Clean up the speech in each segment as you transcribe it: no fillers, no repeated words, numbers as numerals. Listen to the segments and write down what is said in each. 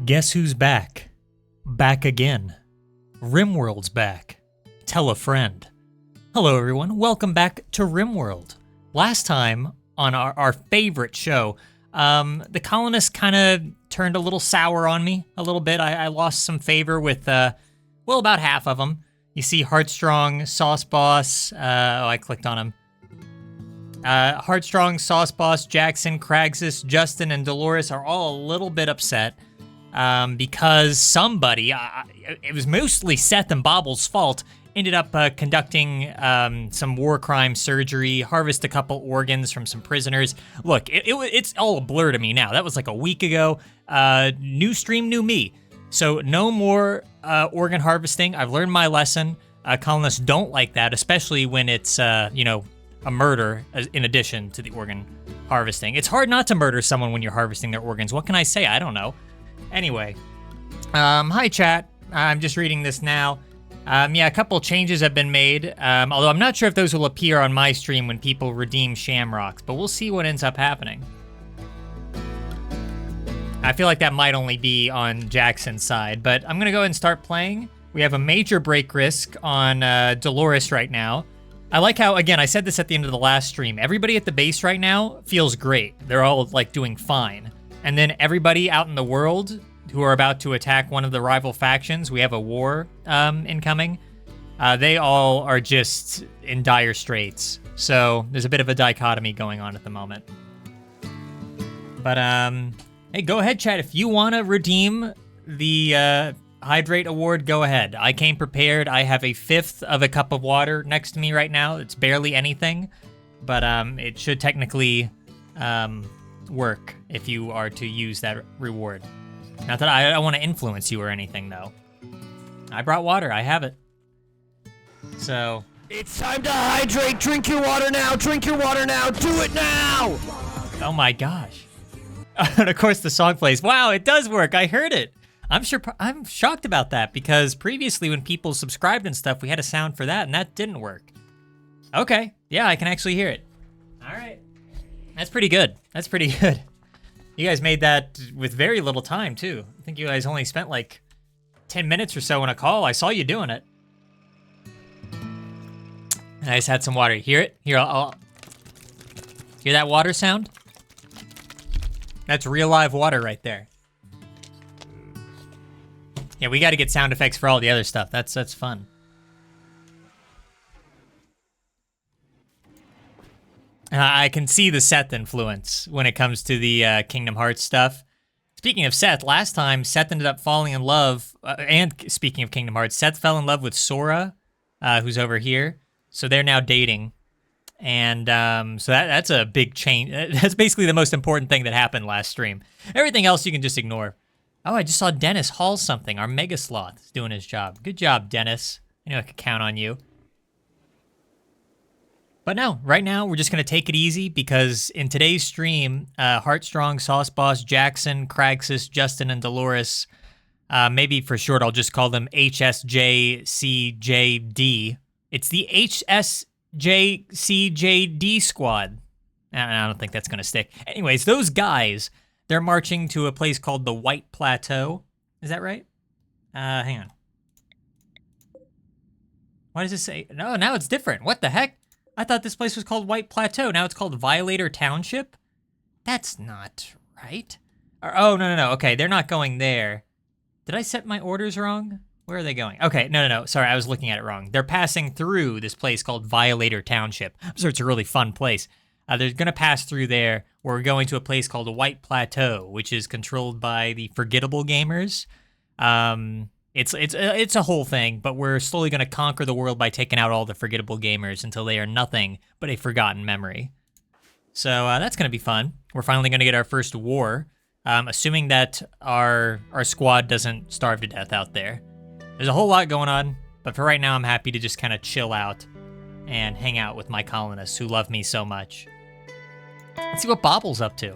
Guess who's back? Back again. RimWorld's back. Tell a friend. Hello everyone, welcome back to RimWorld. Last time on our favorite show, the colonists kind of turned a little sour on me a little bit. I lost some favor with, well, about half of them. You see Heartstrong, Sauce Boss, I clicked on him. Heartstrong, Sauce Boss, Jackson, Cragsis, Justin, and Dolores are all a little bit upset because somebody, it was mostly Seth and Bobble's fault, ended up conducting some war crime surgery, harvest a couple organs from some prisoners. Look, it's all a blur to me now. That was like a week ago. New stream, new me. So no more organ harvesting. I've learned my lesson. Colonists don't like that, especially when it's, a murder in addition to the organ harvesting. It's hard not to murder someone when you're harvesting their organs. What can I say? I don't know. Anyway, hi chat. I'm just reading this now. A couple changes have been made, although I'm not sure if those will appear on my stream when people redeem shamrocks, but we'll see what ends up happening. I feel like that might only be on Jackson's side, but I'm gonna go ahead and start playing. We have a major break risk on Dolores right now. I like how, again, I said this at the end of the last stream, everybody at the base right now feels great. They're all like doing fine. And then everybody out in the world who are about to attack one of the rival factions, we have a war incoming, they all are just in dire straits. So there's a bit of a dichotomy going on at the moment. But hey, go ahead, chat. If you want to redeem the Hydrate Award, go ahead. I came prepared. I have a fifth of a cup of water next to me right now. It's barely anything, but it should technically work if you are to use that reward. Not that I don't want to influence you or anything, though. I brought water. I have it. So... It's time to hydrate! Drink your water now! Drink your water now! Do it now! Oh my gosh. And of course the song plays. Wow, it does work. I heard it. I'm shocked about that because previously when people subscribed and stuff, we had a sound for that and that didn't work. Okay, yeah, I can actually hear it. All right. That's pretty good. That's pretty good. You guys made that with very little time too. I think you guys only spent like 10 minutes or so on a call. I saw you doing it. And I just had some water. Hear it? Here, I'll hear that water sound? That's real live water right there. Yeah, we got to get sound effects for all the other stuff. That's fun. I can see the Seth influence when it comes to the Kingdom Hearts stuff. Speaking of Seth, last time Seth ended up falling in love, and speaking of Kingdom Hearts, Seth fell in love with Sora, who's over here. So they're now dating. And so that's a big change. That's basically the most important thing that happened last stream. Everything else you can just ignore. Oh, I just saw Dennis haul something. Our Mega Sloth is doing his job. Good job, Dennis. I knew I could count on you. But no, right now we're just going to take it easy because in today's stream, Heartstrong, Sauce Boss, Jackson, Cragsis, Justin, and Dolores, maybe for short I'll just call them HSJCJD. It's the HSJCJD squad. I don't think that's going to stick. Anyways, those guys... They're marching to a place called the White Plateau. Is that right? Hang on. Why does it say? No, now it's different. What the heck? I thought this place was called White Plateau. Now it's called Violator Township? That's not right. Oh, no. Okay, they're not going there. Did I set my orders wrong? Where are they going? Okay, no. Sorry, I was looking at it wrong. They're passing through this place called Violator Township. I'm sure it's a really fun place. They're going to pass through there. We're going to a place called the White Plateau, which is controlled by the Forgettable Gamers. It's a whole thing, but we're slowly going to conquer the world by taking out all the Forgettable Gamers until they are nothing but a forgotten memory. So that's going to be fun. We're finally going to get our first war, assuming that our squad doesn't starve to death out there. There's a whole lot going on, but for right now, I'm happy to just kind of chill out and hang out with my colonists who love me so much. Let's see what Bobble's up to.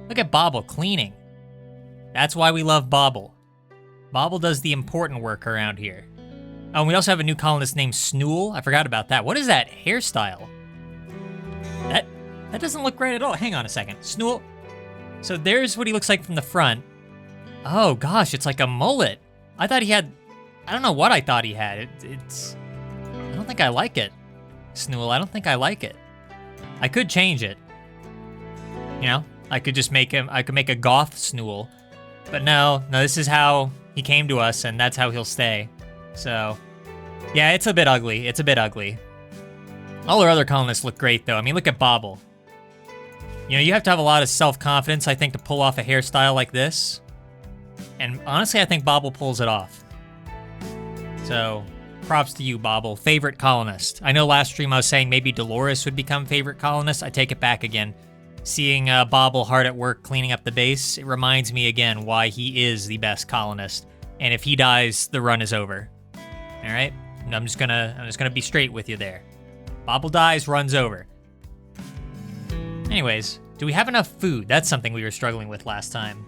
Look at Bobble cleaning. That's why we love Bobble. Bobble does the important work around here. Oh, and we also have a new colonist named Snool. I forgot about that. What is that hairstyle? That doesn't look right at all. Hang on a second. Snool. So there's what he looks like from the front. Oh gosh, it's like a mullet. I thought he had, I don't know what I thought he had. I don't think I like it. Snool, I don't think I like it. I could change it. You know, I could just make him, I could make a goth Snool. But no, this is how he came to us and that's how he'll stay. So, yeah, it's a bit ugly. It's a bit ugly. All our other colonists look great though. I mean, look at Bobble. You know, you have to have a lot of self-confidence, I think, to pull off a hairstyle like this. And honestly, I think Bobble pulls it off. So, props to you, Bobble. Favorite colonist. I know last stream I was saying maybe Dolores would become favorite colonist. I take it back again. Seeing Bobble hard at work cleaning up the base, it reminds me again why he is the best colonist. And if he dies, the run is over. All right? I'm just gonna be straight with you there. Bobble dies, run's over. Anyways, do we have enough food? That's something we were struggling with last time.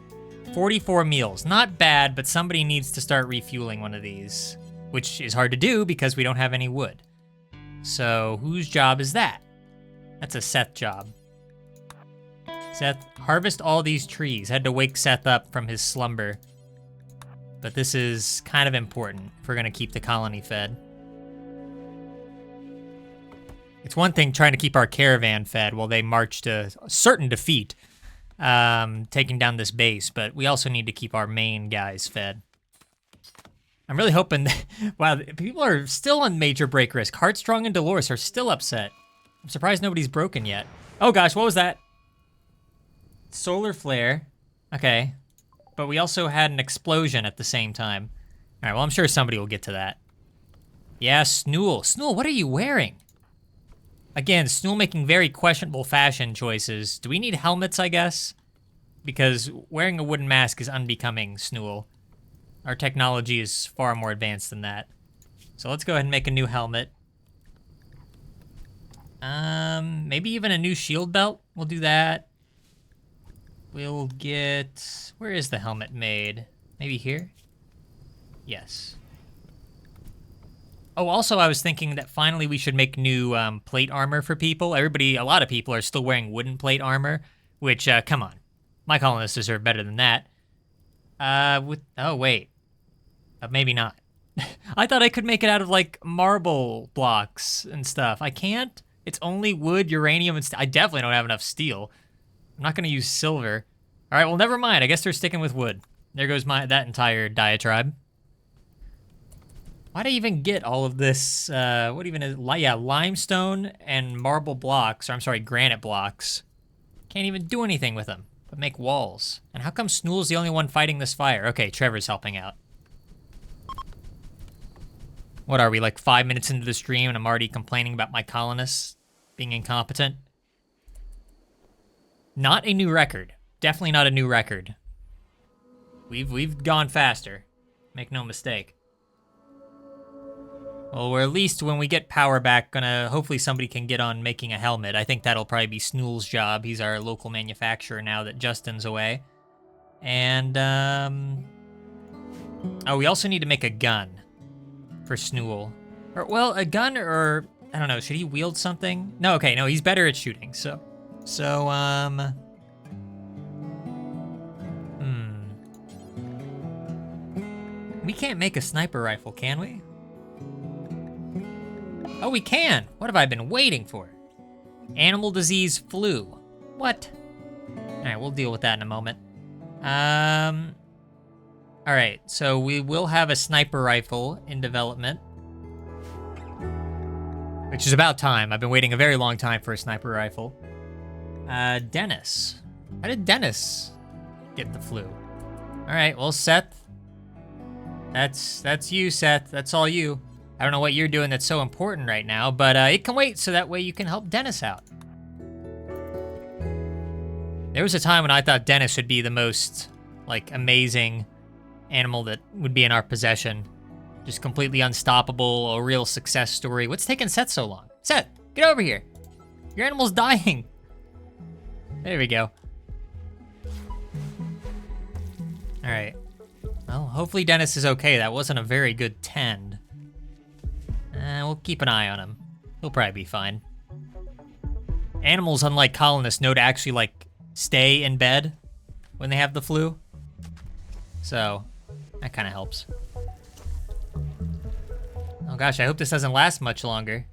44 meals. Not bad, but somebody needs to start refueling one of these, which is hard to do because we don't have any wood. So whose job is that? That's a Seth job. Seth, harvest all these trees. Had to wake Seth up from his slumber. But this is kind of important if we're gonna keep the colony fed. It's one thing trying to keep our caravan fed while they march to certain defeat, taking down this base, but we also need to keep our main guys fed. I'm really hoping that, wow, people are still on major break risk. Heartstrong and Dolores are still upset. I'm surprised nobody's broken yet. Oh gosh, what was that? Solar flare. Okay. But we also had an explosion at the same time. All right, well, I'm sure somebody will get to that. Yeah, Snool. Snool, what are you wearing? Again, Snool making very questionable fashion choices. Do we need helmets, I guess? Because wearing a wooden mask is unbecoming, Snool. Our technology is far more advanced than that. So let's go ahead and make a new helmet. Maybe even a new shield belt. We'll do that. We'll get... Where is the helmet made? Maybe here? Yes. Oh, also I was thinking that finally we should make new plate armor for people. A lot of people are still wearing wooden plate armor, which, come on. My colonists deserve better than that. Oh, wait. Maybe not. I thought I could make it out of, like, marble blocks and stuff. I can't? It's only wood, uranium, and I definitely don't have enough steel. I'm not gonna use silver. All right, well, never mind. I guess they're sticking with wood. There goes that entire diatribe. Why'd I even get all of this, what even is, yeah, limestone and marble blocks, or I'm sorry, granite blocks. Can't even do anything with them, but make walls. And how come Snool's the only one fighting this fire? Okay, Trevor's helping out. What are we, like 5 minutes into the stream and I'm already complaining about my colonists being incompetent? Not a new record. Definitely not a new record. We've gone faster. Make no mistake. Well, we're at least, when we get power back, hopefully somebody can get on making a helmet. I think that'll probably be Snool's job. He's our local manufacturer now that Justin's away. And, oh, we also need to make a gun for Snool. Or, well, a gun or, I don't know, should he wield something? No, okay, no, he's better at shooting, so, we can't make a sniper rifle, can we? Oh, we can! What have I been waiting for? Animal disease flu. What? Alright, we'll deal with that in a moment. Alright, so we will have a sniper rifle in development. Which is about time. I've been waiting a very long time for a sniper rifle. Dennis. How did Dennis get the flu? Alright, well, Seth. That's you, Seth. That's all you. I don't know what you're doing that's so important right now, but it can wait so that way you can help Dennis out. There was a time when I thought Dennis would be the most, like, amazing animal that would be in our possession. Just completely unstoppable, a real success story. What's taking Seth so long? Seth, get over here. Your animal's dying. There we go. All right. Well, hopefully Dennis is okay. That wasn't a very good tend. We'll keep an eye on him. He'll probably be fine. Animals, unlike colonists, know to actually, like, stay in bed when they have the flu. So that kind of helps. Oh gosh, I hope this doesn't last much longer.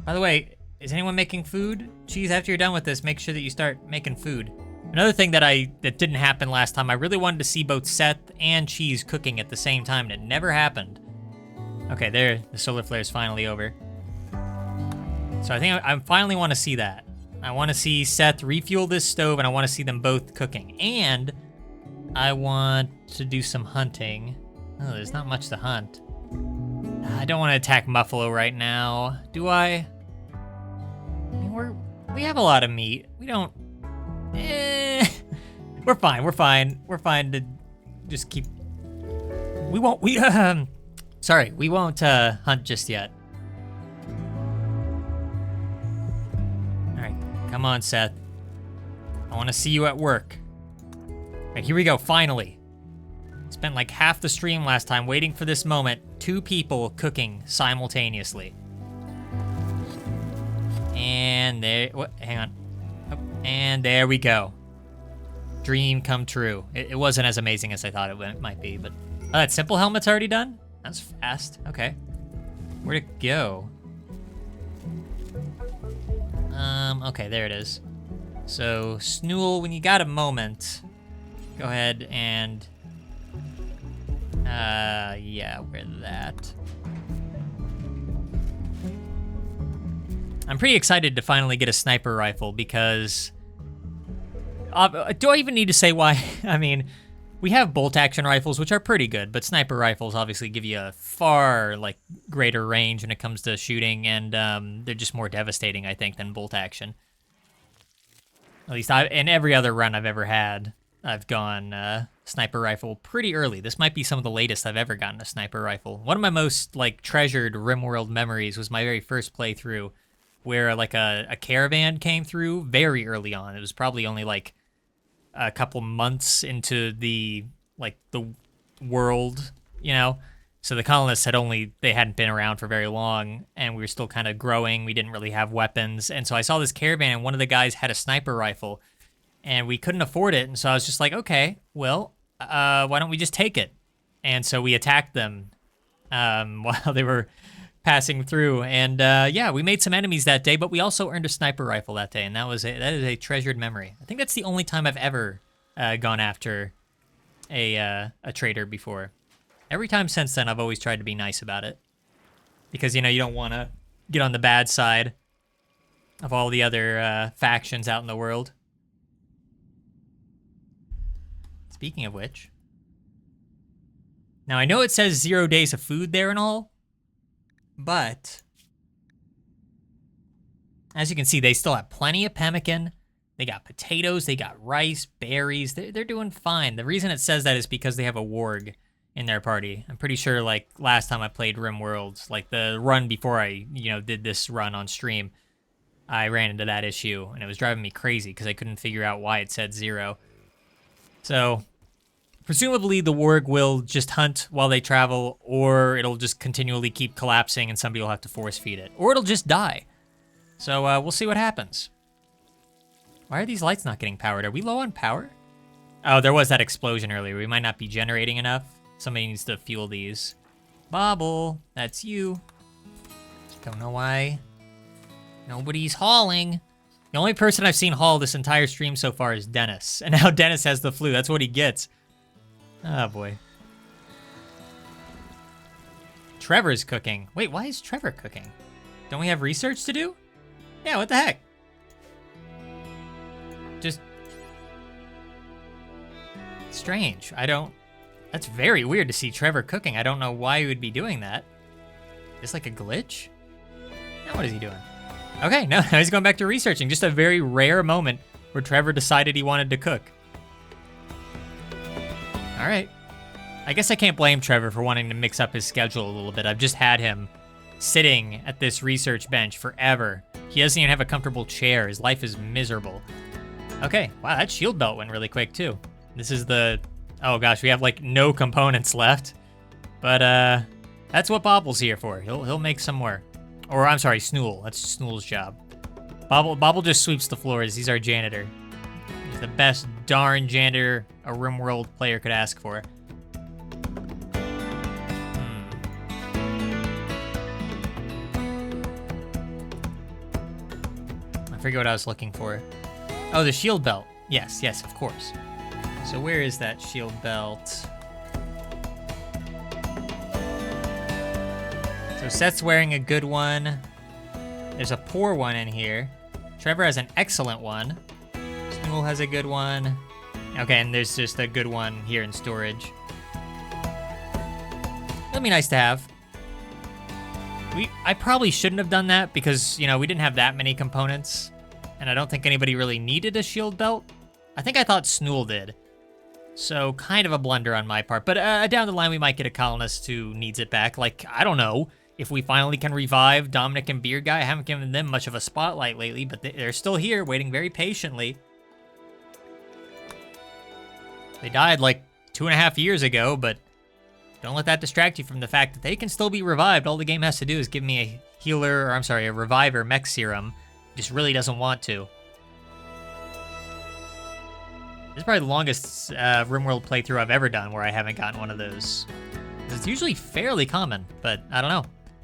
By the way, is anyone making food? Cheese, after you're done with this, make sure that you start making food. Another thing that didn't happen last time, I really wanted to see both Seth and Cheese cooking at the same time, and it never happened. Okay, there, the solar flare is finally over. So I think I finally want to see that. I want to see Seth refuel this stove, and I want to see them both cooking. And I want to do some hunting. Oh, there's not much to hunt. I don't want to attack Muffalo right now, do I? I mean, we have a lot of meat. We don't... We're fine, we're fine. We're fine to just keep... We won't hunt just yet. Alright, come on, Seth. I want to see you at work. Alright, here we go, finally. Spent like half the stream last time waiting for this moment. 2 people cooking simultaneously. And there, hang on. Oh, and there we go. Dream come true. It wasn't as amazing as I thought it might be, but... Oh, that simple helmet's already done? That's fast, okay. Where'd it go? Okay, there it is. So, Snool, when you got a moment, go ahead and... yeah, wear that. I'm pretty excited to finally get a sniper rifle because... do I even need to say why? I mean, we have bolt-action rifles, which are pretty good, but sniper rifles obviously give you a far, like, greater range when it comes to shooting, and they're just more devastating, I think, than bolt-action. At least in every other run I've ever had, I've gone sniper rifle pretty early. This might be some of the latest I've ever gotten a sniper rifle. One of my most, like, treasured RimWorld memories was my very first playthrough, where, like, a caravan came through very early on. It was probably only, like, a couple months into the world, you know? So the colonists they hadn't been around for very long, and we were still kind of growing. We didn't really have weapons. And so I saw this caravan, and one of the guys had a sniper rifle, and we couldn't afford it. And so I was just like, okay, well, why don't we just take it? And so we attacked them while they were passing through. And yeah, we made some enemies that day, but we also earned a sniper rifle that day, and that is a treasured memory. I think that's the only time I've ever gone after a traitor before. Every time since then, I've always tried to be nice about it. Because, you know, you don't want to get on the bad side of all the other factions out in the world. Speaking of which. Now, I know it says 0 days of food there and all. But, as you can see, they still have plenty of pemmican. They got potatoes, they got rice, berries. They're doing fine. The reason it says that is because they have a warg in their party. I'm pretty sure, like, last time I played RimWorld, like the run before I, did this run on stream, I ran into that issue, and it was driving me crazy because I couldn't figure out why it said 0. So, presumably the warg will just hunt while they travel, or it'll just continually keep collapsing and somebody will have to force feed it. Or it'll just die. So, we'll see what happens. Why are these lights not getting powered? Are we low on power? Oh, there was that explosion earlier. We might not be generating enough. Somebody needs to fuel these. Bobble, that's you. Don't know why nobody's hauling. The only person I've seen haul this entire stream so far is Dennis. And now Dennis has the flu. That's what he gets. Oh, boy. Trevor's cooking. Wait, why is Trevor cooking? Don't we have research to do? Yeah, what the heck? Just... strange. That's very weird to see Trevor cooking. I don't know why he would be doing that. Just like a glitch? Now what is he doing? Okay, now he's going back to researching. Just a very rare moment where Trevor decided he wanted to cook. All right. I guess I can't blame Trevor for wanting to mix up his schedule a little bit. I've just had him sitting at this research bench forever. He doesn't even have a comfortable chair. His life is miserable. Okay, wow, that shield belt went really quick too. This is the... oh gosh, we have like no components left. But that's what Bobble's here for. He'll make some more. Or I'm sorry, Snool. That's Snool's job. Bobble just sweeps the floors. He's our janitor. He's the best darn janitor a RimWorld player could ask for. I forget what I was looking for. Oh, the shield belt. Yes, yes, of course. So where is that shield belt? So Seth's wearing a good one. There's a poor one in here. Trevor has an excellent one. Snool has a good one. Okay, and there's just a good one here in storage. That'd be nice to have. I probably shouldn't have done that because, you know, we didn't have that many components. And I don't think anybody really needed a shield belt. I think I thought Snool did. So kind of a blunder on my part. But down the line, we might get a colonist who needs it back. Like, I don't know. If we finally can revive Dominic and Beard Guy, I haven't given them much of a spotlight lately, but they're still here, waiting very patiently. They died like 2.5 years ago, but don't let that distract you from the fact that they can still be revived. All the game has to do is give me a healer, or I'm sorry, a reviver mech serum. It just really doesn't want to. This is probably the longest RimWorld playthrough I've ever done where I haven't gotten one of those. It's usually fairly common, but I don't know.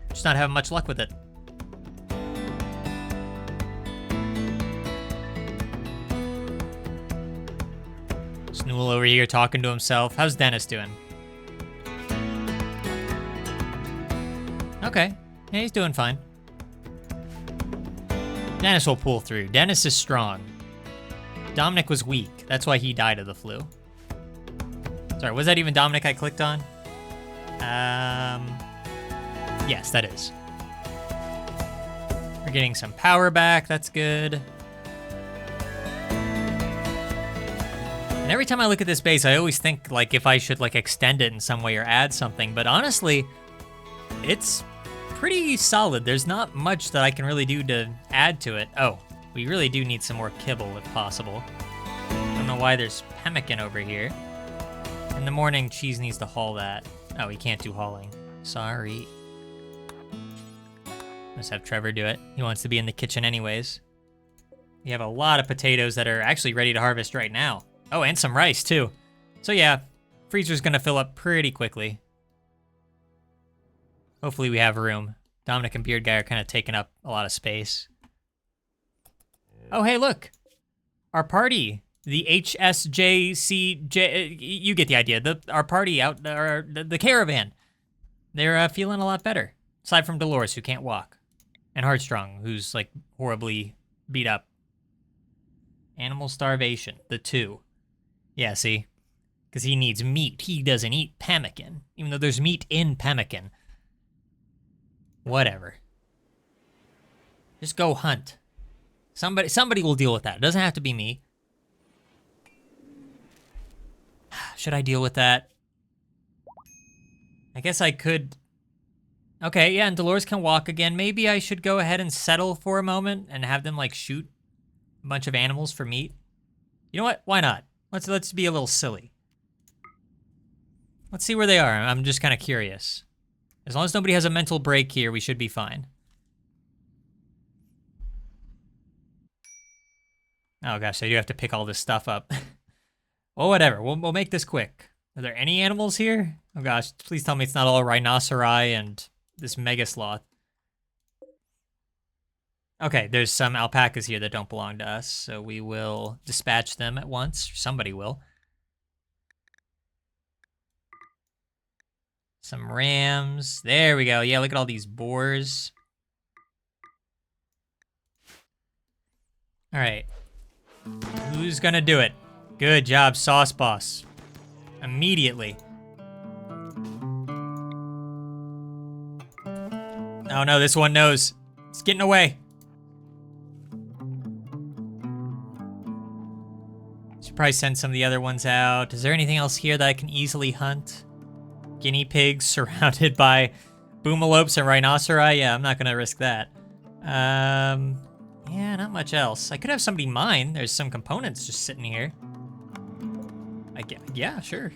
Just not having much luck with it. Snool over here talking to himself. How's Dennis doing? Okay. Yeah, he's doing fine. Dennis will pull through. Dennis is strong. Dominic was weak. That's why he died of the flu. Sorry, was that even Dominic I clicked on? Yes, that is. We're getting some power back, that's good. And every time I look at this base, I always think, like, if I should, like, extend it in some way or add something, but honestly, it's pretty solid. There's not much that I can really do to add to it. Oh, we really do need some more kibble, if possible. I don't know why there's pemmican over here. In the morning, Cheese needs to haul that. Oh, he can't do hauling. Sorry. Let's have Trevor do it. He wants to be in the kitchen anyways. We have a lot of potatoes that are actually ready to harvest right now. Oh, and some rice too. So yeah, freezer's gonna fill up pretty quickly. Hopefully we have room. Dominic and Beard Guy are kind of taking up a lot of space. Oh, hey, look. Our party. The HSJCJ, you get the idea. Our party out, the caravan. They're feeling a lot better. Aside from Dolores, who can't walk. And Heartstrong, who's, like, horribly beat up. Animal starvation, the 2. Yeah, see? Because he needs meat. He doesn't eat pemmican. Even though there's meat in pemmican. Whatever. Just go hunt. Somebody will deal with that. It doesn't have to be me. Should I deal with that? I guess I could. Okay, yeah, and Dolores can walk again. Maybe I should go ahead and settle for a moment and have them, like, shoot a bunch of animals for meat. You know what? Why not? Let's be a little silly. Let's see where they are. I'm just kind of curious. As long as nobody has a mental break here, we should be fine. Oh gosh, I do have to pick all this stuff up. Well, whatever. We'll make this quick. Are there any animals here? Oh gosh, please tell me it's not all rhinoceri and this mega sloth. Okay, there's some alpacas here that don't belong to us, so we will dispatch them at once. Somebody will. Some rams. There we go. Yeah, look at all these boars. All right. Who's gonna do it? Good job, Sauce Boss. Immediately. Oh no, this one knows. It's getting away. Should probably send some of the other ones out. Is there anything else here that I can easily hunt? Guinea pigs surrounded by boomalopes and rhinoceri? Yeah, I'm not gonna risk that. Yeah, not much else. I could have somebody mine. There's some components just sitting here. Yeah, sure.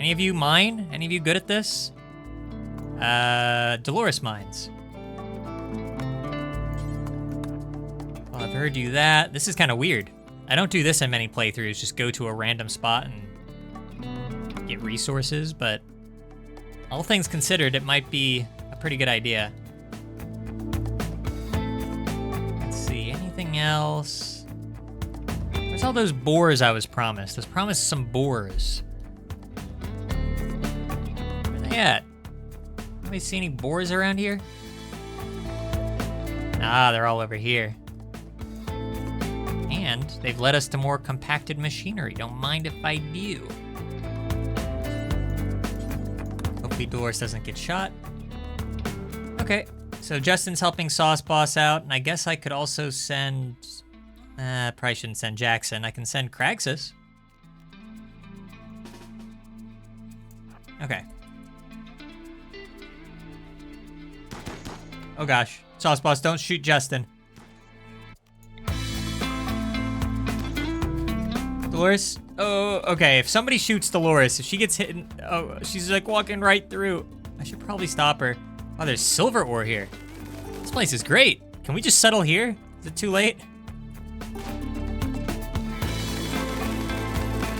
Any of you mine? Any of you good at this? Dolores mines. I'll have her do that. This is kind of weird. I don't do this in many playthroughs, just go to a random spot and get resources, but all things considered, it might be a pretty good idea. Let's see, anything else? Where's all those boars I was promised? I was promised some boars. Where are they at? Anybody see any boars around here? Ah, they're all over here. And they've led us to more compacted machinery. Don't mind if I do. Hopefully Dolores doesn't get shot. Okay, so Justin's helping Sauce Boss out, and I guess I could also send... probably shouldn't send Jackson. I can send Kraxus. Okay. Oh gosh. Sauce Boss, don't shoot Justin. Dolores? Oh, okay. If somebody shoots Dolores, if she gets hit, oh, she's like walking right through. I should probably stop her. Oh, there's silver ore here. This place is great. Can we just settle here? Is it too late?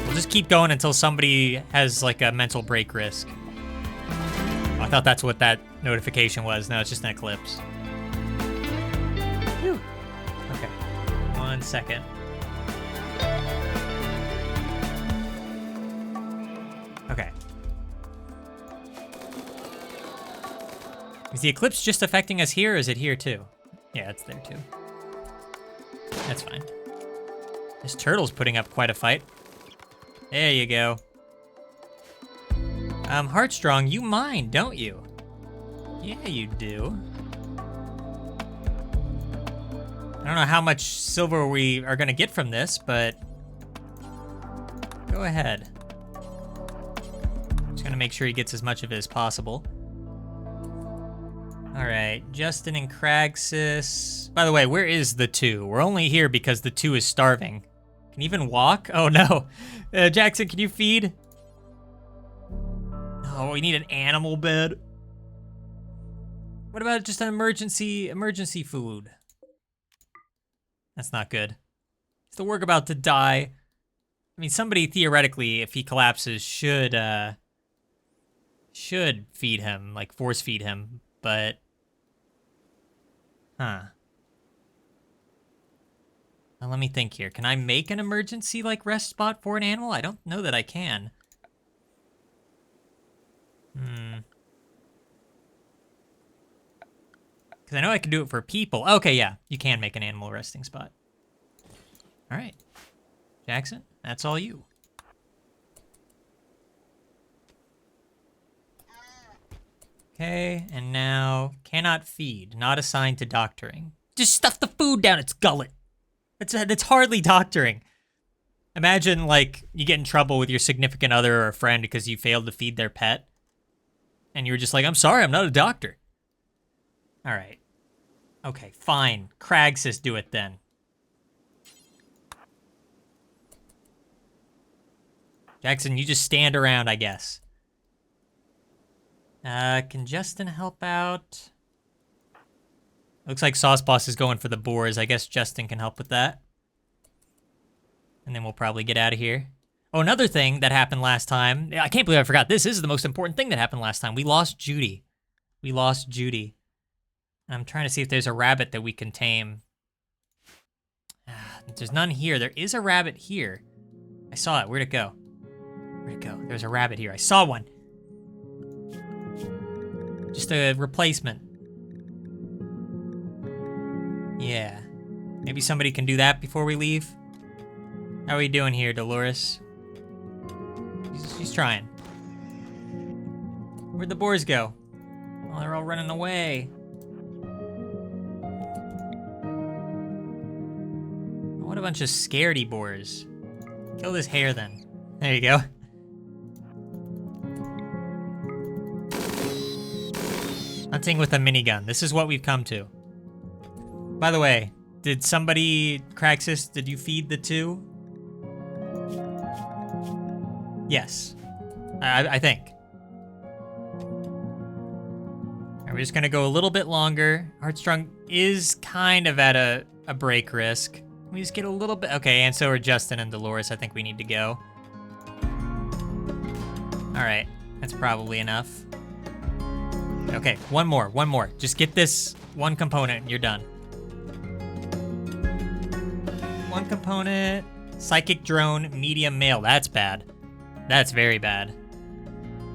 We'll just keep going until somebody has like a mental break risk. Oh, I thought that's what that notification was. No, it's just an eclipse. Whew. Okay. 1 second. Okay. Is the eclipse just affecting us here, or is it here too? Yeah, it's there too. That's fine. This turtle's putting up quite a fight. There you go. Heartstrong, you mine, don't you? Yeah, you do. I don't know how much silver we are gonna get from this, but go ahead. Just gonna make sure he gets as much of it as possible. All right, Justin and Kraxus. By the way, where is the 2? We're only here because the 2 is starving. Can you even walk? Oh no. Jackson, can you feed? Oh, we need an animal bed. What about just an emergency food? That's not good. Is the work about to die? I mean, somebody theoretically, if he collapses, should feed him, like force feed him, but huh. Now let me think here. Can I make an emergency like rest spot for an animal? I don't know that I can. Because I know I can do it for people. Okay, yeah, you can make an animal resting spot. All right, Jackson, that's all you. Okay, and now cannot feed, not assigned to doctoring. Just stuff the food down its gullet. That's hardly doctoring. Imagine like you get in trouble with your significant other or a friend because you failed to feed their pet. And you were just like, I'm sorry, I'm not a doctor. All right. Okay, fine. Kraxus, do it then. Jackson, you just stand around, I guess. Can Justin help out? Looks like Sauce Boss is going for the boars. I guess Justin can help with that. And then we'll probably get out of here. Oh, another thing that happened last time. I can't believe I forgot this. This is the most important thing that happened last time. We lost Judy. We lost Judy. I'm trying to see if there's a rabbit that we can tame. There's none here. There is a rabbit here. I saw it. Where'd it go? Where'd it go? There's a rabbit here. I saw one. Just a replacement. Yeah. Maybe somebody can do that before we leave. How are we doing here, Dolores? She's trying. Where'd the boars go? Oh, they're all running away. What a bunch of scaredy boars. Kill this hare then. There you go. Hunting with a minigun. This is what we've come to. By the way, did somebody, Kraxus, did you feed the 2? Yes. I think. Alright, we're just gonna go a little bit longer. Heartstrong is kind of at a break risk. We just get a little bit. Okay, and so are Justin and Dolores. I think we need to go. All right, that's probably enough. Okay, one more. Just get this one component and you're done. One component, psychic drone, medium male. That's bad. That's very bad.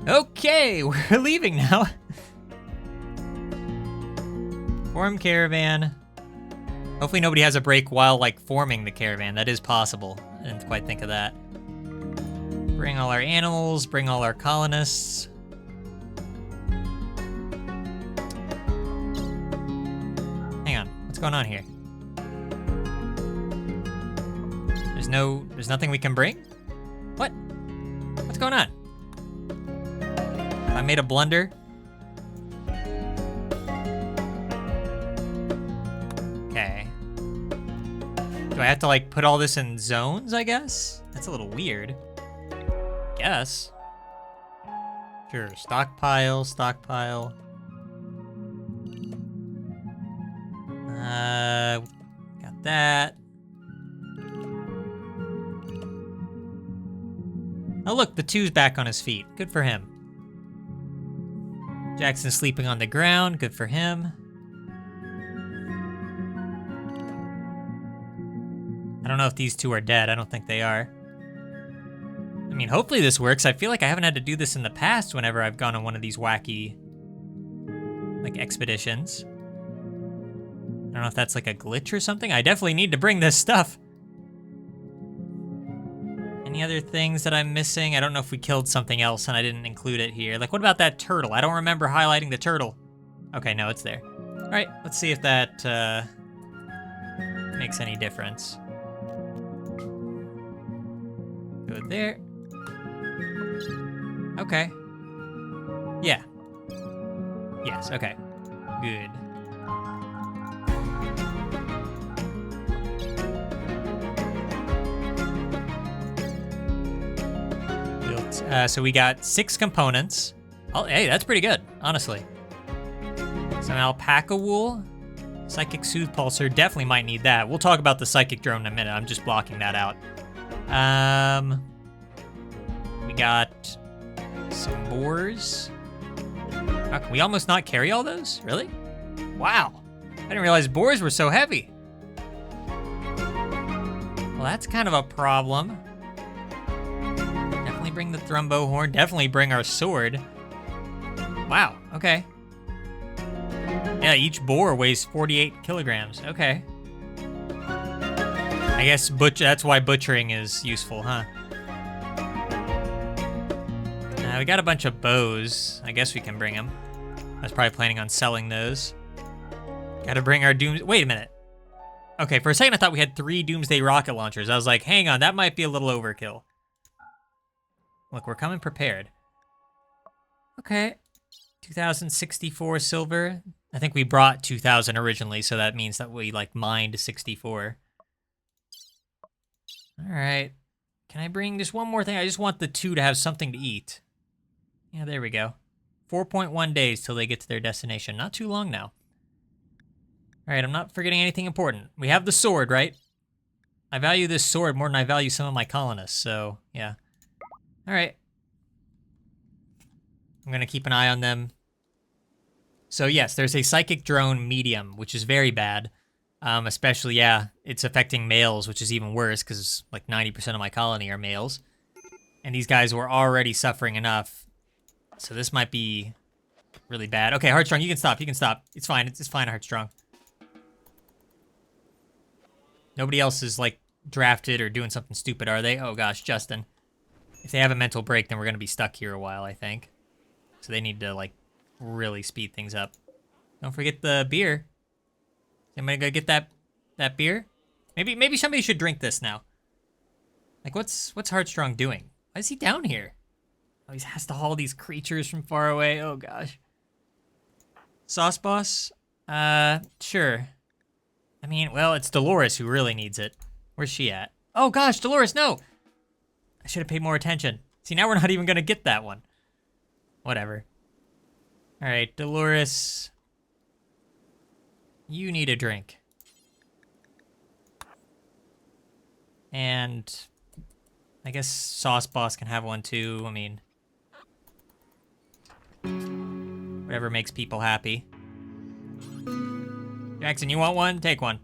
Okay, we're leaving now. Form caravan. Hopefully nobody has a break while, like, forming the caravan. That is possible. I didn't quite think of that. Bring all our animals, bring all our colonists. Hang on, what's going on here? There's nothing we can bring? What? What's going on? I made a blunder. Okay. Do I have to, like, put all this in zones, I guess? That's a little weird. Guess. Sure, stockpile. Got that. Oh look, the 2's back on his feet. Good for him. Jackson's sleeping on the ground. Good for him. I don't know if these 2 are dead. I don't think they are. I mean, hopefully this works. I feel like I haven't had to do this in the past whenever I've gone on one of these wacky, like, expeditions. I don't know if that's like a glitch or something. I definitely need to bring this stuff. Any other things that I'm missing? I don't know if we killed something else and I didn't include it here. Like, what about that turtle? I don't remember highlighting the turtle. Okay, no, it's there. All right, let's see if that makes any difference. Go there. Okay. Yeah. Yes, okay. Good. So we got 6 components. Oh, hey, that's pretty good, honestly. Some alpaca wool. Psychic Soothe Pulsar, definitely might need that. We'll talk about the psychic drone in a minute. I'm just blocking that out. We got some boars. How can we almost not carry all those? Really? Wow. I didn't realize boars were so heavy. Well, that's kind of a problem. Definitely bring the thrumbo horn. Definitely bring our sword. Wow, okay. Yeah, each boar weighs 48 kilograms. Okay. I guess that's why butchering is useful, huh? We got a bunch of bows. I guess we can bring them. I was probably planning on selling those. Gotta bring our Wait a minute. Okay, for a second I thought we had 3 Doomsday rocket launchers. I was like, hang on, that might be a little overkill. Look, we're coming prepared. Okay. 2064 silver. I think we brought 2000 originally, so that means that we, like, mined 64. Alright. Can I bring just one more thing? I just want the 2 to have something to eat. Yeah, there we go. 4.1 days till they get to their destination. Not too long now. Alright, I'm not forgetting anything important. We have the sword, right? I value this sword more than I value some of my colonists, so, yeah. Alright. I'm gonna keep an eye on them. So yes, there's a psychic drone medium, which is very bad. Especially, yeah, it's affecting males, which is even worse, because like 90% of my colony are males. And these guys were already suffering enough. So this might be really bad. Okay, Heartstrong, you can stop, It's fine, it's fine, Heartstrong. Nobody else is, like, drafted or doing something stupid, are they? Oh gosh, Justin. If they have a mental break, then we're gonna be stuck here a while, I think. So they need to, like, really speed things up. Don't forget the beer. Somebody go get that beer? Maybe somebody should drink this now. Like, what's Heartstrong doing? Why is he down here? Oh, he has to haul these creatures from far away. Oh gosh. Sauce Boss? Sure. I mean, well, it's Dolores who really needs it. Where's she at? Oh gosh, Dolores, no! I should have paid more attention. See, now we're not even gonna get that one. Whatever. Alright, Dolores. You need a drink. And I guess Sauce Boss can have one too. I mean, whatever makes people happy. Jackson, you want one? Take one.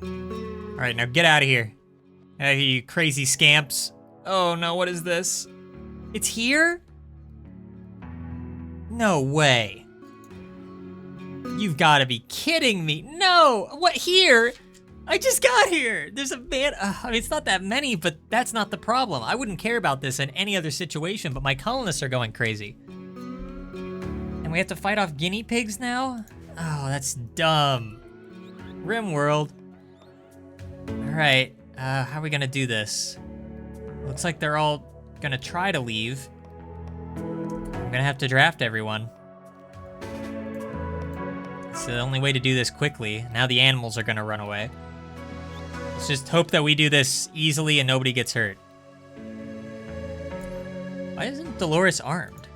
All right, now get out of here. Out of here, you crazy scamps. Oh no, what is this? It's here? No way. You've got to be kidding me. No, what, here? I just got here. There's a man. I mean, it's not that many, but that's not the problem. I wouldn't care about this in any other situation, but my colonists are going crazy. And we have to fight off guinea pigs now? Oh, that's dumb. RimWorld. All right, how are we gonna do this? Looks like they're all gonna try to leave. I'm gonna have to draft everyone. It's the only way to do this quickly. Now the animals are gonna run away. Let's just hope that we do this easily and nobody gets hurt. Why isn't Dolores armed?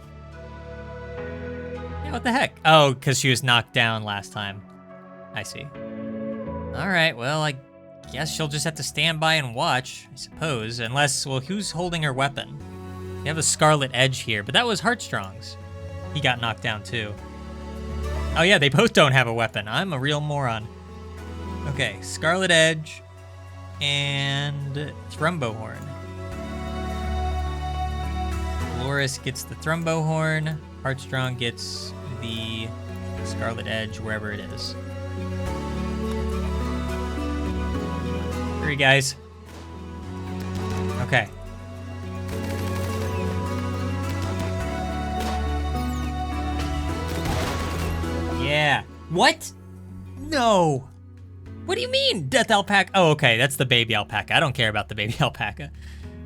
Yeah, what the heck? Oh, because she was knocked down last time. I see. All right, well, I guess she'll just have to stand by and watch, I suppose. Unless, well, who's holding her weapon? We have a Scarlet Edge here, but that was Heartstrong's. He got knocked down too. Oh yeah, they both don't have a weapon. I'm a real moron. Okay, Scarlet Edge and Thrumbohorn. Dolores gets the Thrumbohorn. Heartstrong gets the Scarlet Edge, wherever it is. Hurry, guys. Okay. Yeah. What? No. What do you mean, Death Alpaca? Oh, okay, that's the baby alpaca. I don't care about the baby alpaca.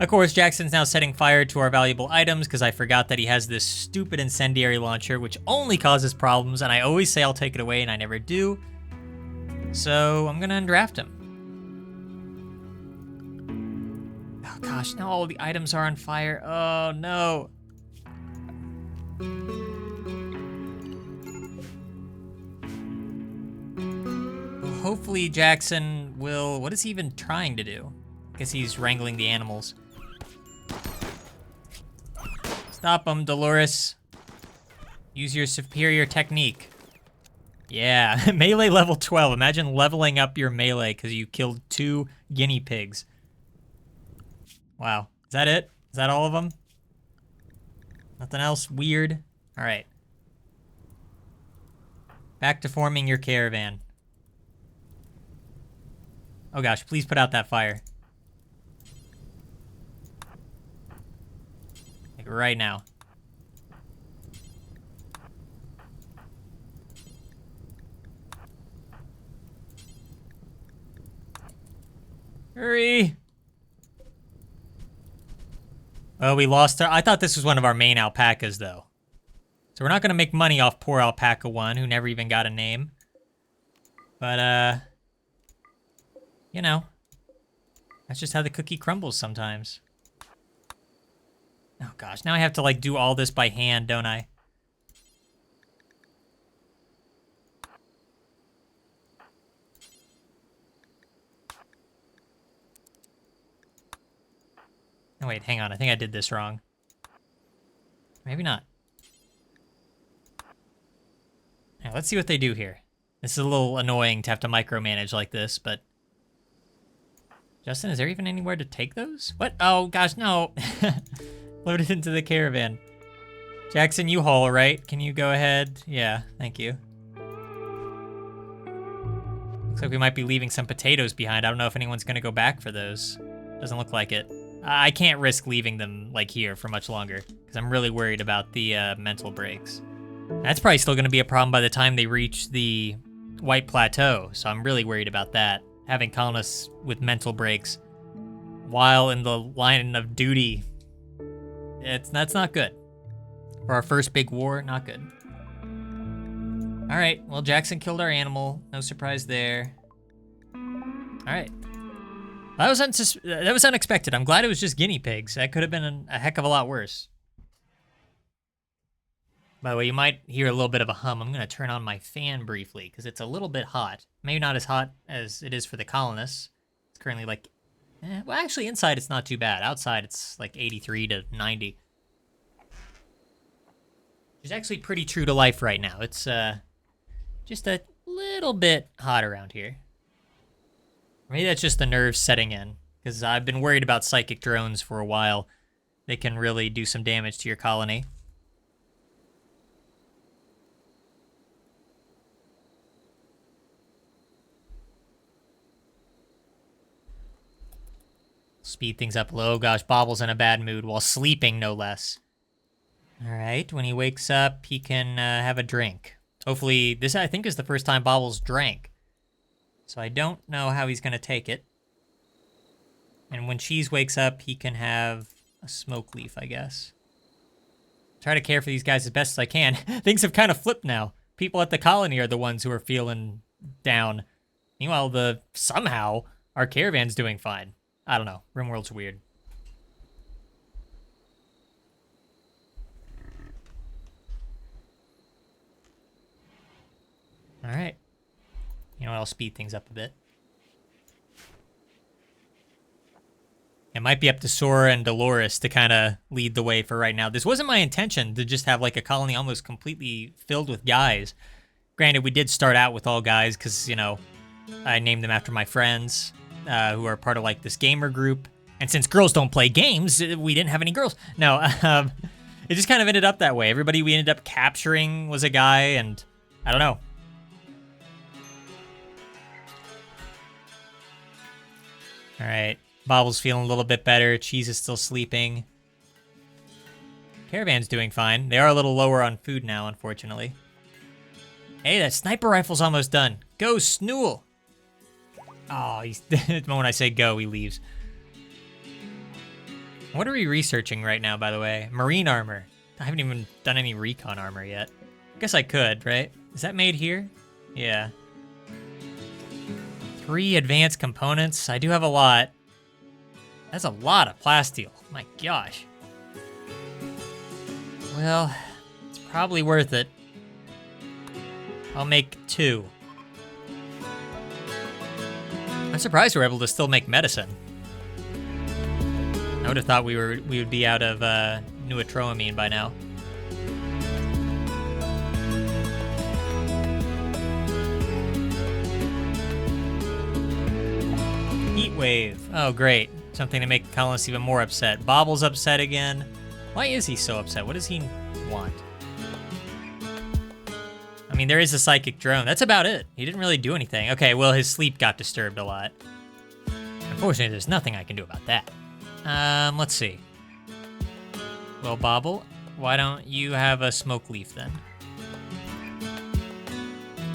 Of course, Jackson's now setting fire to our valuable items because I forgot that he has this stupid incendiary launcher, which only causes problems, and I always say I'll take it away, and I never do. So I'm gonna undraft him. Oh gosh, now all the items are on fire. Oh no. Well, hopefully Jackson will, what is he even trying to do? I guess he's wrangling the animals. Stop him, Dolores. Use your superior technique. Yeah, melee level 12. Imagine leveling up your melee because you killed 2 guinea pigs. Wow. Is that it? Is that all of them? Nothing else weird? All right. Back to forming your caravan. Oh gosh, please put out that fire. Like right now. Hurry! Well, we lost her. I thought this was one of our main alpacas, though. So we're not going to make money off poor Alpaca 1, who never even got a name. But, you know, that's just how the cookie crumbles sometimes. Oh, gosh. Now I have to, like, do all this by hand, don't I? Oh, wait, hang on. I think I did this wrong. Maybe not. Now, let's see what they do here. This is a little annoying to have to micromanage like this, but... Justin, is there even anywhere to take those? What? Oh, gosh, no. Load it into the caravan. Jackson, you haul, right? Can you go ahead? Yeah, thank you. Looks like we might be leaving some potatoes behind. I don't know if anyone's going to go back for those. Doesn't look like it. I can't risk leaving them, like, here for much longer, because I'm really worried about the mental breaks. That's probably still going to be a problem by the time they reach the White Plateau, so I'm really worried about that. Having colonists with mental breaks while in the line of duty, that's not good. For our first big war, not good. All right, well, Jackson killed our animal. No surprise there. All right. That was unexpected. I'm glad it was just guinea pigs. That could have been a heck of a lot worse. By the way, you might hear a little bit of a hum. I'm going to turn on my fan briefly because it's a little bit hot. Maybe not as hot as it is for the colonists. It's currently like, well, actually inside it's not too bad. Outside it's like 83 to 90. Which is actually pretty true to life right now. It's just a little bit hot around here. Maybe that's just the nerves setting in, because I've been worried about psychic drones for a while. They can really do some damage to your colony. Speed things up low. Gosh, Bobble's in a bad mood while sleeping, no less. All right, when he wakes up, he can have a drink. Hopefully, this I think is the first time Bobbles drank. So I don't know how he's going to take it. And when Cheese wakes up, he can have a smoke leaf, I guess. Try to care for these guys as best as I can. Things have kind of flipped now. People at the colony are the ones who are feeling down. Meanwhile, somehow, our caravan's doing fine. I don't know. RimWorld's weird. All right. You know what? I'll speed things up a bit. It might be up to Sora and Dolores to kind of lead the way for right now. This wasn't my intention to just have like a colony almost completely filled with guys. Granted, we did start out with all guys because, you know, I named them after my friends who are part of like this gamer group. And since girls don't play games, we didn't have any girls. No, it just kind of ended up that way. Everybody we ended up capturing was a guy, and I don't know. All right, Bobble's feeling a little bit better. Cheese is still sleeping. Caravan's doing fine. They are a little lower on food now, unfortunately. Hey, that sniper rifle's almost done. Go, Snool. Oh, the moment I say go, he leaves. What are we researching right now, by the way? Marine armor. I haven't even done any recon armor yet. I guess I could, right? Is that made here? Yeah. 3 advanced components. I do have a lot. That's a lot of plasteel. My gosh. Well, it's probably worth it. I'll make 2. I'm surprised we're able to still make medicine. I would have thought we would be out of neurotroamine by now. Heat wave. Oh, great. Something to make the colonists even more upset. Bobble's upset again. Why is he so upset? What does he want? I mean, there is a psychic drone. That's about it. He didn't really do anything. Okay, well, his sleep got disturbed a lot. Unfortunately, there's nothing I can do about that. Let's see. Well, Bobble, why don't you have a smoke leaf then?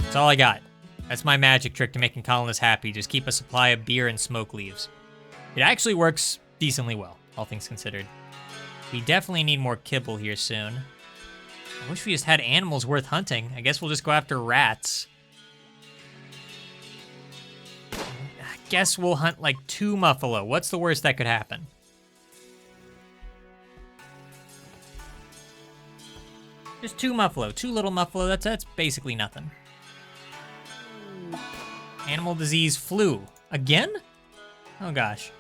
That's all I got. That's my magic trick to making colonists happy. Just keep a supply of beer and smoke leaves. It actually works decently well, all things considered. We definitely need more kibble here soon. I wish we just had animals worth hunting. I guess we'll just go after rats. I guess we'll hunt like 2 muffalo. What's the worst that could happen? Just 2 muffalo. 2 little muffalo. That's basically nothing. Animal disease flu. Again? Oh gosh.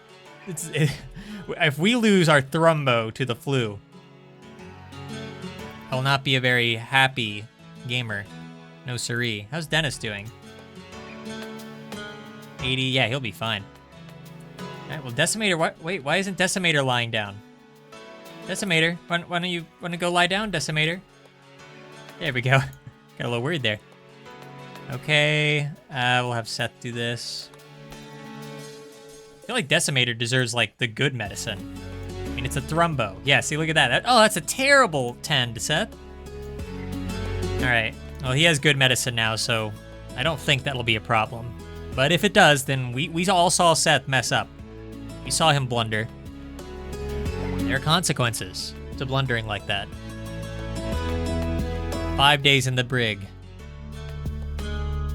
If we lose our thrumbo to the flu, I will not be a very happy gamer. No siree. How's Dennis doing? 80. Yeah, he'll be fine. All right, well, Decimator. Wait, why isn't Decimator lying down? Decimator, why don't you want to go lie down, Decimator? There we go. Got a little worried there. Okay, we'll have Seth do this. I feel like Decimator deserves, like, the good medicine. I mean, it's a thrumbo. Yeah, see, look at that. Oh, that's a terrible 10 to Seth. All right. Well, he has good medicine now, so I don't think that'll be a problem. But if it does, then we all saw Seth mess up. We saw him blunder. There are consequences to blundering like that. 5 days in the brig.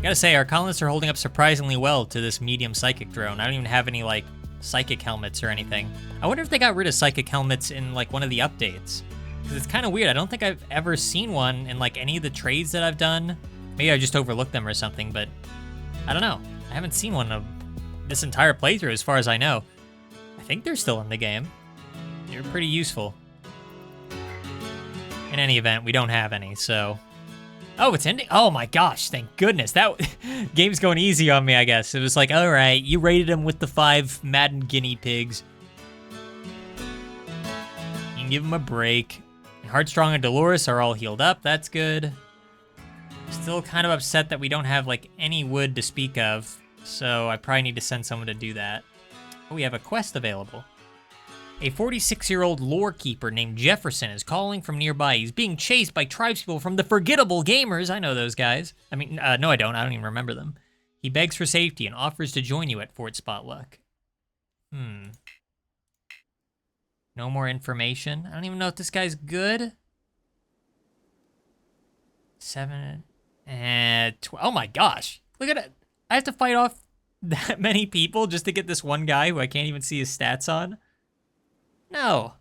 Gotta say, our colonists are holding up surprisingly well to this medium psychic drone. I don't even have any, like, psychic helmets or anything. I wonder if they got rid of psychic helmets in, like, one of the updates. Because it's kind of weird. I don't think I've ever seen one in, like, any of the trades that I've done. Maybe I just overlooked them or something, but I don't know. I haven't seen one this entire playthrough, as far as I know. I think they're still in the game. They're pretty useful. In any event, we don't have any, so... Oh, it's ending? Oh my gosh, thank goodness. That game's going easy on me, I guess. It was like, all right, you rated him with the 5 Madden guinea pigs. You can give him a break. Heartstrong and Dolores are all healed up. That's good. Still kind of upset that we don't have, like, any wood to speak of. So I probably need to send someone to do that. Oh, we have a quest available. A 46-year-old lore keeper named Jefferson is calling from nearby. He's being chased by tribespeople from the Forgettable Gamers. I know those guys. I mean, no, I don't. I don't even remember them. He begs for safety and offers to join you at Fort Spotluck. No more information. I don't even know if this guy's good. 7 and 12. Oh my gosh. Look at it. I have to fight off that many people just to get this one guy who I can't even see his stats on. No.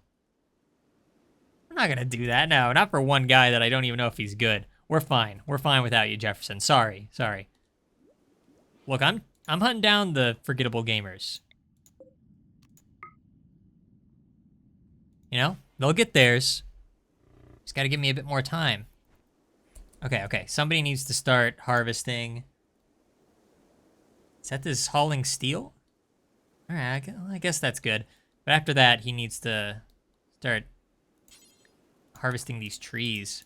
I'm not gonna do that. No, not for one guy that I don't even know if he's good. We're fine. We're fine without you, Jefferson. Sorry. Look, I'm hunting down the Forgettable Gamers. You know, they'll get theirs. Just gotta give me a bit more time. Okay. Somebody needs to start harvesting. Is that this hauling steel? All right, I guess that's good. But after that, he needs to start harvesting these trees.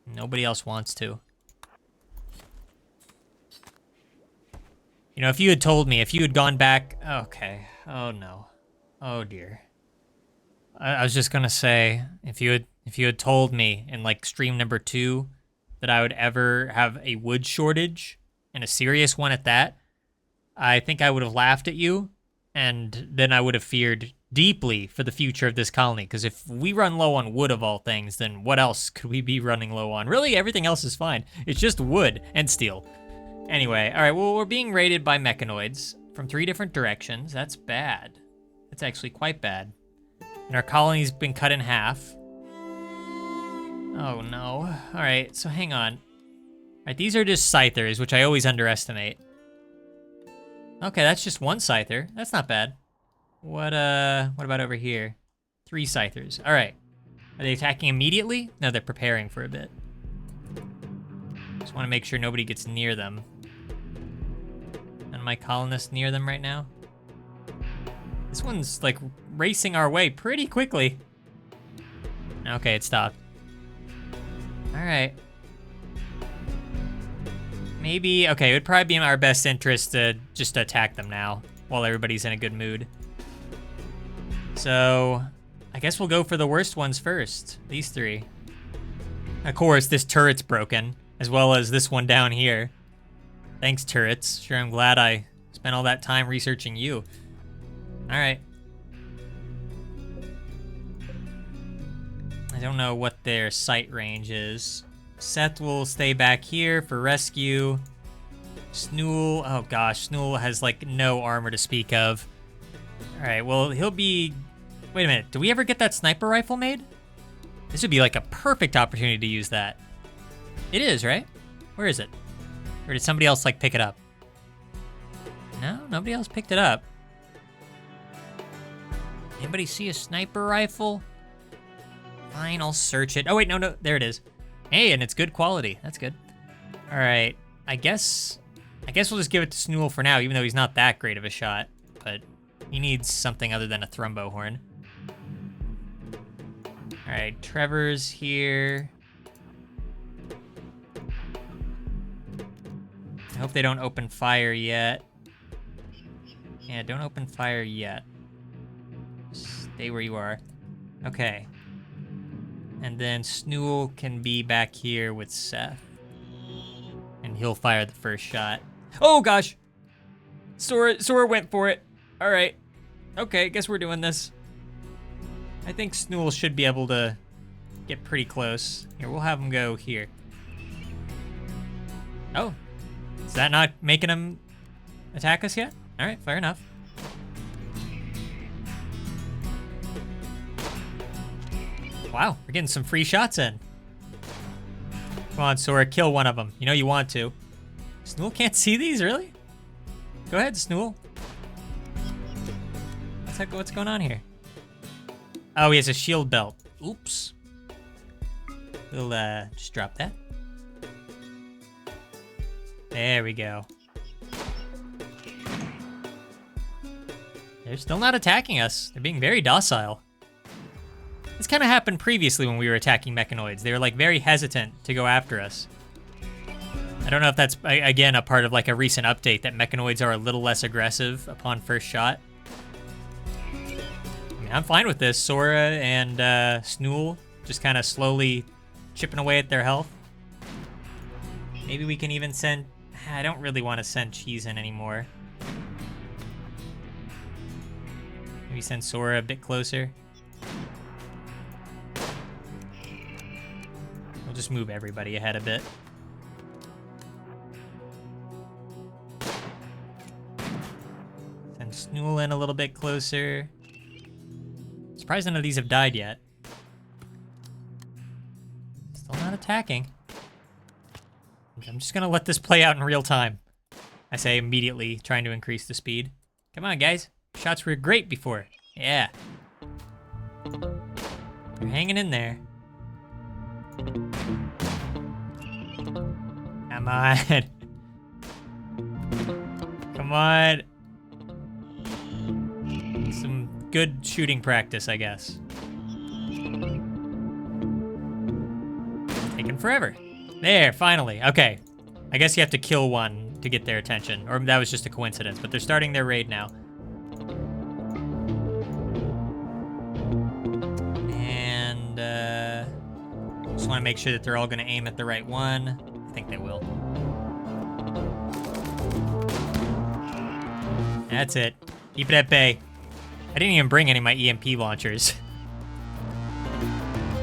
Nobody else wants to. You know, if you had told me, if you had gone back... Okay. Oh, no. Oh, dear. I was just gonna say, if you had told me in, like, stream number 2 that I would ever have a wood shortage, and a serious one at that, I think I would have laughed at you, and then I would have feared deeply for the future of this colony, because if we run low on wood of all things, then what else could we be running low on? Really, everything else is fine. It's just wood and steel. Anyway, all right, well, we're being raided by mechanoids from 3 different directions. That's bad. That's actually quite bad. And our colony's been cut in half. Oh, no. All right, so hang on. All right, these are just scythers, which I always underestimate. Okay, that's just 1 scyther. That's not bad. What about over here? 3 scythers. All right. Are they attacking immediately? No, they're preparing for a bit. Just want to make sure nobody gets near them. None of my colonists near them right now. This one's, like, racing our way pretty quickly. Okay, it stopped. All right. Maybe, okay, it would probably be in our best interest to just attack them now while everybody's in a good mood. So, I guess we'll go for the worst ones first. These 3. Of course, this turret's broken, as well as this one down here. Thanks, turrets. Sure, I'm glad I spent all that time researching you. All right. I don't know what their sight range is. Seth will stay back here for rescue. Snool, oh gosh, Snool has like no armor to speak of. All right, well, he'll be... Wait a minute, do we ever get that sniper rifle made? This would be like a perfect opportunity to use that. It is, right? Where is it? Or did somebody else like pick it up? No, nobody else picked it up. Anybody see a sniper rifle? Fine, I'll search it. Oh wait, no, there it is. Hey, and it's good quality. That's good. All right, I guess we'll just give it to Snool for now, even though he's not that great of a shot. But he needs something other than a thrumbo horn. All right, Trevor's here. I hope they don't open fire yet. Yeah, don't open fire yet. Stay where you are. Okay. And then Snool can be back here with Seth. And he'll fire the first shot. Oh gosh! Sora went for it. All right. Okay, guess we're doing this. I think Snool should be able to get pretty close. Here, we'll have him go here. Oh. Is that not making him attack us yet? All right, fair enough. Wow, we're getting some free shots in. Come on, Sora, kill one of them. You know you want to. Snool can't see these, really? Go ahead, Snool. What's going on here? Oh, he has a shield belt. Oops. We'll just drop that. There we go. They're still not attacking us. They're being very docile. This kind of happened previously when we were attacking mechanoids. They were like very hesitant to go after us. I don't know if that's, again, a part of like a recent update that mechanoids are a little less aggressive upon first shot. I mean, I'm fine with this. Sora and Snool just kind of slowly chipping away at their health. Maybe we can even send... I don't really want to send Cheese in anymore. Maybe send Sora a bit closer. We'll just move everybody ahead a bit. Send Snool in a little bit closer. Surprised none of these have died yet. Still not attacking. I'm just gonna let this play out in real time. I say immediately, trying to increase the speed. Come on, guys. Shots were great before. Yeah. You're hanging in there. Come on. Come on. Some good shooting practice, I guess. Taking forever. There, finally. Okay. I guess you have to kill one to get their attention. Or that was just a coincidence, but they're starting their raid now. And, just want to make sure that they're all going to aim at the right one. I think they will. That's it. Keep it at bay. I didn't even bring any of my EMP launchers.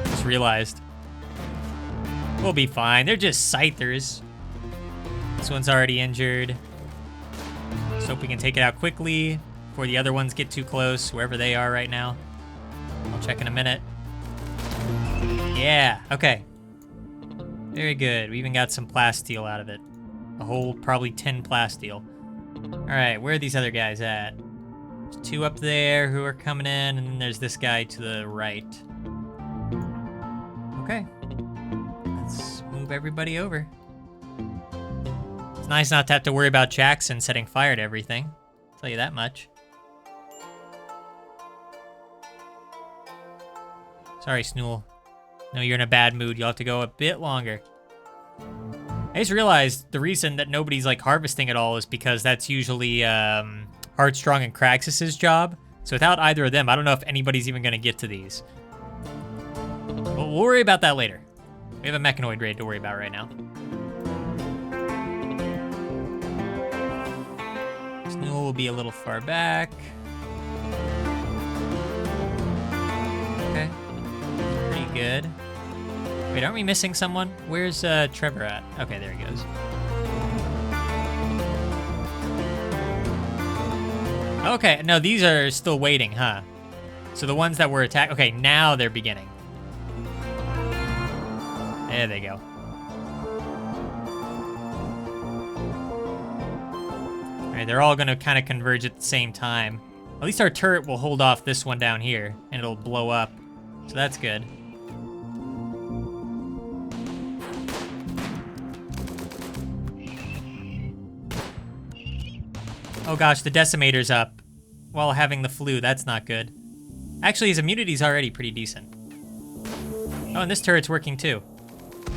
Just realized. We'll be fine. They're just scythers. This one's already injured. Just hope we can take it out quickly before the other ones get too close, wherever they are right now. I'll check in a minute. Yeah, okay. Very good. We even got some plasteel out of it. A whole probably 10 plasteel. Alright, where are these other guys at? There's two up there who are coming in, and then there's this guy to the right. Okay. Let's move everybody over. It's nice not to have to worry about Jackson setting fire to everything. I'll tell you that much. Sorry, Snool. No, you're in a bad mood. You'll have to go a bit longer. I just realized the reason that nobody's like harvesting at all is because that's usually Heartstrong and Kraxus's job. So without either of them, I don't know if anybody's even going to get to these. But we'll worry about that later. We have a mechanoid raid to worry about right now. Snool will be a little far back. Okay. Pretty good. Wait, aren't we missing someone? Where's Trevor at? Okay, there he goes. Okay, no, these are still waiting, huh? So the ones that were attacked... Okay, now they're beginning. There they go. Alright, they're all gonna kind of converge at the same time. At least our turret will hold off this one down here, and it'll blow up. So that's good. Oh gosh, the Decimator's up while having the flu. That's not good. Actually, his immunity's already pretty decent. Oh, and this turret's working too.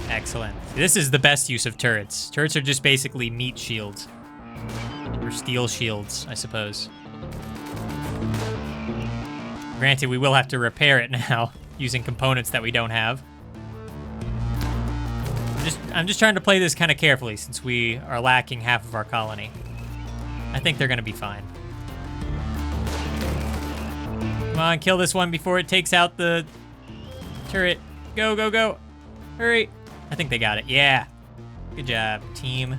Excellent. This is the best use of turrets. Turrets are just basically meat shields. Or steel shields, I suppose. Granted, we will have to repair it now, using components that we don't have. I'm just trying to play this kind of carefully, since we are lacking half of our colony. I think they're gonna be fine. Come on, kill this one before it takes out the turret. Go, go, go. Hurry. I think they got it. Yeah. Good job, team.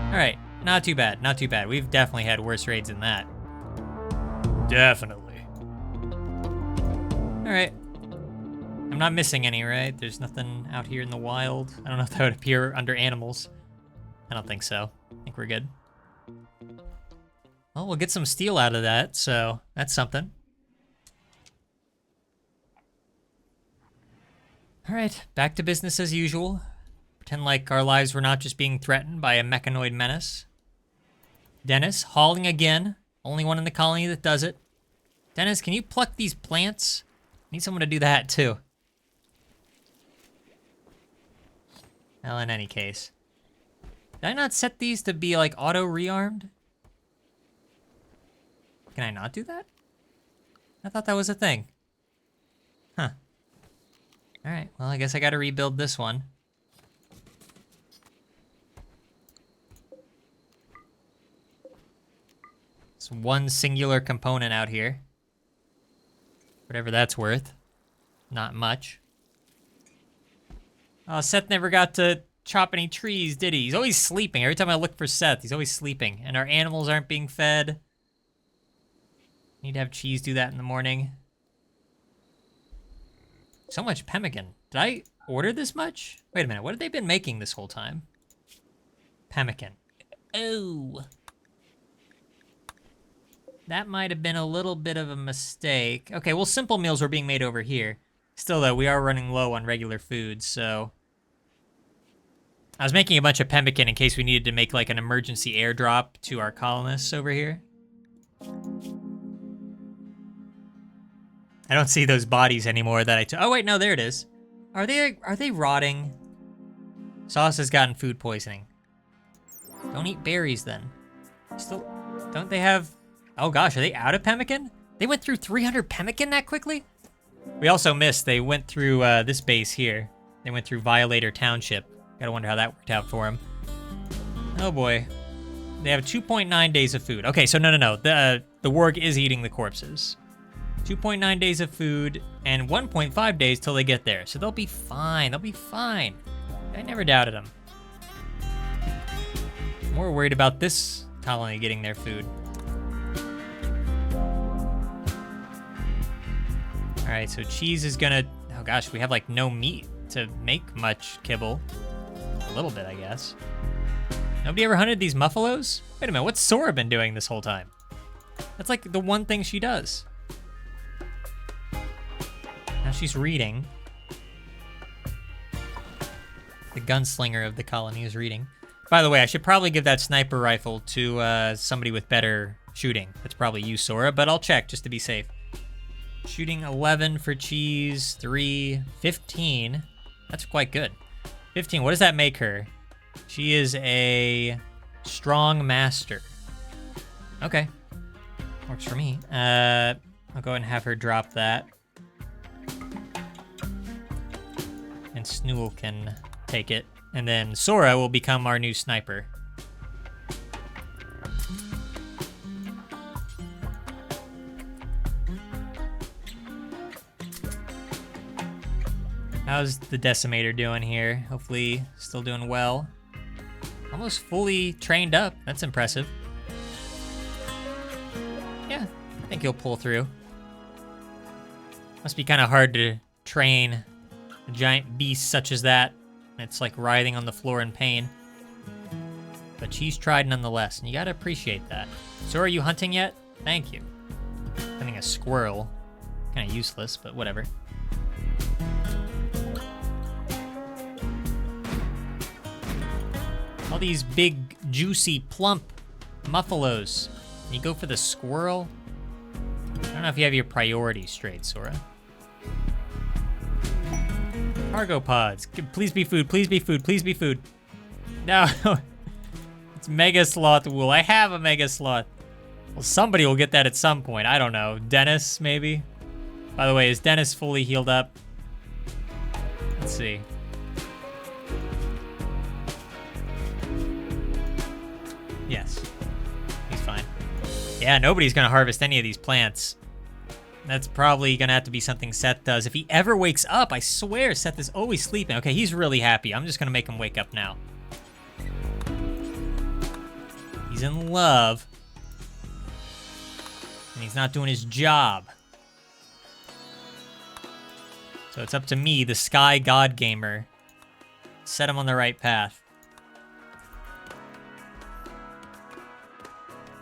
All right, not too bad, not too bad. We've definitely had worse raids than that. Definitely. All right. I'm not missing any, right? There's nothing out here in the wild. I don't know if that would appear under animals. I don't think so. I think we're good. Well, we'll get some steel out of that, so that's something. All right, back to business as usual. Pretend like our lives were not just being threatened by a mechanoid menace. Dennis, hauling again. Only one in the colony that does it. Dennis, can you pluck these plants? Need someone to do that, too. Well, in any case. Did I not set these to be, like, auto-rearmed? Can I not do that? I thought that was a thing. Huh. Alright, well, I guess I gotta rebuild this one. It's one singular component out here. Whatever that's worth. Not much. Oh, Seth never got to chop any trees, did he? He's always sleeping. Every time I look for Seth, he's always sleeping. And our animals aren't being fed. Need to have Cheese do that in the morning. So much pemmican. Did I order this much? Wait a minute, what have they been making this whole time? Pemmican. Oh. That might have been a little bit of a mistake. Okay, well, simple meals were being made over here. Still, though, we are running low on regular food, so... I was making a bunch of pemmican in case we needed to make, like, an emergency airdrop to our colonists over here. I don't see those bodies anymore that I took. Oh, wait, no, there it is. Are they rotting? Sauce has gotten food poisoning. Don't eat berries, then. Still, don't they have... Oh, gosh, are they out of pemmican? They went through 300 pemmican that quickly? We also missed. They went through this base here. They went through Violator Township. Gotta wonder how that worked out for them. Oh, boy. They have 2.9 days of food. Okay, so no. The warg is eating the corpses. 2.9 days of food and 1.5 days till they get there. So they'll be fine. They'll be fine. I never doubted them. More worried about this colony getting their food. All right, so Cheese is gonna... Oh gosh, we have like no meat to make much kibble. A little bit, I guess. Nobody ever hunted these muffalos? Wait a minute, what's Sora been doing this whole time? That's like the one thing she does. Now she's reading. The gunslinger of the colony is reading. By the way, I should probably give that sniper rifle to somebody with better shooting. That's probably you, Sora, but I'll check just to be safe. Shooting 11 for Cheese, 3, 15. That's quite good. 15, what does that make her? She is a strong master. Okay, works for me. I'll go ahead and have her drop that. And Snool can take it. And then Sora will become our new sniper. How's the Decimator doing here? Hopefully still doing well. Almost fully trained up. That's impressive. Yeah, I think he'll pull through. Must be kind of hard to train a giant beast such as that. It's like writhing on the floor in pain. But she's tried nonetheless, and you gotta appreciate that. So are you hunting yet? Thank you. Hunting a squirrel. Kind of useless, but whatever. All these big, juicy, plump muffalos. You go for the squirrel? I don't know if you have your priorities straight, Sora. Cargo pods. Please be food, please be food, please be food. No. It's Mega Sloth wool. I have a Mega Sloth. Well, somebody will get that at some point. I don't know. Dennis, maybe? By the way, is Dennis fully healed up? Let's see. Yes, he's fine. Yeah, nobody's gonna harvest any of these plants. That's probably gonna have to be something Seth does. If he ever wakes up, I swear Seth is always sleeping. Okay, he's really happy. I'm just gonna make him wake up now. He's in love. And he's not doing his job. So it's up to me, the Sky God Gamer. Set him on the right path.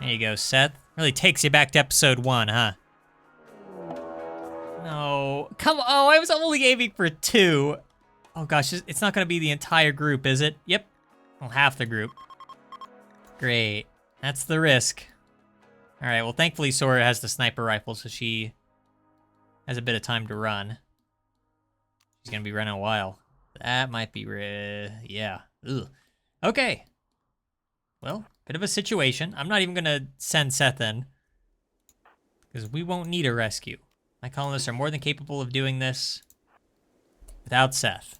There you go, Seth. Really takes you back to episode 1, huh? No. Come on. Oh, I was only aiming for 2. Oh, gosh. It's not going to be the entire group, is it? Yep. Well, half the group. Great. That's the risk. All right. Well, thankfully, Sora has the sniper rifle, so she has a bit of time to run. She's going to be running a while. That might be... yeah. Ugh. Okay. Well, bit of a situation. I'm not even going to send Seth in, because we won't need a rescue. My colonists are more than capable of doing this without Seth.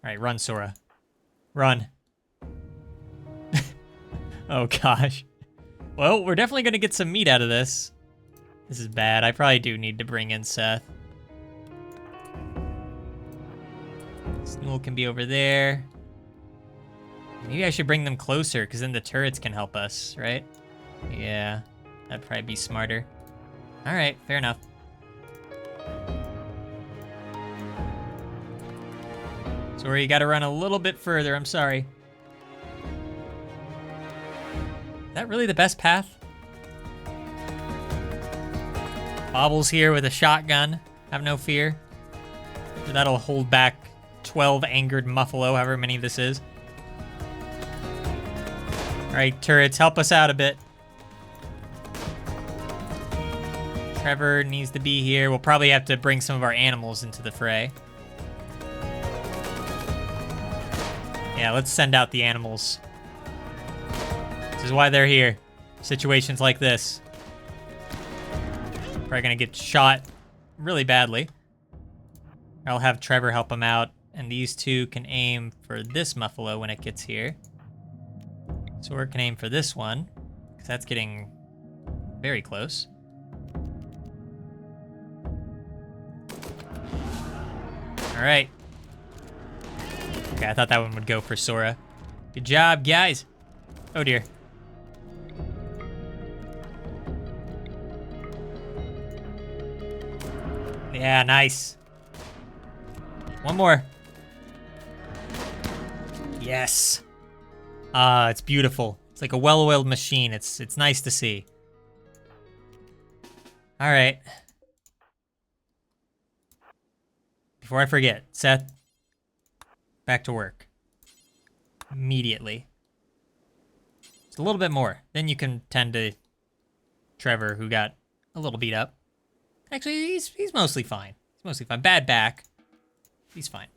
All right, run, Sora. Run. Oh, gosh. Well, we're definitely going to get some meat out of this. This is bad. I probably do need to bring in Seth. Snool can be over there. Maybe I should bring them closer, because then the turrets can help us, right? Yeah, that'd probably be smarter. All right, fair enough. Sorry, you gotta run a little bit further, I'm sorry. Is that really the best path? Bobble's here with a shotgun. Have no fear. That'll hold back 12 angered Muffalo, however many this is. All right, turrets, help us out a bit. Trevor needs to be here. We'll probably have to bring some of our animals into the fray. Yeah, let's send out the animals. This is why they're here. Situations like this. Probably gonna get shot really badly. I'll have Trevor help him out, and these two can aim for this Muffalo when it gets here. Sora can aim for this one, because that's getting very close. All right. Okay, I thought that one would go for Sora. Good job, guys. Oh, dear. Yeah, nice. One more. Yes. Ah, it's beautiful. It's like a well-oiled machine. It's nice to see. All right. Before I forget, Seth, back to work. Immediately. Just a little bit more. Then you can tend to Trevor, who got a little beat up. Actually, he's mostly fine. He's mostly fine. Bad back. He's fine.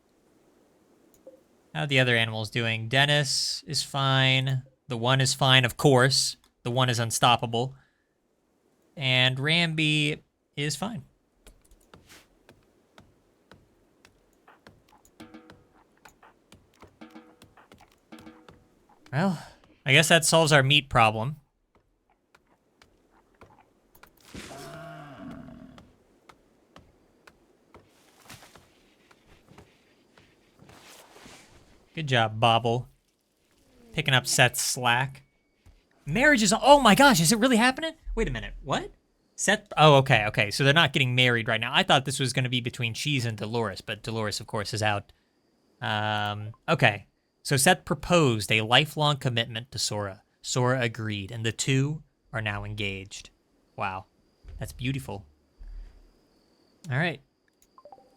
How are the other animals doing? Dennis is fine. The one is fine, of course. The one is unstoppable. And Ramby is fine. Well, I guess that solves our meat problem. Good job, Bobble. Picking up Seth's slack. Marriage is... Oh my gosh, is it really happening? Wait a minute, what? Seth... Oh, okay. So they're not getting married right now. I thought this was going to be between Cheese and Dolores, but Dolores, of course, is out. Okay. So Seth proposed a lifelong commitment to Sora. Sora agreed, and the two are now engaged. Wow. That's beautiful. All right.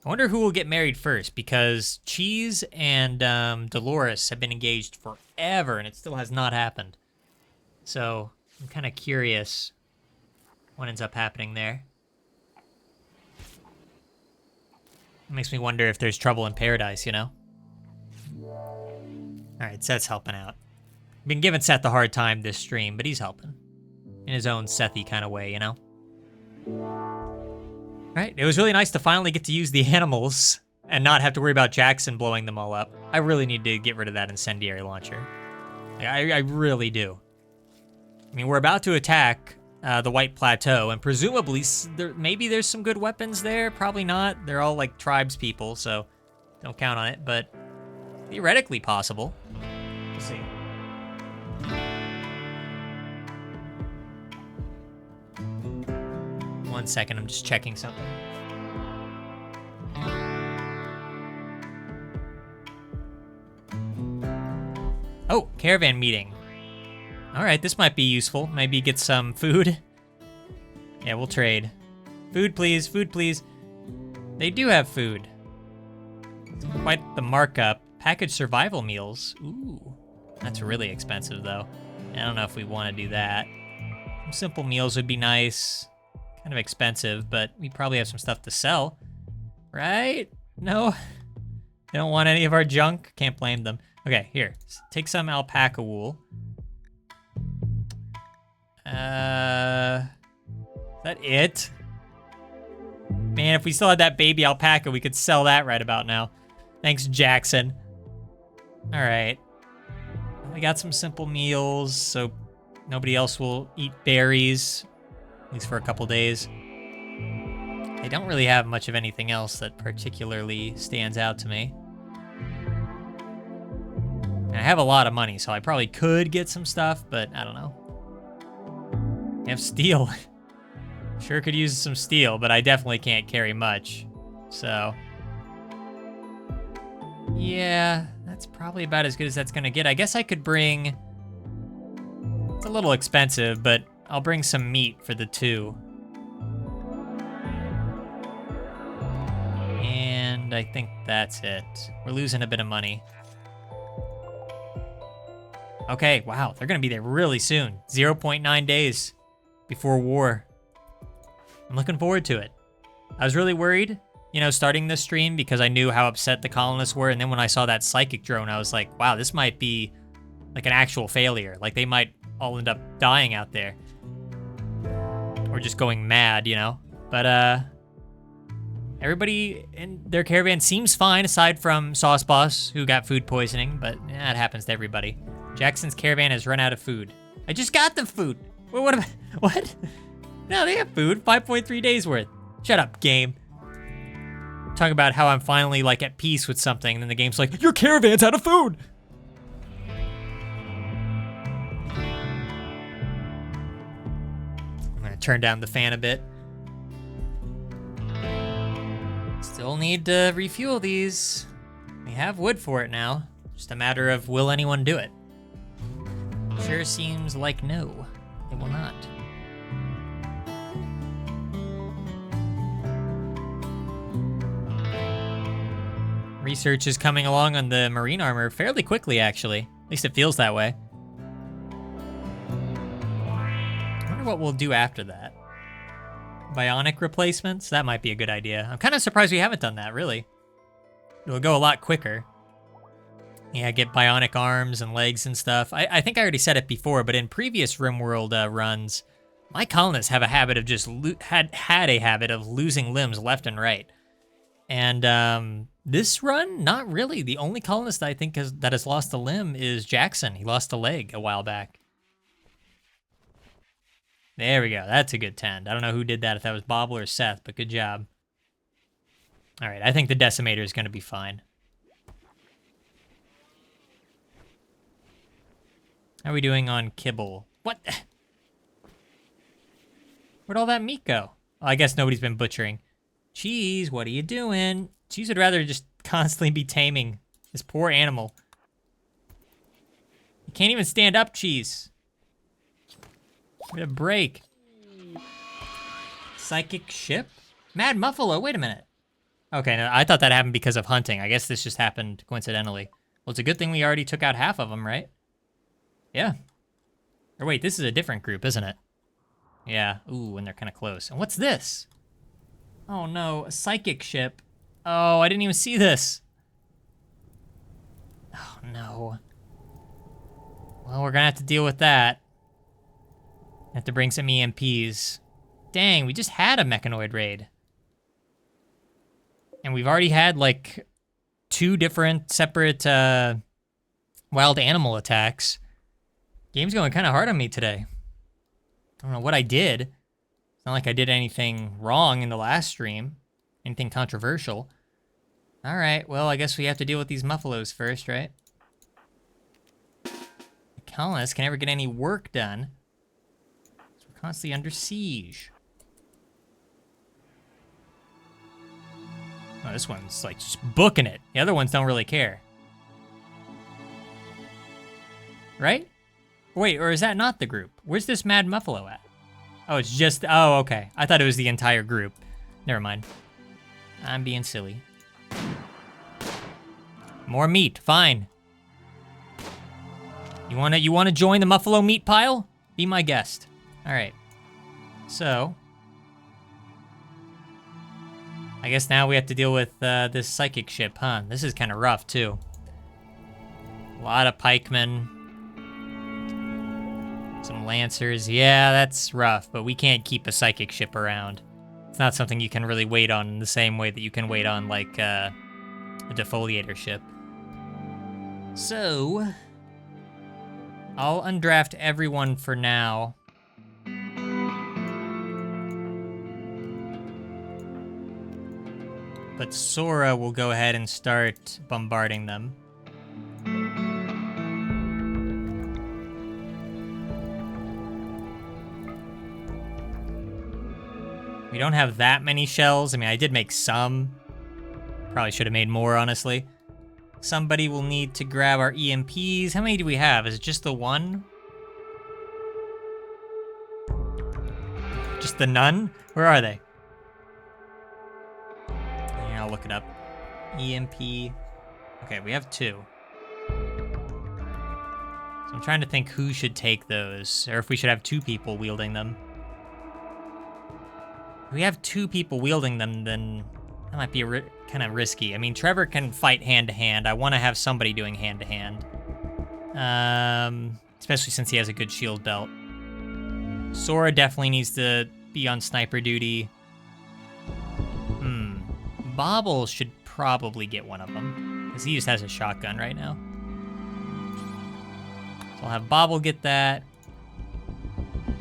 I wonder who will get married first, because Cheese and Dolores have been engaged forever, and it still has not happened. So I'm kind of curious what ends up happening there. It makes me wonder if there's trouble in paradise, you know? All right, Seth's helping out. Been giving Seth a hard time this stream, but he's helping. In his own Sethy kind of way, you know? Right, it was really nice to finally get to use the animals and not have to worry about Jackson blowing them all up. I really need to get rid of that incendiary launcher. I really do. I mean, we're about to attack the White Plateau, and presumably maybe there's some good weapons there. Probably not. They're all like tribes people, so don't count on it, but theoretically possible. We'll see. One second, I'm just checking something. Oh, caravan meeting. All right, this might be useful. Maybe get some food. Yeah, we'll trade. Food, please. Food, please. They do have food. It's quite the markup. Packaged survival meals. Ooh, that's really expensive, though. I don't know if we want to do that. Some simple meals would be nice. Kind of expensive, but we probably have some stuff to sell. Right? No? They don't want any of our junk? Can't blame them. Okay, here. Take some alpaca wool. Is that it? Man, if we still had that baby alpaca, we could sell that right about now. Thanks, Jackson. All right. We got some simple meals, so nobody else will eat berries, at least for a couple days. They don't really have much of anything else that particularly stands out to me. And I have a lot of money, so I probably could get some stuff, but I don't know. I have steel. Sure could use some steel, but I definitely can't carry much. So, yeah, that's probably about as good as that's gonna get. I guess I could bring, it's a little expensive, but I'll bring some meat for the 2. And I think that's it. We're losing a bit of money. Okay, wow, they're gonna be there really soon. 0.9 days before war. I'm looking forward to it. I was really worried, you know, starting this stream because I knew how upset the colonists were, and then when I saw that psychic drone, I was like, wow, this might be like an actual failure. Like, they might all end up dying out there. Or just going mad, you know? But, everybody in their caravan seems fine, aside from Sauce Boss, who got food poisoning, but yeah, it happens to everybody. Jackson's caravan has run out of food. I just got the food. What about, what? No, they have food, 5.3 days worth. Shut up, game. Talking about how I'm finally, like, at peace with something, and then the game's like, your caravan's out of food! I'm gonna turn down the fan a bit. Still need to refuel these. We have wood for it now. Just a matter of, will anyone do it? Sure seems like no, they will not. Research is coming along on the marine armor fairly quickly, actually. At least it feels that way. I wonder what we'll do after that. Bionic replacements? That might be a good idea. I'm kind of surprised we haven't done that, really. It'll go a lot quicker. Yeah, get bionic arms and legs and stuff. I think I already said it before, but in previous RimWorld runs, my colonists have a habit of just had a habit of losing limbs left and right. And this run, not really. The only colonist I think that has lost a limb is Jackson. He lost a leg a while back. There we go. That's a good tend. I don't know who did that, if that was Bobble or Seth, but good job. All right, I think the Decimator is going to be fine. How are we doing on kibble? What? Where'd all that meat go? Oh, I guess nobody's been butchering. Cheese, what are you doing? Cheese would rather just constantly be taming this poor animal. You can't even stand up, Cheese. Get a break. Psychic ship? Mad Muffalo, wait a minute. Okay, no, I thought that happened because of hunting. I guess this just happened coincidentally. Well, it's a good thing we already took out half of them, right? Yeah. Or wait, this is a different group, isn't it? Yeah, ooh, and they're kind of close. And what's this? Oh no, a psychic ship. Oh, I didn't even see this. Oh no. Well, we're gonna have to deal with that. Have to bring some EMPs. Dang, we just had a mechanoid raid. And we've already had like 2 different separate wild animal attacks. Game's going kind of hard on me today. I don't know what I did. It's not like I did anything wrong in the last stream. Anything controversial. All right, well, I guess we have to deal with these muffalos first, right? The colonists can never get any work done. So we're constantly under siege. Oh, this one's like just booking it. The other ones don't really care. right? Wait, or is that not the group? Where's this Mad Muffalo at? Oh, it's just, oh, okay. I thought it was the entire group. Never mind. I'm being silly. More meat, fine. You wanna join the Muffalo meat pile? Be my guest. All right. So, I guess now we have to deal with this psychic ship, huh? This is kind of rough too. A lot of pikemen. Some lancers. Yeah, that's rough, but we can't keep a psychic ship around. It's not something you can really wait on in the same way that you can wait on, like, a defoliator ship. So, I'll undraft everyone for now. But Sora will go ahead and start bombarding them. We don't have that many shells. I mean, I did make some. Probably should have made more, honestly. Somebody will need to grab our EMPs. How many do we have? Is it just the one? Just the none? Where are they? Yeah, I'll look it up. EMP. Okay, we have 2. So I'm trying to think who should take those, or if we should have 2 people wielding them. If we have 2 people wielding them, then that might be kind of risky. I mean, Trevor can fight hand-to-hand. I want to have somebody doing hand-to-hand. Especially since he has a good shield belt. Sora definitely needs to be on sniper duty. Bobble should probably get one of them, because he just has a shotgun right now. So I'll have Bobble get that.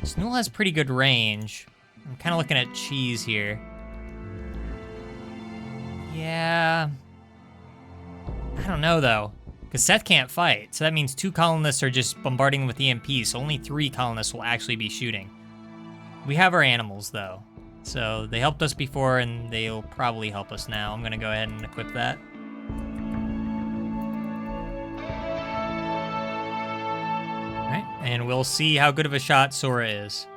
Snool has pretty good range. I'm kind of looking at Cheese here. Yeah. I don't know, though. Because Seth can't fight, so that means 2 colonists are just bombarding with EMPs, so only 3 colonists will actually be shooting. We have our animals, though. So they helped us before, and they'll probably help us now. I'm going to go ahead and equip that. Alright, and we'll see how good of a shot Sora is.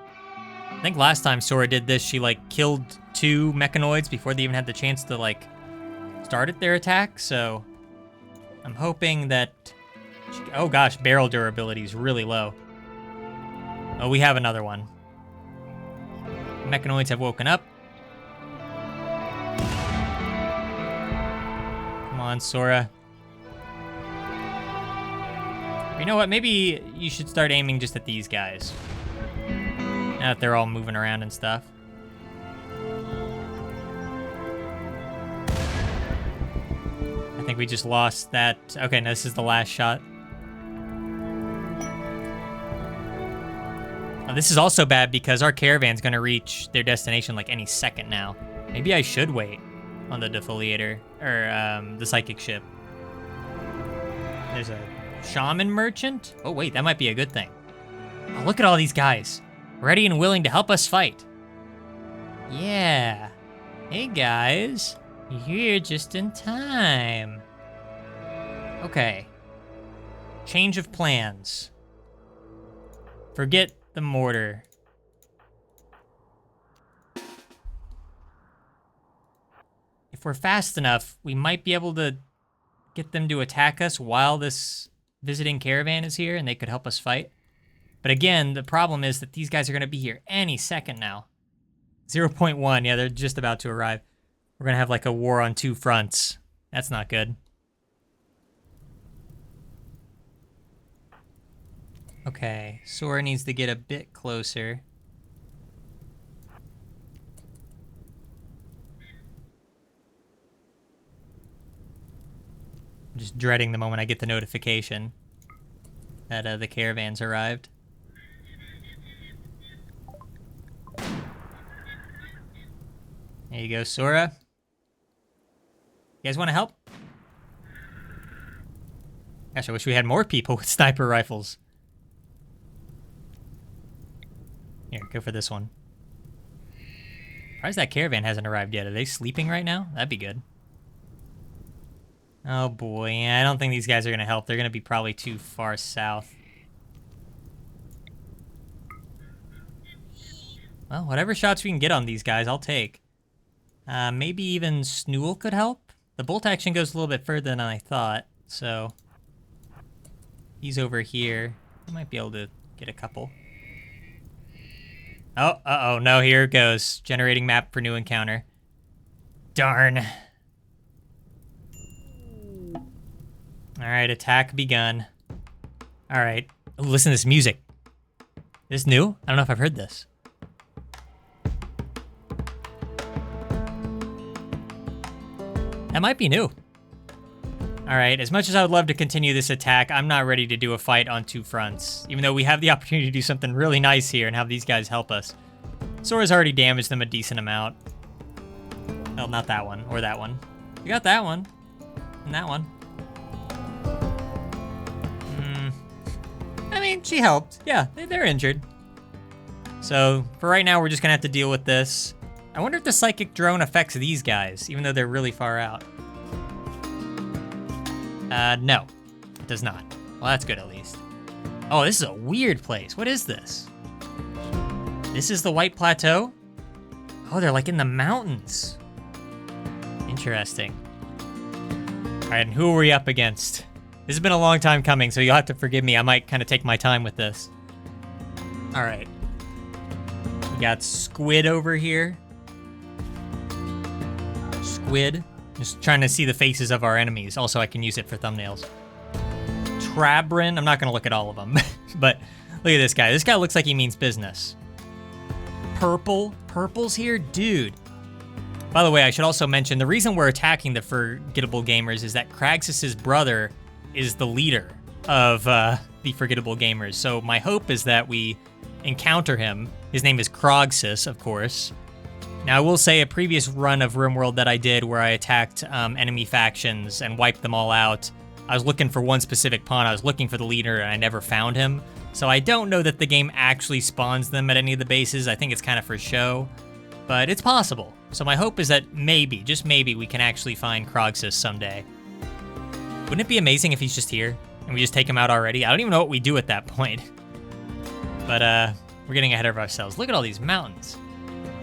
I think last time Sora did this, she, like, killed 2 mechanoids before they even had the chance to, like, start their attack, so I'm hoping that... Oh gosh, barrel durability is really low. Oh, we have another one. Mechanoids have woken up. Come on, Sora. You know what? Maybe you should start aiming just at these guys. Now that they're all moving around and stuff. I think we just lost that. Okay, no, this is the last shot. Oh, this is also bad because our caravan's gonna reach their destination like any second now. Maybe I should wait on the defoliator, or the psychic ship. There's a shaman merchant? Oh wait, that might be a good thing. Oh, look at all these guys. Ready and willing to help us fight. Yeah. Hey guys. You're here just in time. Okay. Change of plans. Forget the mortar. If we're fast enough, we might be able to get them to attack us while this visiting caravan is here, and they could help us fight. But again, the problem is that these guys are going to be here any second now. 0.1, yeah, they're just about to arrive. We're going to have like a war on 2 fronts. That's not good. Okay, Sora needs to get a bit closer. I'm just dreading the moment I get the notification that the caravan's arrived. There you go, Sora. You guys want to help? Gosh, I wish we had more people with sniper rifles. Here, go for this one. Surprised that caravan hasn't arrived yet. Are they sleeping right now? That'd be good. Oh boy, yeah, I don't think these guys are gonna help. They're gonna be probably too far south. Well, whatever shots we can get on these guys, I'll take. Maybe even Snool could help. The bolt action goes a little bit further than I thought, so he's over here. I might be able to get a couple. Oh, uh-oh, no, here it goes. Generating map for new encounter. Darn. All right, attack begun. All right. Ooh, listen to this music. This new? I don't know if I've heard this. That might be new. All right, as much as I would love to continue this attack, I'm not ready to do a fight on two fronts, even though we have the opportunity to do something really nice here and have these guys help us. Sora's already damaged them a decent amount. Well, not that one, or that one. We got that one, and that one. I mean, she helped. Yeah, they're injured. So, for right now, we're just gonna have to deal with this. I wonder if the psychic drone affects these guys, even though they're really far out. No, it does not. Well, that's good at least. Oh, this is a weird place. What is this? This is the White Plateau? Oh, they're like in the mountains. Interesting. All right, and who are we up against? This has been a long time coming, so you'll have to forgive me. I might kind of take my time with this. All right. We got Squid over here. Squid. Just trying to see the faces of our enemies. Also, I can use it for thumbnails. Trabrin. I'm not going to look at all of them, but look at this guy. This guy looks like he means business. Purple. Purple's here? Dude. By the way, I should also mention, the reason we're attacking the Forgettable Gamers is that Kraxus's brother is the leader of the Forgettable Gamers. So my hope is that we encounter him. His name is Krogsus, of course. Now, I will say a previous run of RimWorld that I did where I attacked enemy factions and wiped them all out, I was looking for one specific pawn. I was looking for the leader, and I never found him. So I don't know that the game actually spawns them at any of the bases. I think it's kind of for show, but it's possible. So my hope is that maybe, just maybe, we can actually find Krogsus someday. Wouldn't it be amazing if he's just here and we just take him out already? I don't even know what we do at that point. But we're getting ahead of ourselves. Look at all these mountains.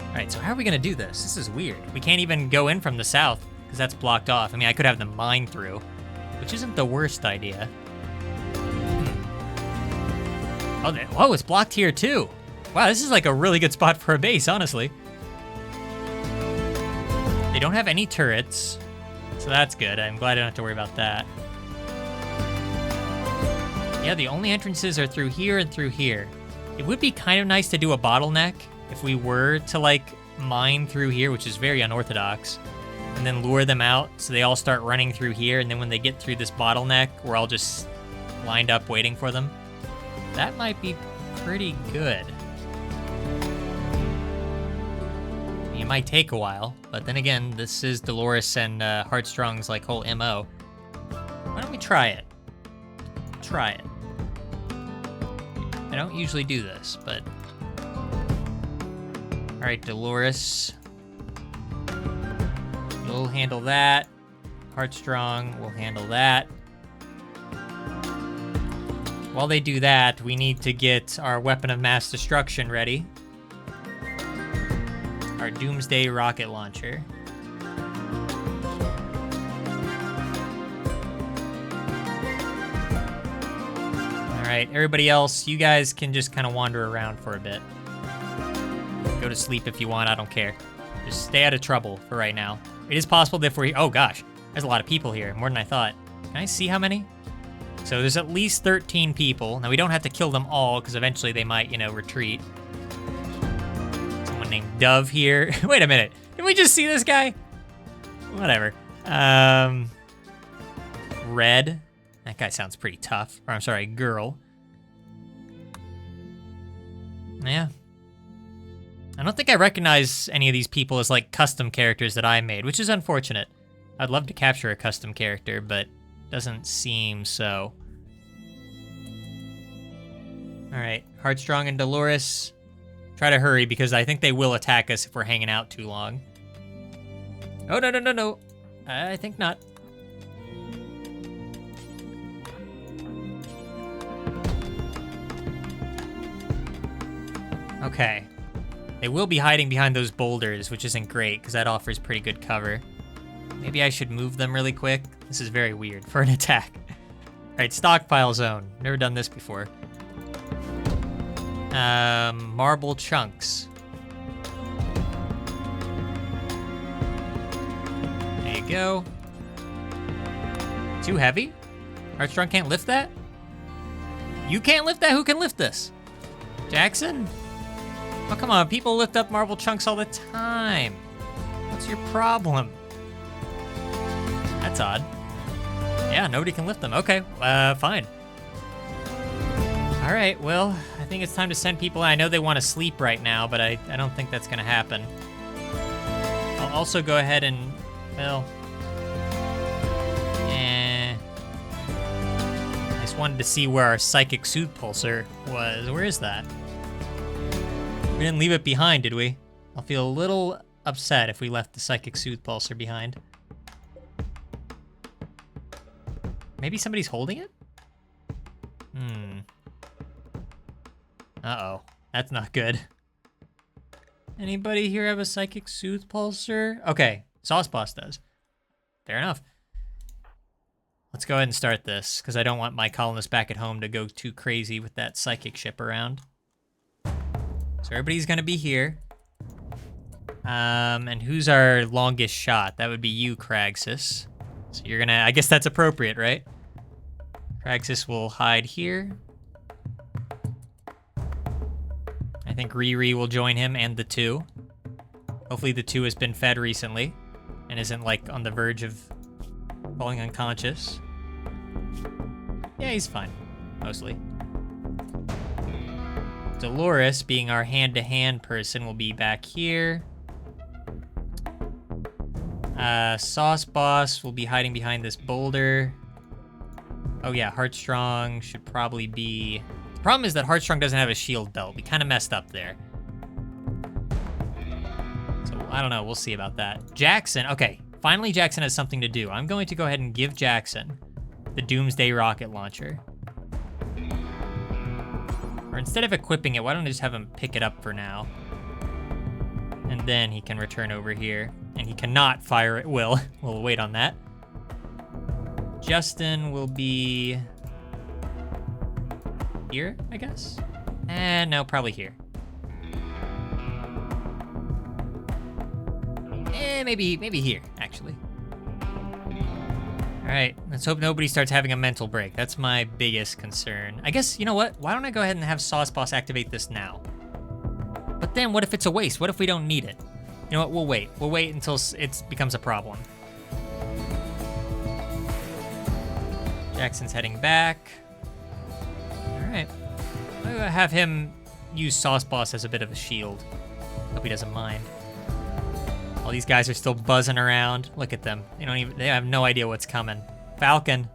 All right, so how are we gonna do this? This is weird. We can't even go in from the south because that's blocked off. I mean, I could have them mine through, which isn't the worst idea. Oh, whoa, it's blocked here too. Wow, this is like a really good spot for a base, honestly. They don't have any turrets, so that's good. I'm glad I don't have to worry about that. Yeah, the only entrances are through here and through here. It would be kind of nice to do a bottleneck if we were to, like, mine through here, which is very unorthodox, and then lure them out so they all start running through here, and then when they get through this bottleneck, we're all just lined up waiting for them. That might be pretty good. It might take a while, but then again, this is Dolores and Heartstrong's, like, whole MO. Why don't we try it? Try it. I don't usually do this, but... All right, Dolores. You'll handle that. Heartstrong will handle that. While they do that, we need to get our weapon of mass destruction ready. Our Doomsday rocket launcher. All right, everybody else, you guys can just kind of wander around for a bit. Go to sleep if you want, I don't care. Just stay out of trouble for right now. It is possible that if we're, oh gosh, there's a lot of people here, more than I thought. Can I see how many? So there's at least 13 people. Now we don't have to kill them all because eventually they might, you know, retreat. Someone named Dove here. Wait a minute, did we just see this guy? Whatever. Red, that guy sounds pretty tough. Or I'm sorry, girl. Yeah. I don't think I recognize any of these people as, like, custom characters that I made, which is unfortunate. I'd love to capture a custom character, but doesn't seem so. All right, Heartstrong and Dolores. Try to hurry, because I think they will attack us if we're hanging out too long. Oh, no, no, no, no. I think not. Okay. They will be hiding behind those boulders, which isn't great because that offers pretty good cover. Maybe I should move them really quick. This is very weird for an attack. All right, stockpile zone. Never done this before. Marble chunks. There you go. Too heavy? Heartstrong can't lift that? You can't lift that? Who can lift this? Jackson? Oh, come on. People lift up marble chunks all the time. What's your problem? That's odd. Yeah, nobody can lift them. Okay, fine. All right, well, I think it's time to send people in. I know they want to sleep right now, but I don't think that's going to happen. I'll also go ahead and, well, I just wanted to see where our psychic soothe pulsar was. Where is that? We didn't leave it behind, did we? I'll feel a little upset if we left the psychic soothe pulsar behind. Maybe somebody's holding it? Uh-oh. That's not good. Anybody here have a psychic soothe pulsar? Okay, Sauce Boss does. Fair enough. Let's go ahead and start this, because I don't want my colonists back at home to go too crazy with that psychic ship around. So everybody's gonna be here. And who's our longest shot? That would be you, Kraxus. So you're gonna, I guess that's appropriate, right? Kraxus will hide here. I think Riri will join him and the 2. Hopefully the 2 has been fed recently and isn't like on the verge of falling unconscious. Yeah, he's fine, mostly. Dolores, being our hand-to-hand person, will be back here. Sauce Boss will be hiding behind this boulder. Oh yeah, Heartstrong should probably be... The problem is that Heartstrong doesn't have a shield belt. We kind of messed up there. So, I don't know. We'll see about that. Jackson. Okay, finally Jackson has something to do. I'm going to go ahead and give Jackson the Doomsday Rocket Launcher. Or instead of equipping it, why don't I just have him pick it up for now? And then he can return over here. And he cannot fire at will. We'll wait on that. Justin will be here, I guess? No, probably here. Maybe here, actually. All right, let's hope nobody starts having a mental break. That's my biggest concern. I guess, you know what? Why don't I go ahead and have Sauce Boss activate this now? But then what if it's a waste? What if we don't need it? You know what? We'll wait. We'll wait until it becomes a problem. Jackson's heading back. All right. I'm gonna have him use Sauce Boss as a bit of a shield. Hope he doesn't mind. All these guys are still buzzing around. Look at them. They have no idea what's coming. Falcon.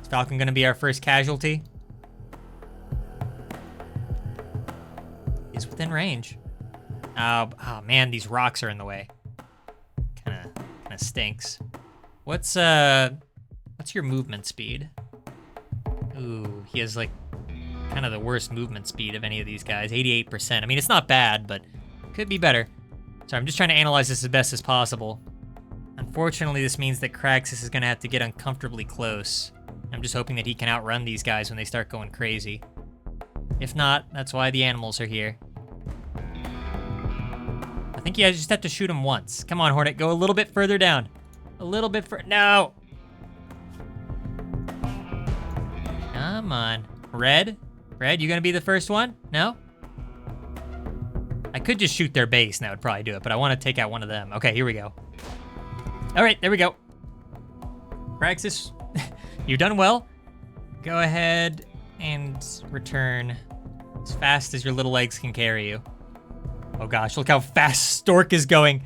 Is Falcon gonna be our first casualty? He's within range. Oh man, these rocks are in the way. Kinda stinks. What's your movement speed? Ooh, he has like kind of the worst movement speed of any of these guys, 88%. I mean, it's not bad, but could be better. So I'm just trying to analyze this as best as possible. Unfortunately, this means that Kraxus is gonna have to get uncomfortably close. I'm just hoping that he can outrun these guys when they start going crazy. If not, that's why the animals are here. I think you just have to shoot him once. Come on, Hornet, go a little bit further down. A little bit further, no! Come on. Red? Red, you gonna be the first one? No? I could just shoot their base and that would probably do it, but I want to take out one of them. Okay, here we go. All right, there we go. Kraxus, you've done well. Go ahead and return as fast as your little legs can carry you. Oh gosh, look how fast Stork is going.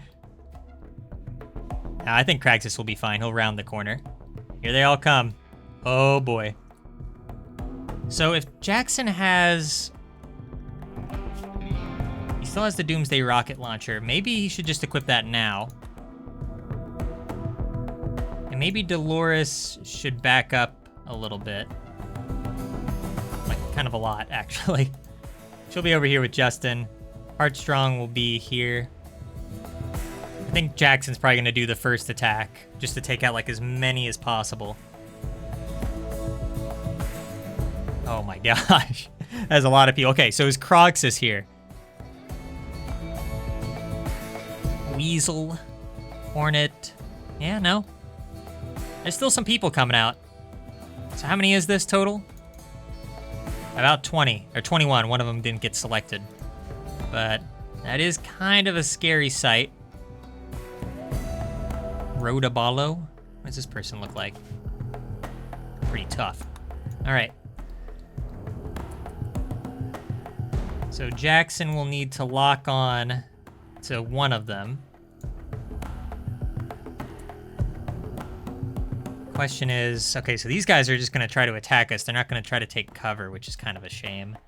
I think Kraxus will be fine. He'll round the corner. Here they all come. Oh boy. So if Jackson has... He still has the Doomsday Rocket Launcher. Maybe he should just equip that now. And maybe Dolores should back up a little bit. Like, kind of a lot, actually. She'll be over here with Justin. Heartstrong will be here. I think Jackson's probably going to do the first attack, just to take out like as many as possible. Oh my gosh. That's a lot of people. Okay, so his Crocs is here. Weasel. Hornet. Yeah, no. There's still some people coming out. So how many is this total? About 20, or 21. One of them didn't get selected. But that is kind of a scary sight. Rodaballo? What does this person look like? Pretty tough. All right. So Jackson will need to lock on to one of them. Question is, okay, so these guys are just going to try to attack us. They're not going to try to take cover, which is kind of a shame.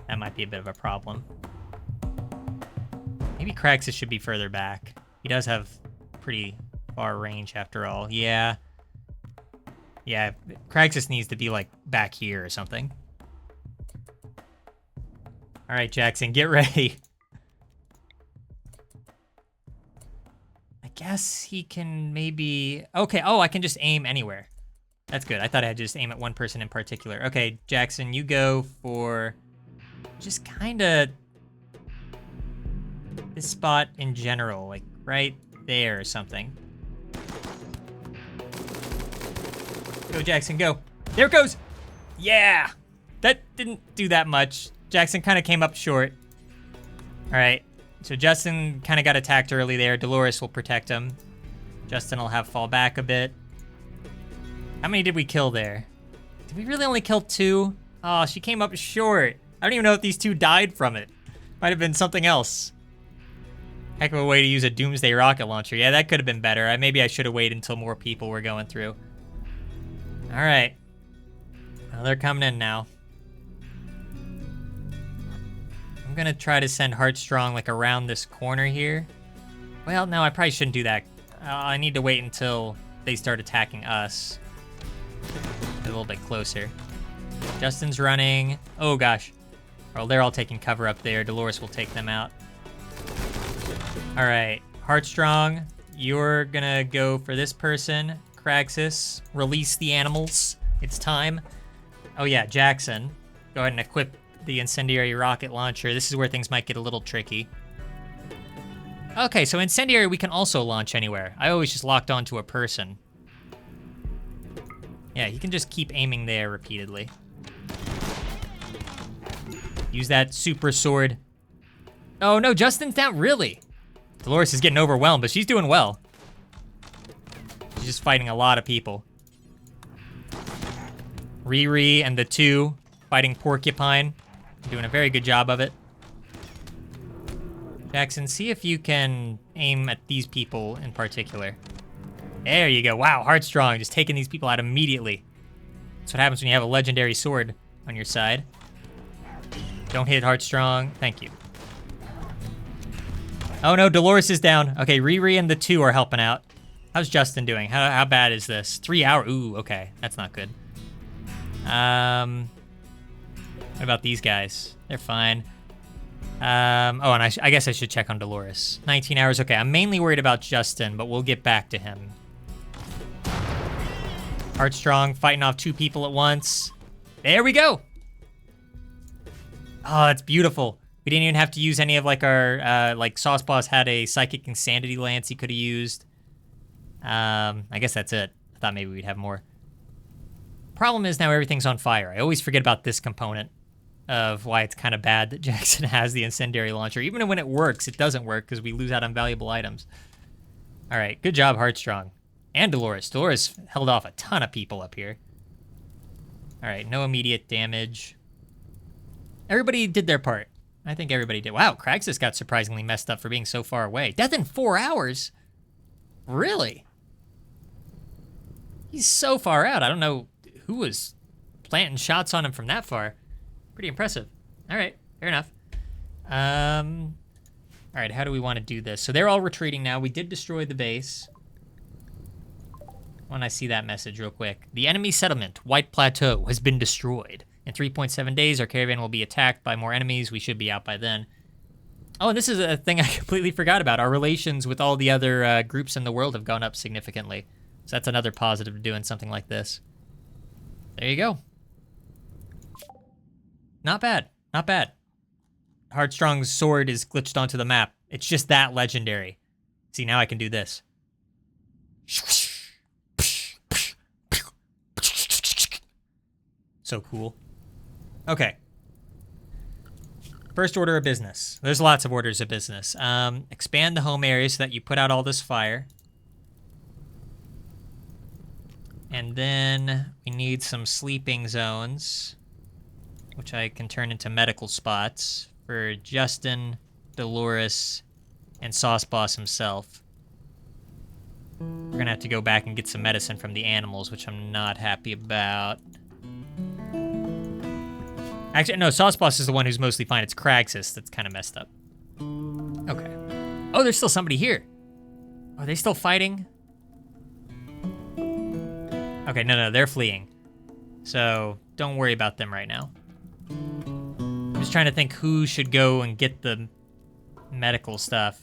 That might be a bit of a problem. Maybe Kraxus should be further back. He does have pretty far range after all. Yeah. Yeah, Kraxus needs to be like back here or something. All right, Jackson, get ready. I guess he can maybe... Okay, oh, I can just aim anywhere. That's good. I thought I had to just aim at one person in particular. Okay, Jackson, you go for just kind of this spot in general, like right there or something. Go, Jackson, go. There it goes. Yeah. That didn't do that much. Jackson kind of came up short. All right. So Justin kind of got attacked early there. Dolores will protect him. Justin will have fall back a bit. How many did we kill there? Did we really only kill 2? Oh, she came up short. I don't even know if these 2 died from it. Might have been something else. Heck of a way to use a Doomsday rocket launcher. Yeah, that could have been better. Maybe I should have waited until more people were going through. All right. Well, they're coming in now. I'm gonna try to send Heartstrong like around this corner here. Well, no, I probably shouldn't do that. I need to wait until they start attacking us. A little bit closer. Justin's running. Oh gosh. Well, they're all taking cover up there. Dolores will take them out. All right, Heartstrong, you're gonna go for this person. Kraxus, release the animals. It's time. Oh yeah, Jackson, go ahead and equip the incendiary rocket launcher. This is where things might get a little tricky. Okay, so incendiary we can also launch anywhere. I always just locked onto a person. Yeah, he can just keep aiming there repeatedly. Use that super sword. Oh no, Justin's down, really? Dolores is getting overwhelmed, but she's doing well. She's just fighting a lot of people. Riri and the 2 fighting Porcupine. Doing a very good job of it. Jackson, see if you can aim at these people in particular. There you go. Wow, Heartstrong, just taking these people out immediately. That's what happens when you have a legendary sword on your side. Don't hit Heartstrong. Thank you. Oh no, Dolores is down. Okay, Riri and the 2 are helping out. How's Justin doing? How bad is this? 3 hours. Ooh, okay. That's not good. What about these guys? They're fine. Oh, and I guess I should check on Dolores. 19 hours. Okay, I'm mainly worried about Justin, but we'll get back to him. Heartstrong fighting off 2 people at once. There we go. Oh, that's beautiful. We didn't even have to use any of like our, like Sauce Boss had a Psychic Insanity Lance he could have used. I guess that's it. I thought maybe we'd have more. Problem is now everything's on fire. I always forget about this component of why it's kind of bad that Jackson has the incendiary launcher. Even when it works, it doesn't work because we lose out on valuable items. All right, good job, Heartstrong. And Dolores. Dolores held off a ton of people up here. All right, no immediate damage. Everybody did their part. I think everybody did. Wow, Kraxus got surprisingly messed up for being so far away. Death in 4 hours? Really? He's so far out. I don't know who was planting shots on him from that far. Pretty impressive. All right, fair enough. All right, how do we want to do this? So they're all retreating now. We did destroy the base. When I see that message real quick. The enemy settlement, White Plateau, has been destroyed. In 3.7 days, our caravan will be attacked by more enemies. We should be out by then. Oh, and this is a thing I completely forgot about. Our relations with all the other groups in the world have gone up significantly. So that's another positive to doing something like this. There you go. Not bad. Not bad. Heartstrong's sword is glitched onto the map. It's just that legendary. See, now I can do this. So cool. Okay. First order of business. There's lots of orders of business. Expand the home area so that you put out all this fire. And then we need some sleeping zones, which I can turn into medical spots for Justin, Dolores, and Sauce Boss himself. We're gonna have to go back and get some medicine from the animals, which I'm not happy about. Actually, no, Sauce Boss is the one who's mostly fine. It's Kraxus that's kind of messed up. Okay. Oh, there's still somebody here. Are they still fighting? Okay, no, they're fleeing. So, don't worry about them right now. I'm just trying to think who should go and get the medical stuff.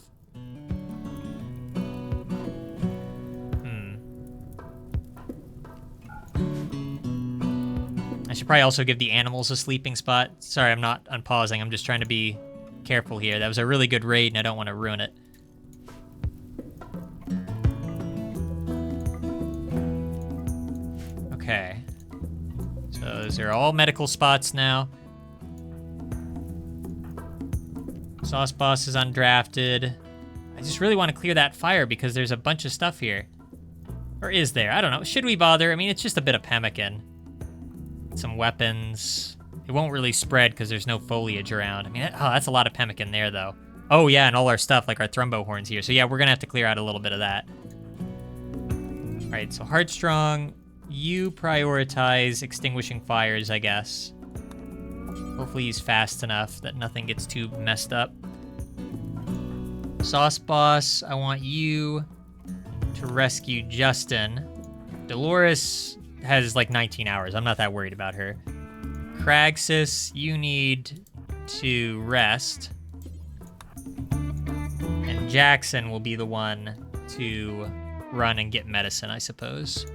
I should probably also give the animals a sleeping spot. Sorry, I'm not unpausing. I'm just trying to be careful here. That was a really good raid, and I don't want to ruin it. Okay. So those are all medical spots now. Sauce Boss is undrafted. I just really want to clear that fire because there's a bunch of stuff here. Or is there? I don't know. Should we bother? I mean, it's just a bit of pemmican. Some weapons. It won't really spread because there's no foliage around. I mean, oh, that's a lot of pemmican there, though. Oh, yeah, and all our stuff, like our thrumbo horns here. So, yeah, we're going to have to clear out a little bit of that. All right, so Heartstrong, you prioritize extinguishing fires, I guess. Hopefully he's fast enough that nothing gets too messed up. Sauce Boss, I want you to rescue Justin. Dolores has like 19 hours. I'm not that worried about her. Kraxus, you need to rest. And Jackson will be the one to run and get medicine, I suppose.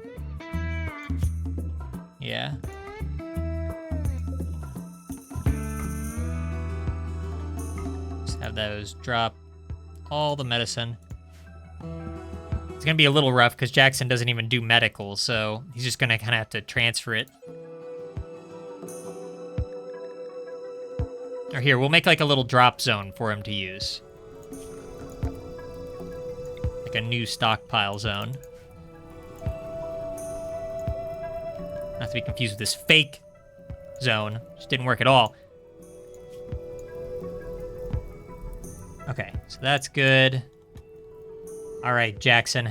Yeah. Just have those drop all the medicine. It's gonna be a little rough because Jackson doesn't even do medical, so he's just gonna kind of have to transfer it. Or here, we'll make like a little drop zone for him to use. Like a new stockpile zone. Not to be confused with this fake zone, which didn't work at all. Okay, so that's good. All right, Jackson.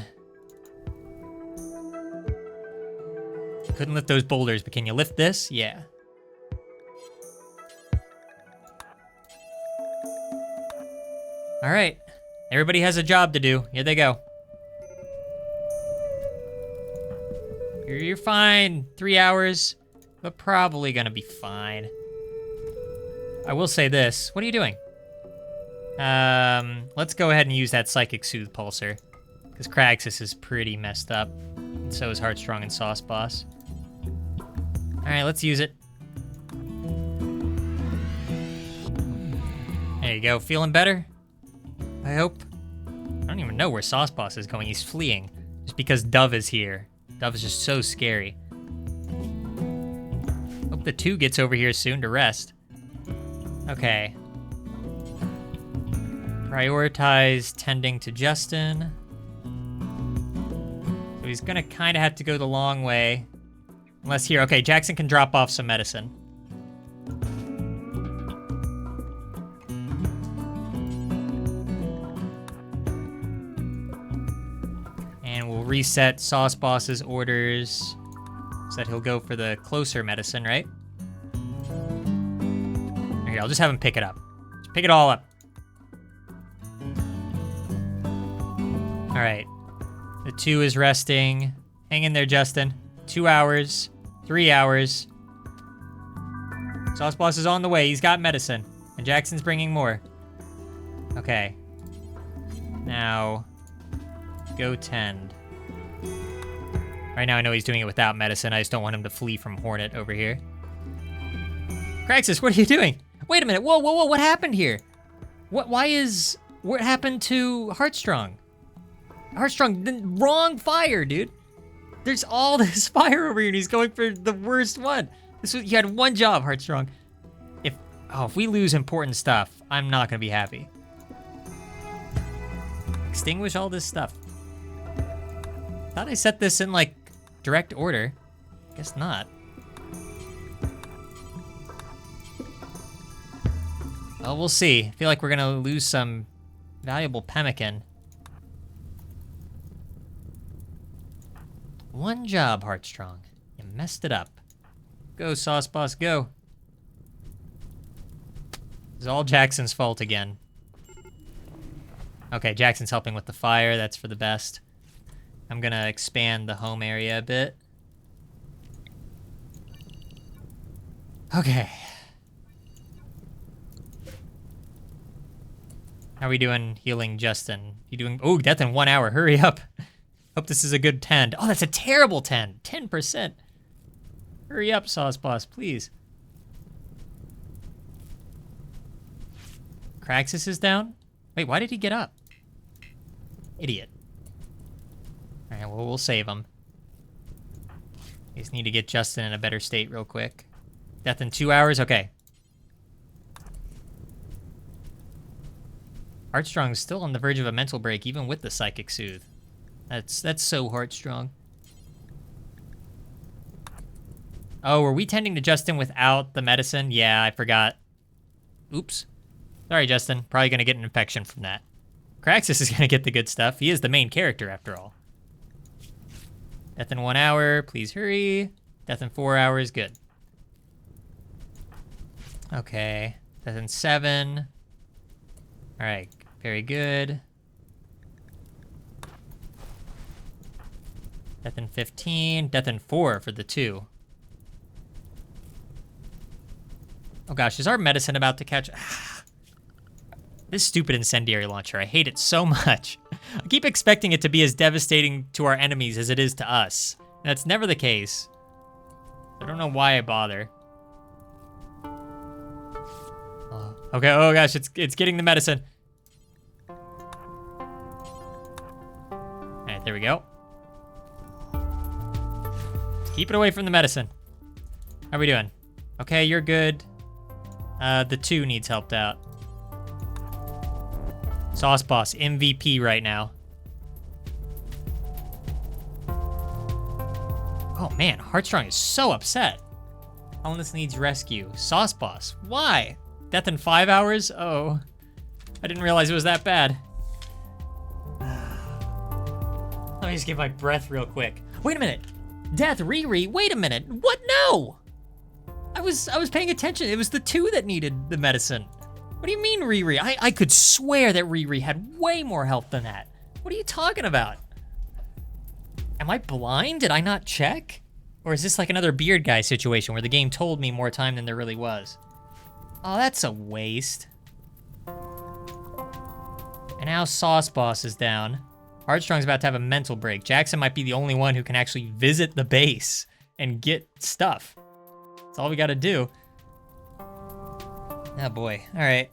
You couldn't lift those boulders, but can you lift this? Yeah. All right. Everybody has a job to do. Here they go. You're fine. 3 hours, but probably gonna be fine. I will say this. What are you doing? Let's go ahead and use that Psychic Soothe Pulsar. Because Kraxus is pretty messed up. And so is Heartstrong and Sauce Boss. Alright, let's use it. There you go. Feeling better? I hope. I don't even know where Sauce Boss is going. He's fleeing. Just because Dove is here. Dove is just so scary. Hope the 2 gets over here soon to rest. Okay. Prioritize tending to Justin. So he's gonna kind of have to go the long way. Unless here, okay, Jackson can drop off some medicine. And we'll reset Sauce Boss's orders so that he'll go for the closer medicine, right? Here, I'll just have him pick it up. Just pick it all up. All right, the 2 is resting. Hang in there, Justin. 2 hours, 3 hours. Sauce Boss is on the way. He's got medicine. And Jackson's bringing more. Okay. Now, go tend. Right now I know he's doing it without medicine. I just don't want him to flee from Hornet over here. Craxus, what are you doing? Wait a minute. Whoa, whoa, whoa. What happened here? What happened to Heartstrong? Heartstrong, the wrong fire, dude. There's all this fire over here and he's going for the worst one. You had one job, Heartstrong. If we lose important stuff, I'm not gonna be happy. Extinguish all this stuff. Thought I set this in like direct order. Guess not. Well, we'll see. I feel like we're gonna lose some valuable pemmican. One job, Heartstrong. You messed it up. Go, Sauce Boss, go. It's all Jackson's fault again. Okay, Jackson's helping with the fire. That's for the best. I'm gonna expand the home area a bit. Okay. How are we doing healing Justin? You doing, oh, death in 1 hour, hurry up. Hope this is a good tend. Oh, that's a terrible tend, 10%. Hurry up, Sauce Boss, please. Craxus is down? Wait, why did he get up? Idiot. All right, well, we'll save him. We just need to get Justin in a better state real quick. Death in 2 hours, okay. Heartstrong's still on the verge of a mental break, even with the Psychic Soothe. That's so Heartstrong. Oh, were we tending to Justin without the medicine? Yeah, I forgot. Oops. Sorry, Justin. Probably gonna get an infection from that. Craxus is gonna get the good stuff. He is the main character, after all. Death in 1 hour, please hurry. Death in 4 hours, good. Okay. Death in 7. All right, very good. Death in 15, death in 4 for the 2. Oh gosh, is our medicine about to catch? This stupid incendiary launcher, I hate it so much. I keep expecting it to be as devastating to our enemies as it is to us. And that's never the case. I don't know why I bother. Okay, oh gosh, it's getting the medicine. All right, there we go. Keep it away from the medicine. How are we doing? Okay, you're good. The 2 needs helped out. Sauce Boss, MVP right now. Oh man, Heartstrong is so upset. Colonist needs rescue. Sauce Boss, why? Death in 5 hours? Oh, I didn't realize it was that bad. Let me just get my breath real quick. Wait a minute. Death, Riri, wait a minute. What? No! I was paying attention. It was the 2 that needed the medicine. What do you mean, Riri? I could swear that Riri had way more health than that. What are you talking about? Am I blind? Did I not check? Or is this like another beard guy situation where the game told me more time than there really was? Oh, that's a waste. And now Sauce Boss is down. Heartstrong's about to have a mental break. Jackson might be the only one who can actually visit the base and get stuff. That's all we gotta do. Oh boy, all right.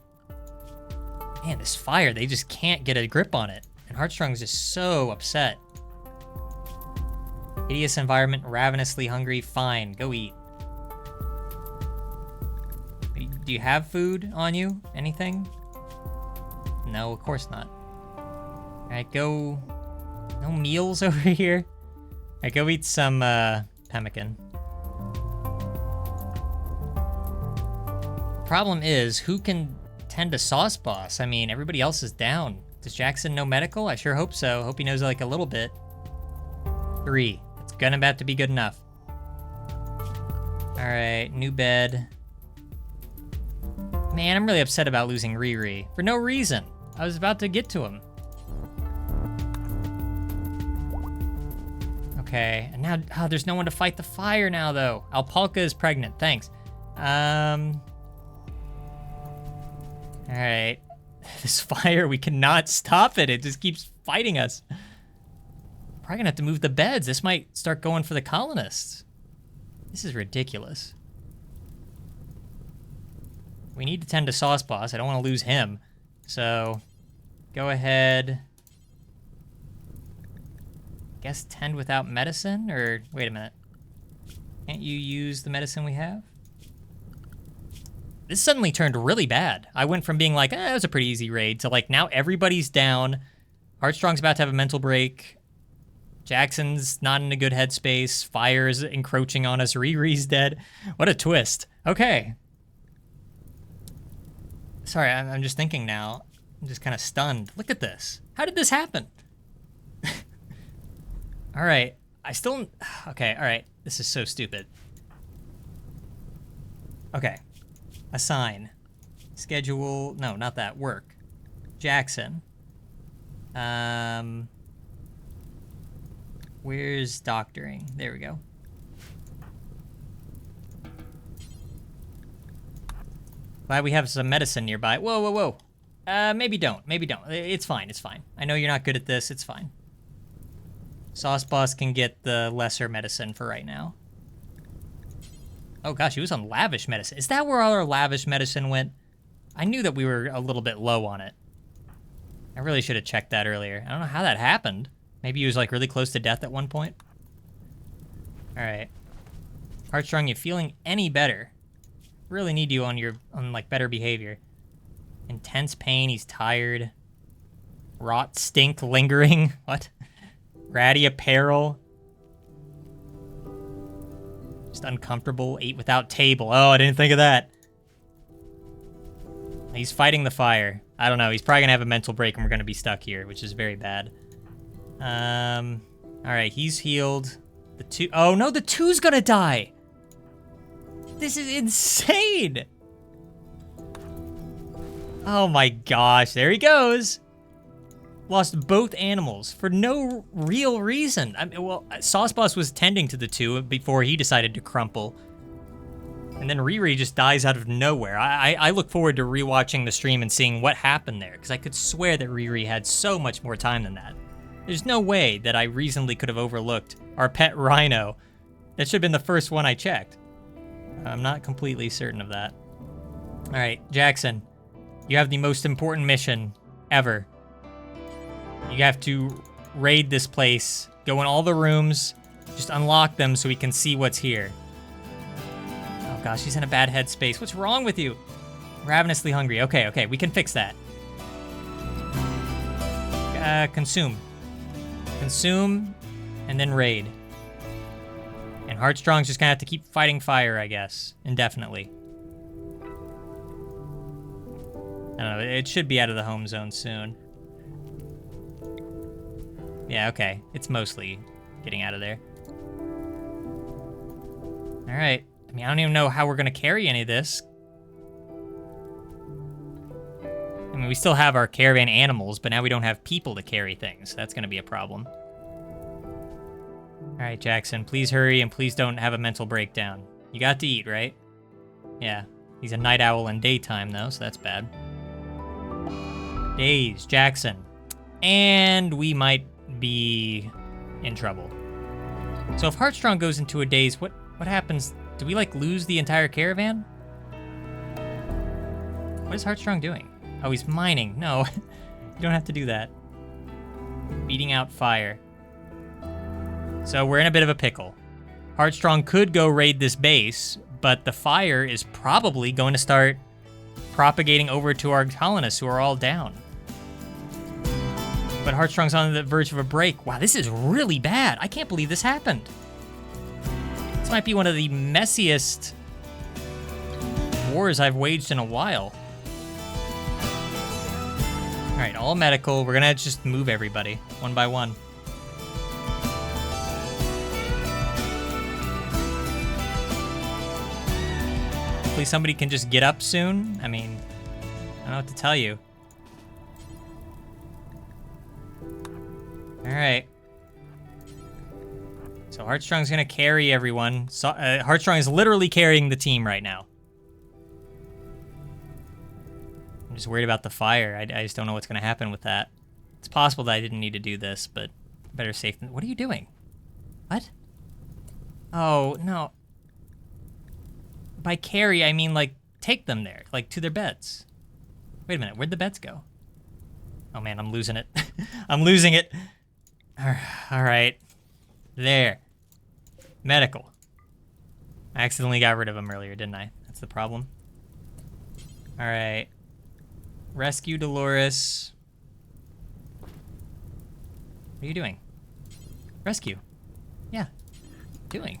Man, this fire, they just can't get a grip on it. And Heartstrong's just so upset. Hideous environment, ravenously hungry, fine, go eat. Do you have food on you? Anything? No, of course not. All right, go, no meals over here? All right, go eat some pemmican. Problem is, who can tend to Sauce Boss? I mean, everybody else is down. Does Jackson know medical? I sure hope so. Hope he knows like a little bit. 3, it's gonna have to be good enough. All right, new bed. Man, I'm really upset about losing Riri. For no reason. I was about to get to him. Okay, and now, oh, there's no one to fight the fire now, though. Alpalka is pregnant, thanks. Alright. This fire, we cannot stop it. It just keeps fighting us. Probably gonna have to move the beds. This might start going for the colonists. This is ridiculous. We need to tend to Sauce Boss. I don't want to lose him. So, go ahead. Guess tend without medicine? Or, wait a minute. Can't you use the medicine we have? This suddenly turned really bad. I went from being like, that was a pretty easy raid, to like, now everybody's down. Heartstrong's about to have a mental break. Jackson's not in a good headspace. Fire's encroaching on us. Riri's dead. What a twist. Okay. Sorry, I'm just thinking now. I'm just kind of stunned. Look at this. How did this happen? All right. I still... Okay, all right. This is so stupid. Okay. Assign. Schedule... No, not that. Work. Jackson. Where's doctoring? There we go. Glad we have some medicine nearby. Whoa, whoa, whoa. Maybe don't. Maybe don't. It's fine. It's fine. I know you're not good at this. It's fine. Sauce Boss can get the lesser medicine for right now. Oh gosh, he was on lavish medicine. Is that where all our lavish medicine went? I knew that we were a little bit low on it. I really should have checked that earlier. I don't know how that happened. Maybe he was like really close to death at one point. All right. Heartstrong, you feeling any better? Really need you on like better behavior. Intense pain, he's tired. Rot stink lingering. What? Ratty apparel. Just uncomfortable. Ate without table. Oh, I didn't think of that. He's fighting the fire. I don't know. He's probably gonna have a mental break and we're gonna be stuck here, which is very bad. All right, he's healed. The two. Oh no, the two's gonna die. This is insane. Oh my gosh, there he goes. Lost both animals for no real reason. I mean, well, Sauce Boss was tending to the two before he decided to crumple. And then Riri just dies out of nowhere. I look forward to rewatching the stream and seeing what happened there, because I could swear that Riri had so much more time than that. There's no way that I reasonably could have overlooked our pet rhino. That should have been the first one I checked. I'm not completely certain of that. All right, Jackson, you have the most important mission ever. You have to raid this place, go in all the rooms, just unlock them so we can see what's here. Oh gosh, he's in a bad headspace. What's wrong with you? Ravenously hungry. Okay, we can fix that. Consume. Consume, and then raid. And Heartstrong's just gonna have to keep fighting fire, I guess, indefinitely. I don't know, it should be out of the home zone soon. Yeah, okay. It's mostly getting out of there. Alright. I mean, I don't even know how we're gonna carry any of this. I mean, we still have our caravan animals, but now we don't have people to carry things. That's gonna be a problem. Alright, Jackson, please hurry and please don't have a mental breakdown. You got to eat, right? Yeah. He's a night owl in daytime, though, so that's bad. Days, Jackson. And we might be in trouble. So if Heartstrong goes into a daze, what happens? Do we like lose the entire caravan? What is Heartstrong doing? Oh, he's mining. No, you don't have to do that. Beating out fire. So we're in a bit of a pickle. Heartstrong could go raid this base, but the fire is probably going to start propagating over to our colonists who are all down. But Heartstrong's on the verge of a break. Wow, this is really bad. I can't believe this happened. This might be one of the messiest wars I've waged in a while. All right, all medical. We're gonna just move everybody one by one. Hopefully somebody can just get up soon. I mean, I don't know what to tell you. All right. So Heartstrong's gonna carry everyone. So, Heartstrong is literally carrying the team right now. I'm just worried about the fire. I just don't know what's going to happen with that. It's possible that I didn't need to do this, but better safe than... What are you doing? What? Oh, no. By carry, I mean, like, take them there, like, to their beds. Wait a minute, where'd the beds go? Oh, man, I'm losing it. I'm losing it. All right. There. Medical. I accidentally got rid of him earlier, didn't I? That's the problem. All right. Rescue Dolores. What are you doing? Rescue. Yeah. Doing.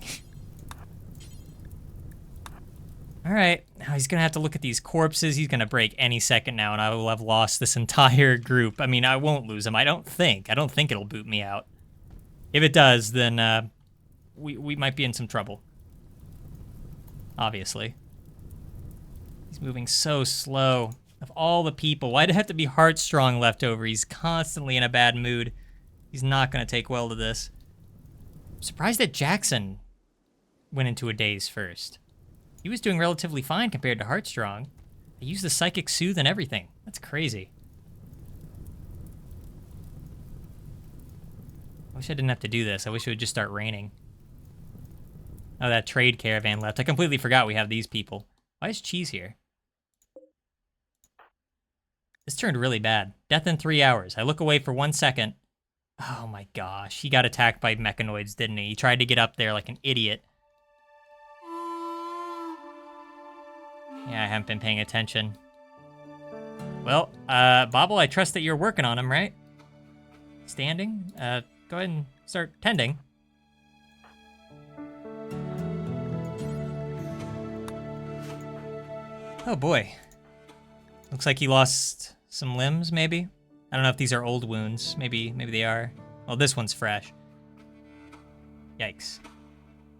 All right. Now he's going to have to look at these corpses. He's going to break any second now, and I will have lost this entire group. I mean, I won't lose him. I don't think it'll boot me out. If it does, then we might be in some trouble. Obviously. He's moving so slow. Of all the people, why'd it have to be Heartstrong left over? He's constantly in a bad mood. He's not going to take well to this. I'm surprised that Jackson went into a daze first. He was doing relatively fine compared to Heartstrong. I used the Psychic Soothe and everything. That's crazy. I wish I didn't have to do this. I wish it would just start raining. Oh, that trade caravan left. I completely forgot we have these people. Why is Cheese here? This turned really bad. Death in 3 hours. I look away for 1 second. Oh my gosh. He got attacked by mechanoids, didn't he? He tried to get up there like an idiot. Yeah, I haven't been paying attention. Well, Bobble, I trust that you're working on him, right? Standing? Go ahead and start tending. Oh boy. Looks like he lost some limbs, maybe? I don't know if these are old wounds. Maybe they are. Well, this one's fresh. Yikes.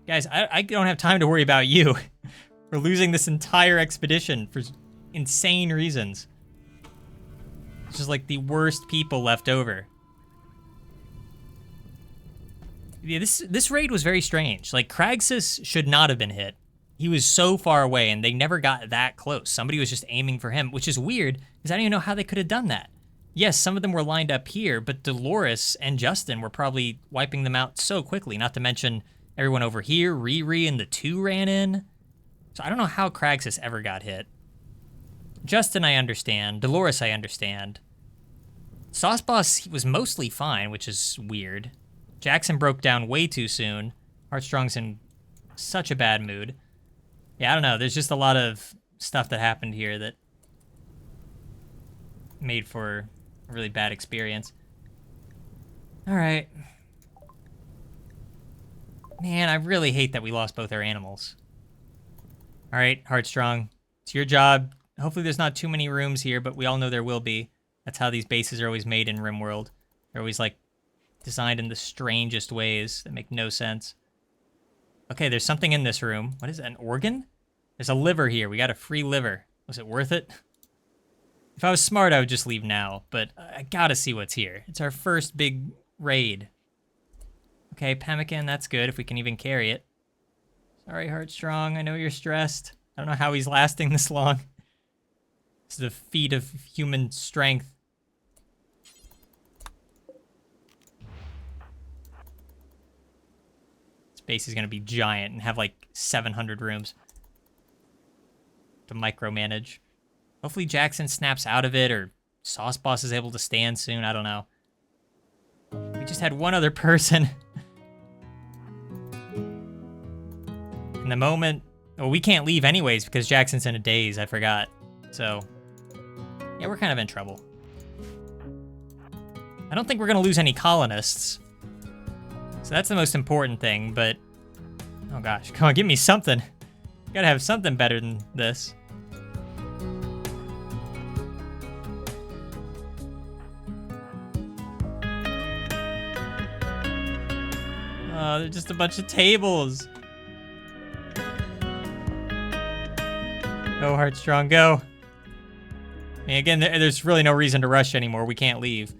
Guys, I don't have time to worry about you. We're losing this entire expedition for insane reasons. It's just like the worst people left over. Yeah, this raid was very strange. Like, Kraxus should not have been hit. He was so far away, and they never got that close. Somebody was just aiming for him, which is weird, because I don't even know how they could have done that. Yes, some of them were lined up here, but Dolores and Justin were probably wiping them out so quickly, not to mention everyone over here. Riri and the 2 ran in. So I don't know how Kraxus ever got hit. Justin, I understand. Dolores, I understand. Sauce Boss, he was mostly fine, which is weird. Jackson broke down way too soon. Heartstrong's in such a bad mood. Yeah, I don't know. There's just a lot of stuff that happened here that made for a really bad experience. All right. Man, I really hate that we lost both our animals. All right, Heartstrong, it's your job. Hopefully there's not too many rooms here, but we all know there will be. That's how these bases are always made in RimWorld. They're always, like, designed in the strangest ways that make no sense. Okay, there's something in this room. What is it, an organ? There's a liver here. We got a free liver. Was it worth it? If I was smart, I would just leave now, but I gotta see what's here. It's our first big raid. Okay, pemmican, that's good, if we can even carry it. Sorry, Heartstrong, I know you're stressed. I don't know how he's lasting this long. This is a feat of human strength. This base is gonna be giant and have like 700 rooms to micromanage. Hopefully Jackson snaps out of it, or Sauce Boss is able to stand soon, I don't know. We just had one other person. In the moment, well, we can't leave anyways because Jackson's in a daze, I forgot. So, yeah, we're kind of in trouble. I don't think we're gonna lose any colonists. So that's the most important thing, but, oh gosh, come on, give me something. You gotta have something better than this. Oh, they're just a bunch of tables. Go, Heartstrong, go. I mean, again, there's really no reason to rush anymore. We can't leave.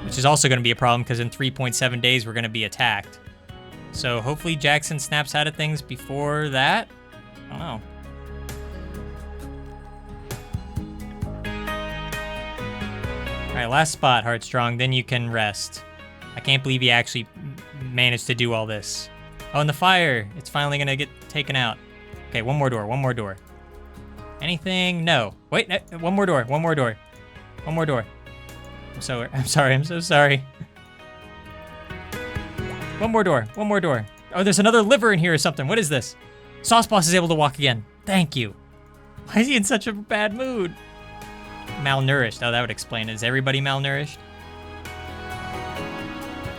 Which is also going to be a problem because in 3.7 days, we're going to be attacked. So hopefully Jackson snaps out of things before that. I don't know. All right, last spot, Heartstrong. Then you can rest. I can't believe he actually managed to do all this. Oh, and the fire. It's finally going to get taken out. Okay, one more door, one more door. Anything? No. Wait, one more door, one more door. One more door. I'm sorry, I'm so sorry. One more door, one more door. Oh, there's another liver in here or something. What is this? Sauce Boss is able to walk again. Thank you. Why is he in such a bad mood? Malnourished. Oh, that would explain it. Is everybody malnourished?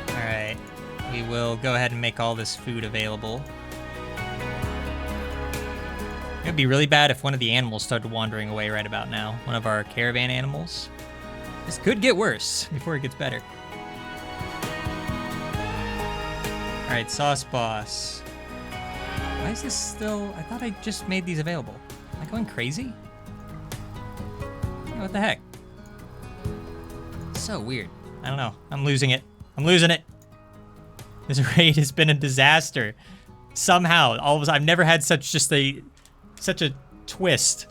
All right. We will go ahead and make all this food available. It would be really bad if one of the animals started wandering away right about now. One of our caravan animals. This could get worse before it gets better. All right, Sauce Boss. Why is this still... I thought I just made these available. Am I going crazy? What the heck? So weird. I don't know. I'm losing it. I'm losing it. This raid has been a disaster. Somehow, all of us, I've never had such a twist.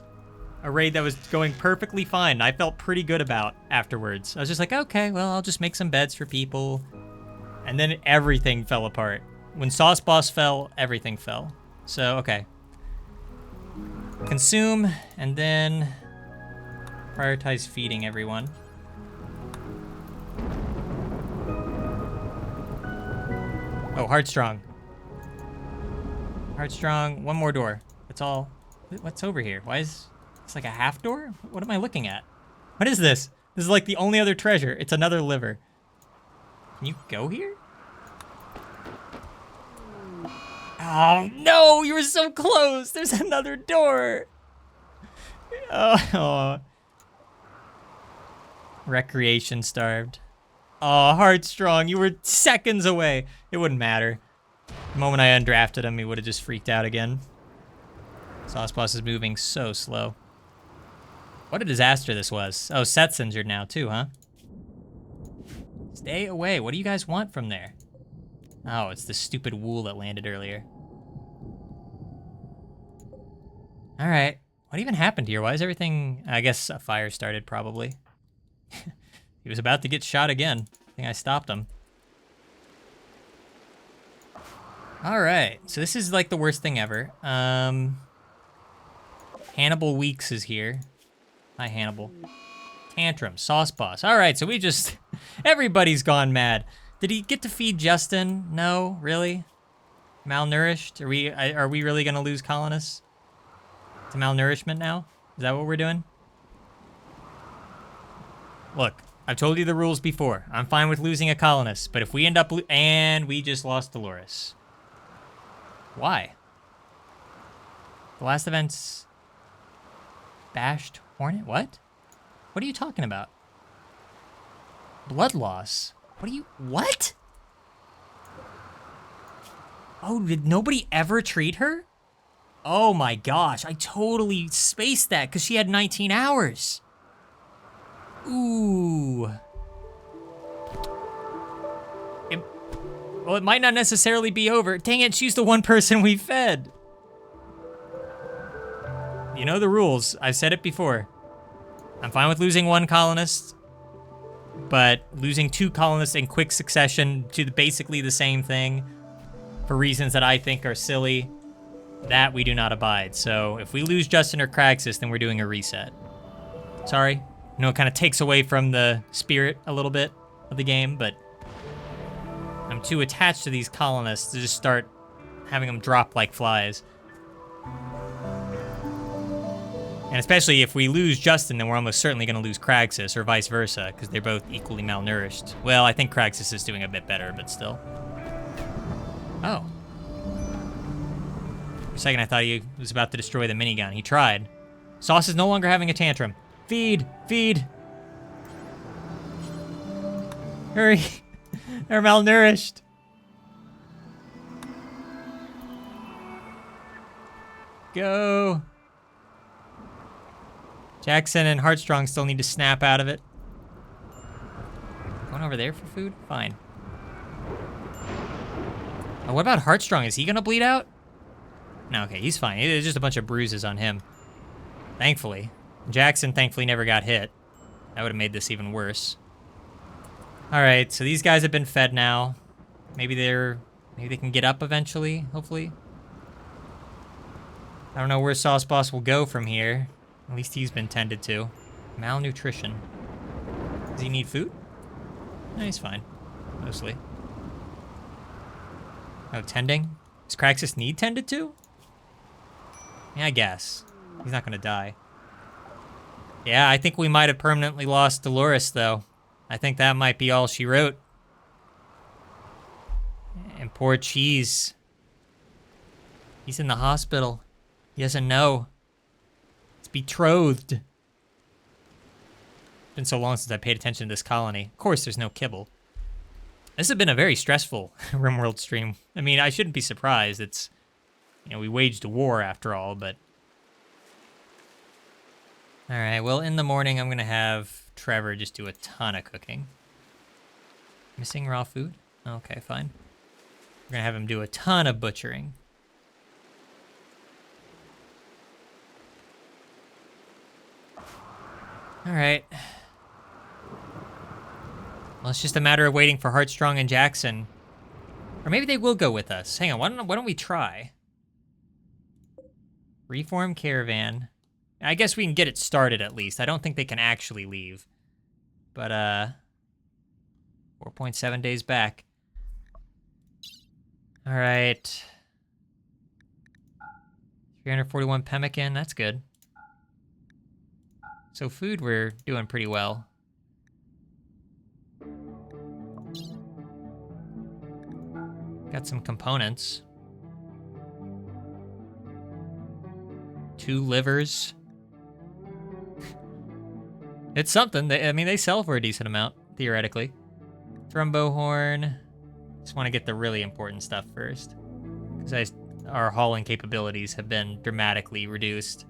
A raid that was going perfectly fine. I felt pretty good about afterwards. I was just like, okay, well, I'll just make some beds for people. And then everything fell apart. When Sauce Boss fell, everything fell. So, okay. Consume, and then prioritize feeding everyone. Oh, Heartstrong. Heartstrong, one more door. That's all. What's over here? Why is it's like a half door? What am I looking at? What is this? This is like the only other treasure. It's another liver. Can you go here? Oh, no, you were so close. There's another door. Oh. Recreation starved. Oh, Heartstrong, you were seconds away. It wouldn't matter. The moment I undrafted him, he would have just freaked out again. Sauce Boss is moving so slow. What a disaster this was. Oh, Seth's injured now too, huh? Stay away. What do you guys want from there? Oh, it's the stupid wool that landed earlier. All right. What even happened here? Why is everything... I guess a fire started, probably. He was about to get shot again. I think I stopped him. All right. So this is like the worst thing ever. Hannibal Weeks is here. Hi, Hannibal. Tantrum. Sauce Boss. All right. So we just... Everybody's gone mad. Did he get to feed Justin? No? Really? Malnourished? Are we really going to lose colonists to malnourishment now? Is that what we're doing? Look, I've told you the rules before. I'm fine with losing a colonist, but if we end up... and we just lost Dolores. Why? The last event's... Bashed Hornet? What? What are you talking about? Blood loss? What? Oh, did nobody ever treat her? Oh my gosh, I totally spaced that because she had 19 hours. Ooh. Well, it might not necessarily be over. Dang it, she's the one person we fed. You know the rules. I've said it before. I'm fine with losing one colonist, but losing two colonists in quick succession to basically the same thing for reasons that I think are silly, that we do not abide. So if we lose Justin or Craxus, then we're doing a reset. Sorry. I know it kind of takes away from the spirit a little bit of the game, but I'm too attached to these colonists to just start having them drop like flies. And especially if we lose Justin, then we're almost certainly going to lose Craxus, or vice versa, because they're both equally malnourished. Well, I think Craxus is doing a bit better, but still. Oh. For a second, I thought he was about to destroy the minigun. He tried. Sauce is no longer having a tantrum. Feed! Feed! Hurry! They're malnourished. Go! Jackson and Heartstrong still need to snap out of it. Going over there for food? Fine. Oh, what about Heartstrong? Is he gonna bleed out? No, okay, he's fine. There's just a bunch of bruises on him. Thankfully. Jackson, thankfully, never got hit. That would have made this even worse. All right, so these guys have been fed now. Maybe they can get up eventually, hopefully. I don't know where Sauce Boss will go from here. At least he's been tended to. Malnutrition. Does he need food? No, he's fine. Mostly. Oh, tending? Does Craxus need tended to? Yeah, I guess. He's not gonna die. Yeah, I think we might have permanently lost Dolores, though. I think that might be all she wrote. And poor Cheese. He's in the hospital. He doesn't know. It's betrothed. It's been so long since I paid attention to this colony. Of course, there's no kibble. This has been a very stressful RimWorld stream. I mean, I shouldn't be surprised. It's, you know, we waged a war after all, but... All right, well, in the morning, I'm going to have Trevor just do a ton of cooking. Missing raw food? Okay, fine. We're going to have him do a ton of butchering. All right. Well, it's just a matter of waiting for Heartstrong and Jackson. Or maybe they will go with us. Hang on, why don't we try? Reform caravan. I guess we can get it started at least. I don't think they can actually leave. But, 4.7 days back. All right. 341 pemmican, that's good. So food, we're doing pretty well. Got some components. 2 livers. It's something. I mean, they sell for a decent amount, theoretically. Thrumbo horn. Just want to get the really important stuff first. Because our hauling capabilities have been dramatically reduced.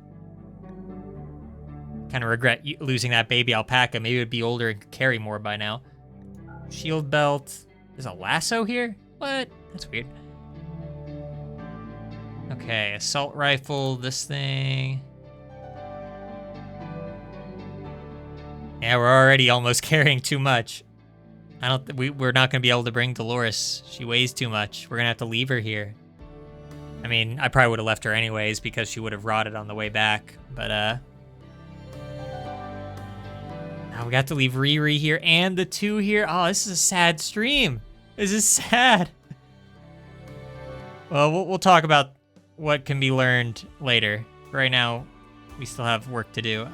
Kind of regret losing that baby alpaca. Maybe it would be older and could carry more by now. Shield belt. There's a lasso here? What? That's weird. Okay, assault rifle, this thing. Yeah, we're already almost carrying too much. We're not gonna be able to bring Dolores. She weighs too much. We're gonna have to leave her here. I mean, I probably would have left her anyways because she would have rotted on the way back, but now we got to leave Riri here and the 2 here. Oh, this is a sad stream. This is sad. Well, we'll talk about what can be learned later. Right now, we still have work to do.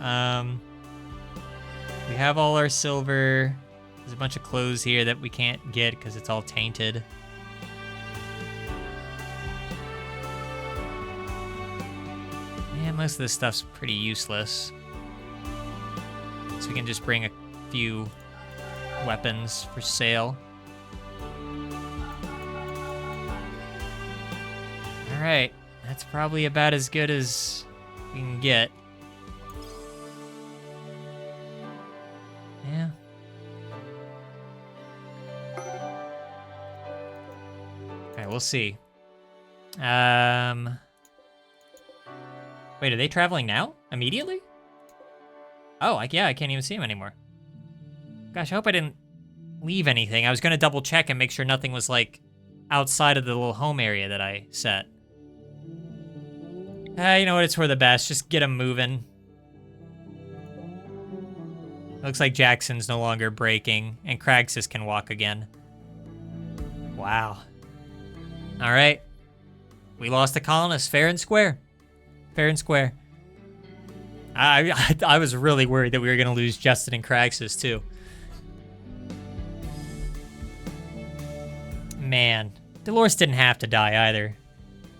We have all our silver. There's a bunch of clothes here that we can't get because it's all tainted. Yeah, most of this stuff's pretty useless. So we can just bring a few weapons for sale. Alright, that's probably about as good as we can get. Yeah. Okay, we'll see. Wait, are they traveling now? Immediately? Oh, yeah, I can't even see him anymore. Gosh, I hope I didn't leave anything. I was gonna double check and make sure nothing was, like, outside of the little home area that I set. You know what, it's for the best. Just get him moving. Looks like Jackson's no longer breaking, and Craxus can walk again. Wow. All right. We lost the colonists, fair and square. Fair and square. I was really worried that we were going to lose Justin and Craxus, too. Man, Dolores didn't have to die either.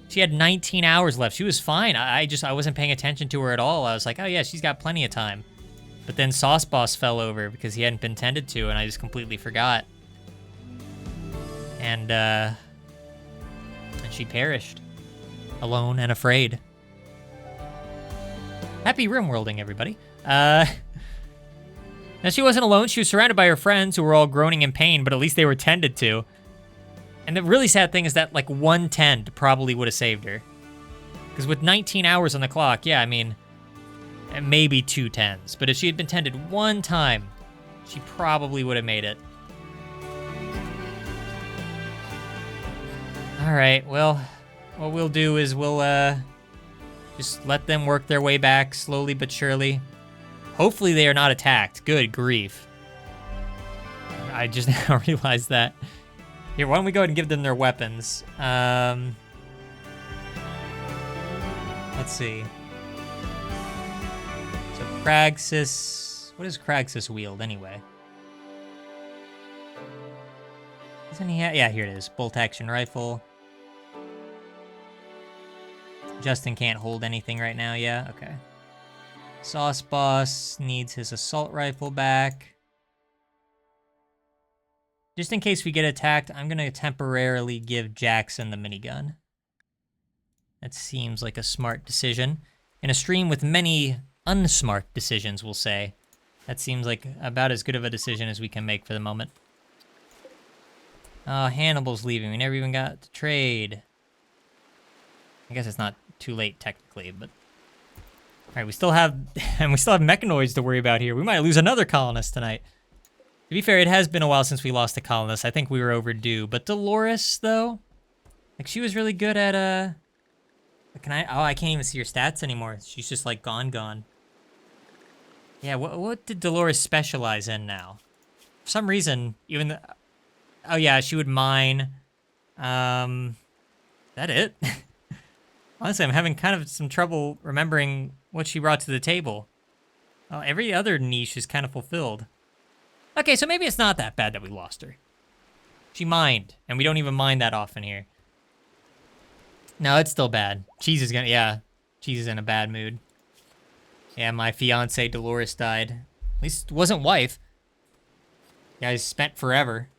She had 19 hours left. She was fine. I wasn't paying attention to her at all. I was like, oh yeah, she's got plenty of time. But then Sauce Boss fell over because he hadn't been tended to, and I just completely forgot. And she perished. Alone and afraid. Happy RimWorlding, everybody. Now, she wasn't alone. She was surrounded by her friends who were all groaning in pain, but at least they were tended to. And the really sad thing is that, like, 1 tend probably would have saved her. Because with 19 hours on the clock, yeah, I mean, And maybe 2 10s. But if she had been tended one time, she probably would have made it. All right, well, what we'll do is we'll just let them work their way back slowly but surely. Hopefully they are not attacked. Good grief. I just now realized that. Here, why don't we go ahead and give them their weapons? Let's see. So Kraxus, what does Kraxus wield anyway? Doesn't he have, yeah, here it is. Bolt action rifle. Justin can't hold anything right now, yeah? Okay. Sauce Boss needs his assault rifle back. Just in case we get attacked, I'm going to temporarily give Jackson the minigun. That seems like a smart decision. In a stream with many unsmart decisions, we'll say, that seems like about as good of a decision as we can make for the moment. Oh, Hannibal's leaving. We never even got to trade. I guess it's not too late technically, but all right, we still have mechanoids to worry about here. We might lose another colonist tonight. To be fair, it has been a while since we lost a colonist. I think we were overdue. But Dolores, though, like she was really good at I can't even see her stats anymore. She's just like gone. Yeah, what did Dolores specialize in now? For some reason, oh yeah, she would mine. That it? Honestly, I'm having kind of some trouble remembering what she brought to the table. Well, every other niche is kind of fulfilled. Okay, so maybe it's not that bad that we lost her. She mined, and we don't even mine that often here. No, it's still bad. Cheese is in a bad mood. Yeah, my fiance Dolores died. At least it wasn't wife. You guys spent forever.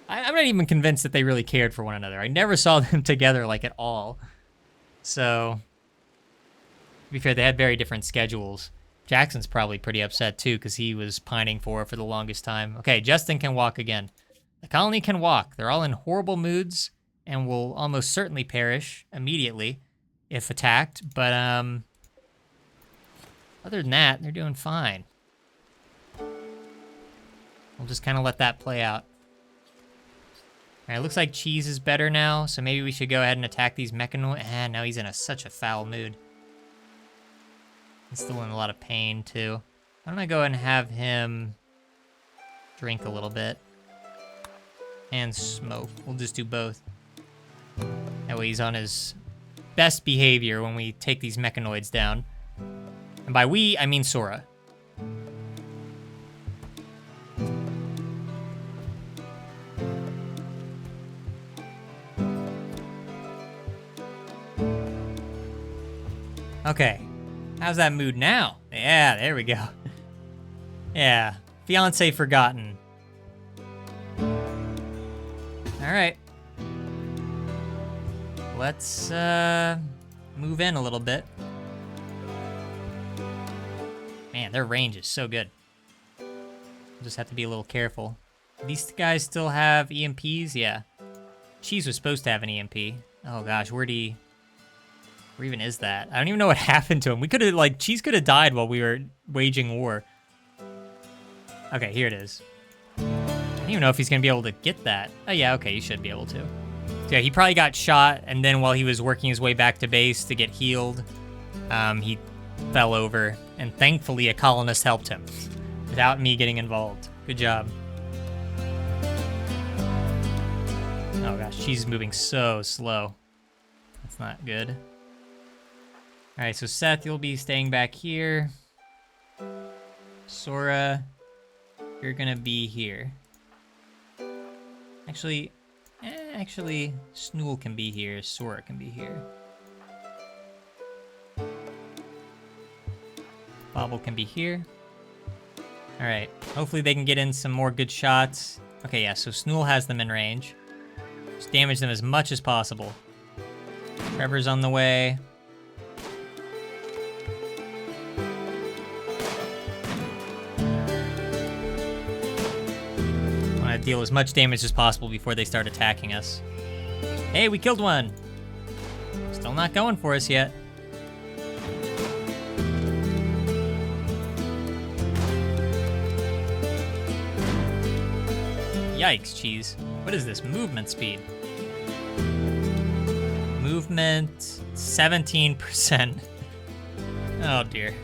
I'm not even convinced that they really cared for one another. I never saw them together, like, at all. So, to be fair, they had very different schedules. Jackson's probably pretty upset, too, because he was pining for her for the longest time. Okay, Justin can walk again. The colony can walk. They're all in horrible moods and will almost certainly perish immediately if attacked. But, other than that, they're doing fine. We'll just kind of let that play out. Alright, looks like Cheese is better now, so maybe we should go ahead and attack these mechanoids. Now he's in such a foul mood. He's still in a lot of pain, too. Why don't I go ahead and have him drink a little bit? And smoke. We'll just do both. That way he's on his best behavior when we take these mechanoids down. And by we, I mean Sora. Okay, how's that mood now? Yeah, there we go. Yeah, fiance forgotten. All right. Let's move in a little bit. Man, their range is so good. We'll just have to be a little careful. These guys still have EMPs? Yeah. Cheese was supposed to have an EMP. Oh gosh, where even is that? I don't even know what happened to him. We could have, like, Cheese could have died while we were waging war. Okay, here it is. I don't even know if he's gonna be able to get that. Oh yeah, okay, he should be able to. So yeah, he probably got shot, and then while he was working his way back to base to get healed, he fell over, and thankfully a colonist helped him without me getting involved. Good job. Oh gosh, Cheese is moving so slow. That's not good. All right, so Seth, you'll be staying back here. Sora, you're gonna be here. Actually, Snool can be here. Sora can be here. Bobble can be here. All right, hopefully they can get in some more good shots. Okay, yeah, so Snool has them in range. Just damage them as much as possible. Trevor's on the way. Deal as much damage as possible before they start attacking us. Hey, we killed one. Still not going for us yet. Yikes, Cheese. What is this? Movement speed. Movement 17%. Oh dear.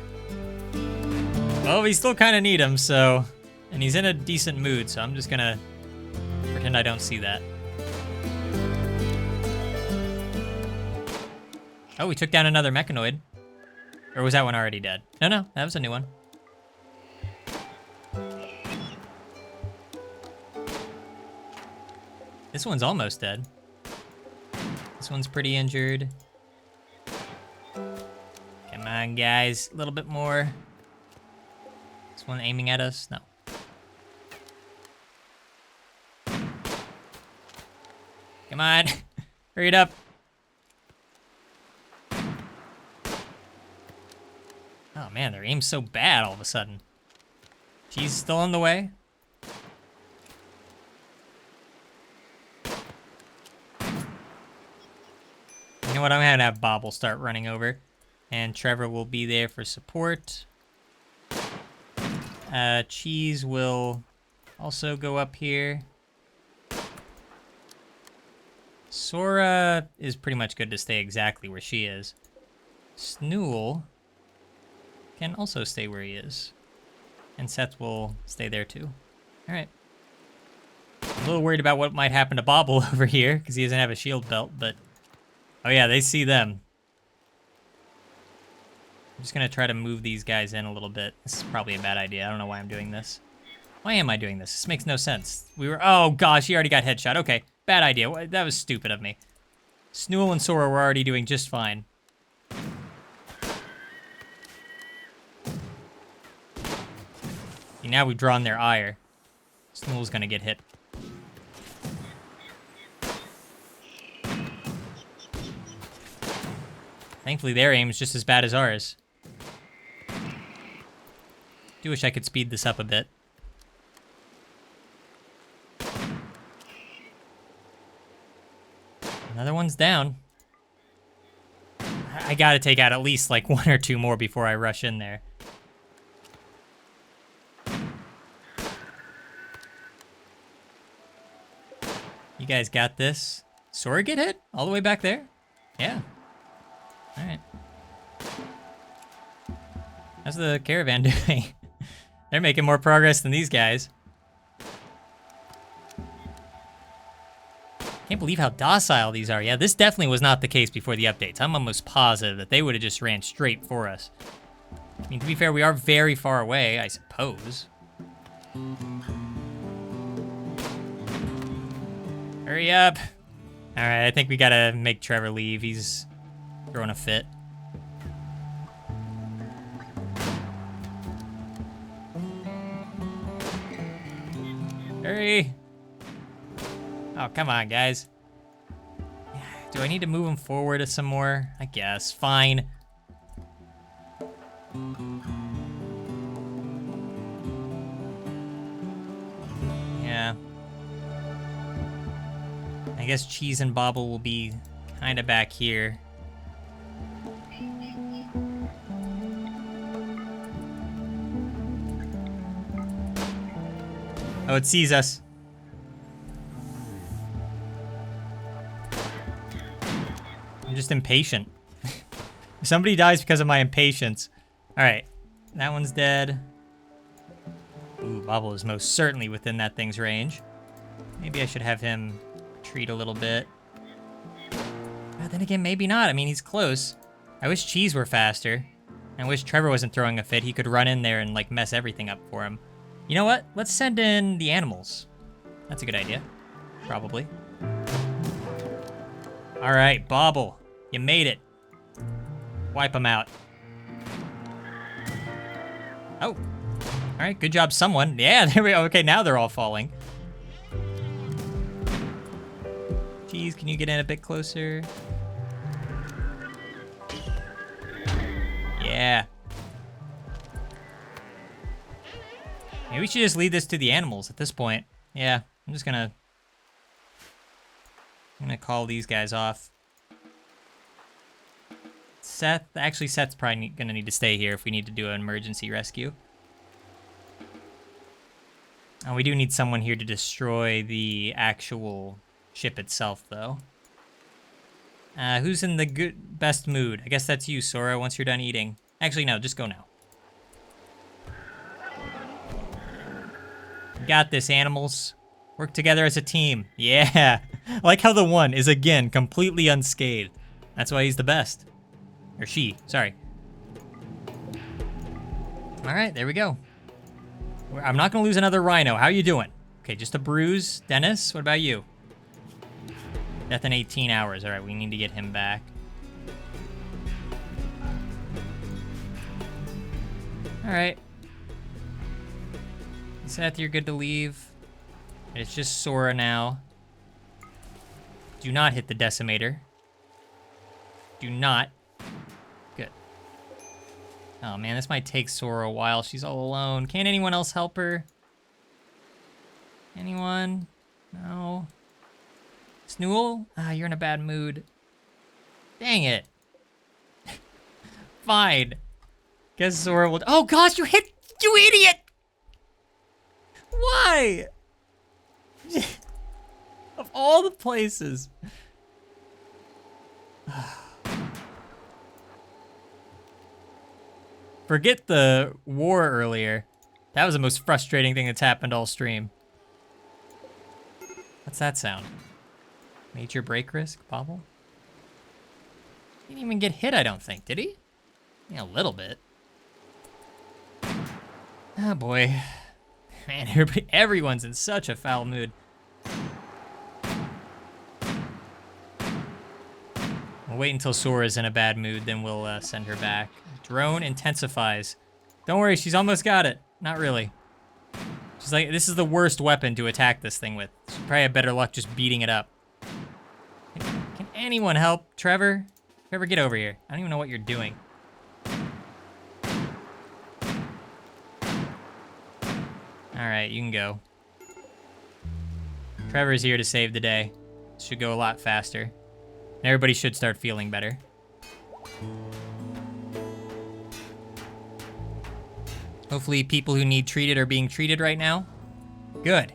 Well, we still kind of need him, so... And he's in a decent mood, so I'm just gonna pretend I don't see that. Oh, we took down another mechanoid. Or was that one already dead? No, that was a new one. This one's almost dead. This one's pretty injured. Come on, guys. A little bit more. This one aiming at us? No. Come on. Hurry it up. Oh, man, their aim's so bad all of a sudden. She's still on the way. You know what? I'm gonna have Bobble start running over. And Trevor will be there for support. Cheese will also go up here. Sora is pretty much good to stay exactly where she is. Snool can also stay where he is. And Seth will stay there too. Alright. I'm a little worried about what might happen to Bobble over here, because he doesn't have a shield belt, but... Oh yeah, they see them. I'm just gonna try to move these guys in a little bit. This is probably a bad idea. I don't know why I'm doing this. Why am I doing this? This makes no sense. Oh gosh, he already got headshot. Okay, bad idea. That was stupid of me. Snool and Sora were already doing just fine. See, now we've drawn their ire. Snool's gonna get hit. Thankfully, their aim is just as bad as ours. Do wish I could speed this up a bit. Another one's down. I gotta take out at least like one or two more before I rush in there. You guys got this. Sora get hit? All the way back there? Yeah. Alright. How's the caravan doing? They're making more progress than these guys. Can't believe how docile these are. Yeah, this definitely was not the case before the updates. I'm almost positive that they would have just ran straight for us. I mean, to be fair, we are very far away, I suppose. Hurry up. Alright, I think we gotta make Trevor leave. He's throwing a fit. Hurry! Oh, come on, guys. Do I need to move him forward some more? I guess. Fine. Yeah. I guess Cheese and Bobble will be kind of back here. Oh, it sees us. I'm just impatient. If somebody dies because of my impatience. Alright, that one's dead. Ooh, Bobble is most certainly within that thing's range. Maybe I should have him retreat a little bit. But then again, maybe not. I mean, he's close. I wish Cheese were faster. I wish Trevor wasn't throwing a fit. He could run in there and, like, mess everything up for him. You know what? Let's send in the animals. That's a good idea. Probably. Alright, Bobble. You made it. Wipe them out. Oh. Alright, good job, someone. Yeah, there we go. Okay, now they're all falling. Geez, can you get in a bit closer? Yeah. Maybe we should just leave this to the animals at this point. Yeah, I'm gonna call these guys off. Actually Seth's probably gonna need to stay here if we need to do an emergency rescue. Oh, we do need someone here to destroy the actual ship itself, though. Who's in the best mood? I guess that's you, Sora, once you're done eating. Actually, no, just go now. You got this, animals. Work together as a team. Yeah. I like how the one is, again, completely unscathed. That's why he's the best. Or she, sorry. All right, there we go. I'm not gonna lose another rhino. How you doing? Okay, just a bruise. Dennis, what about you? Death in 18 hours. All right, we need to get him back. All right. Seth, you're good to leave. It's just Sora now. Do not hit the decimator. Do not. Good. Oh man, this might take Sora a while. She's all alone. Can't anyone else help her? Anyone? No. Snool? Ah, you're in a bad mood. Dang it. Fine. Guess Sora will. Oh gosh, you hit. You idiot! Why? Of all the places. Forget the war earlier. That was the most frustrating thing that's happened all stream. What's that sound? Major break risk, Bobble? He didn't even get hit, I don't think, did he? Yeah, a little bit. Oh boy. Man, everyone's in such a foul mood. We'll wait until Sora's in a bad mood, then we'll send her back. Drone intensifies. Don't worry, she's almost got it. Not really. She's like, this is the worst weapon to attack this thing with. She'd probably have better luck just beating it up. Can anyone help? Trevor? Trevor, get over here. I don't even know what you're doing. Alright, you can go. Trevor's here to save the day. Should go a lot faster. And everybody should start feeling better. Hopefully people who need treated are being treated right now. Good.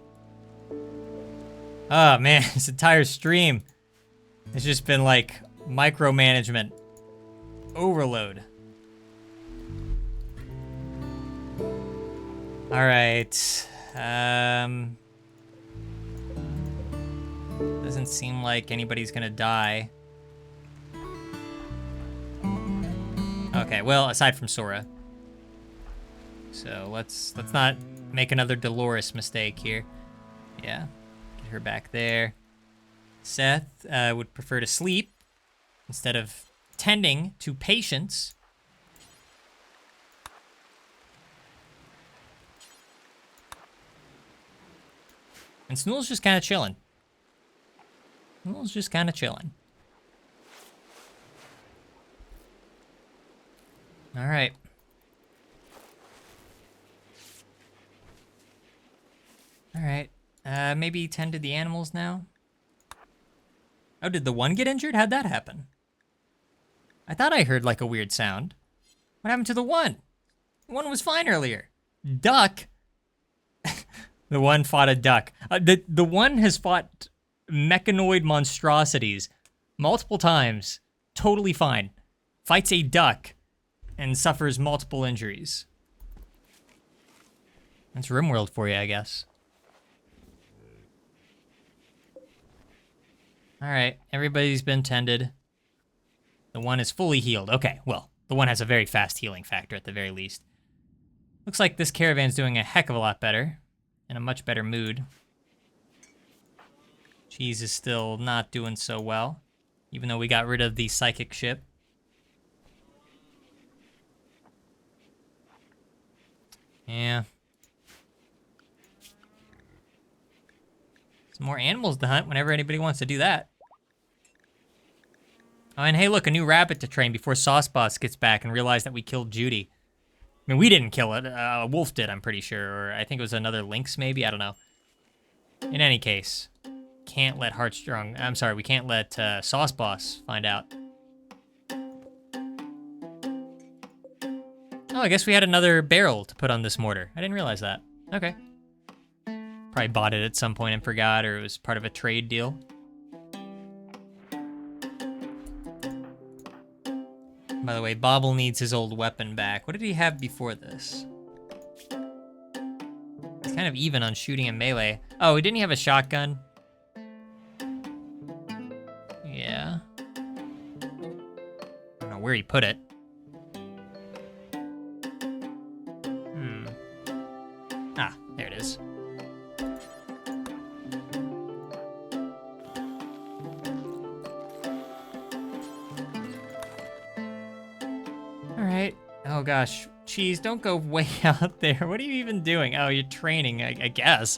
Oh man, this entire stream has just been like micromanagement overload. All right. Doesn't seem like anybody's gonna die. Okay, well, aside from Sora. So let's not make another Dolores mistake here. Yeah, get her back there. Seth would prefer to sleep instead of tending to patients. And Snool's just kind of chilling. Snool's just kind of chilling. All right. All right. Maybe tend to the animals now. Oh, did the one get injured? How'd that happen? I thought I heard like a weird sound. What happened to the one? The one was fine earlier. Duck? The one fought a duck. The one has fought mechanoid monstrosities multiple times. Totally fine. Fights a duck and suffers multiple injuries. That's RimWorld for you, I guess. All right, everybody's been tended. The one is fully healed. Okay, well, the one has a very fast healing factor at the very least. Looks like this caravan's doing a heck of a lot better. In a much better mood. Cheese is still not doing so well, even though we got rid of the psychic ship. Yeah. Some more animals to hunt whenever anybody wants to do that. Oh, and hey, look, a new rabbit to train before Sauce Boss gets back and realizes that we killed Judy. I mean, we didn't kill it. A wolf did, I'm pretty sure. Or I think it was another lynx, maybe? I don't know. In any case, can't let Heartstrong... I'm sorry, we can't let Sauce Boss find out. Oh, I guess we had another barrel to put on this mortar. I didn't realize that. Okay. Probably bought it at some point and forgot, or it was part of a trade deal. By the way, Bobble needs his old weapon back. What did he have before this? He's kind of even on shooting and melee. Oh, didn't he have a shotgun? Yeah. I don't know where he put it. Ah, there it is. All right. Oh gosh, Cheese, don't go way out there. What are you even doing? Oh, you're training, I guess.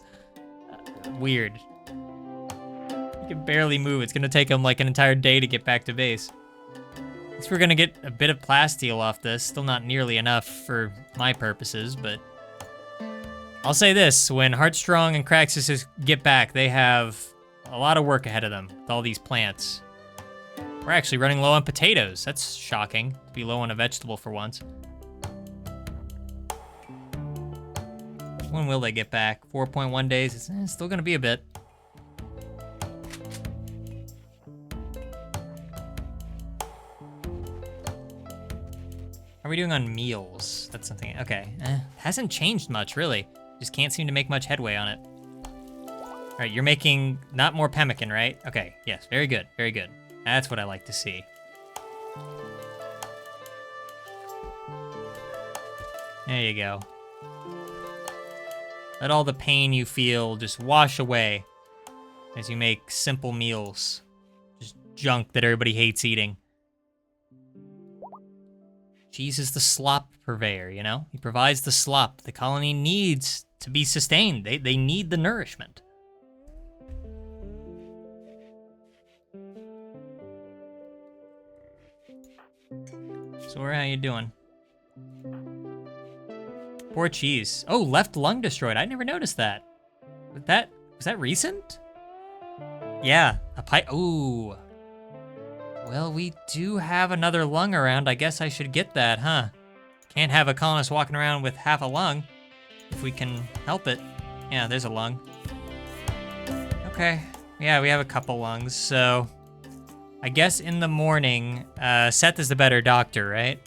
Weird. You can barely move. It's gonna take him like an entire day to get back to base. At least we're gonna get a bit of plasteel off this. Still not nearly enough for my purposes, but I'll say this, when Heartstrong and Craxus get back, they have a lot of work ahead of them with all these plants. We're actually running low on potatoes. That's shocking, to be low on a vegetable for once. When will they get back? 4.1 days, it's still gonna be a bit. How are we doing on meals? That's something, okay. Hasn't changed much, really. Just can't seem to make much headway on it. All right, you're making not more pemmican, right? Okay, yes, very good, very good. That's what I like to see. There you go. Let all the pain you feel just wash away as you make simple meals. Just junk that everybody hates eating. Cheese is the slop purveyor, you know? He provides the slop the colony needs to be sustained. They need the nourishment. So how you doing? Poor Cheese. Oh, left lung destroyed. I never noticed that. Was that recent? Yeah, a pipe. Ooh. Well, we do have another lung around. I guess I should get that, huh? Can't have a colonist walking around with half a lung. If we can help it. Yeah, there's a lung. Okay. Yeah, we have a couple lungs, so I guess in the morning, Seth is the better doctor, right?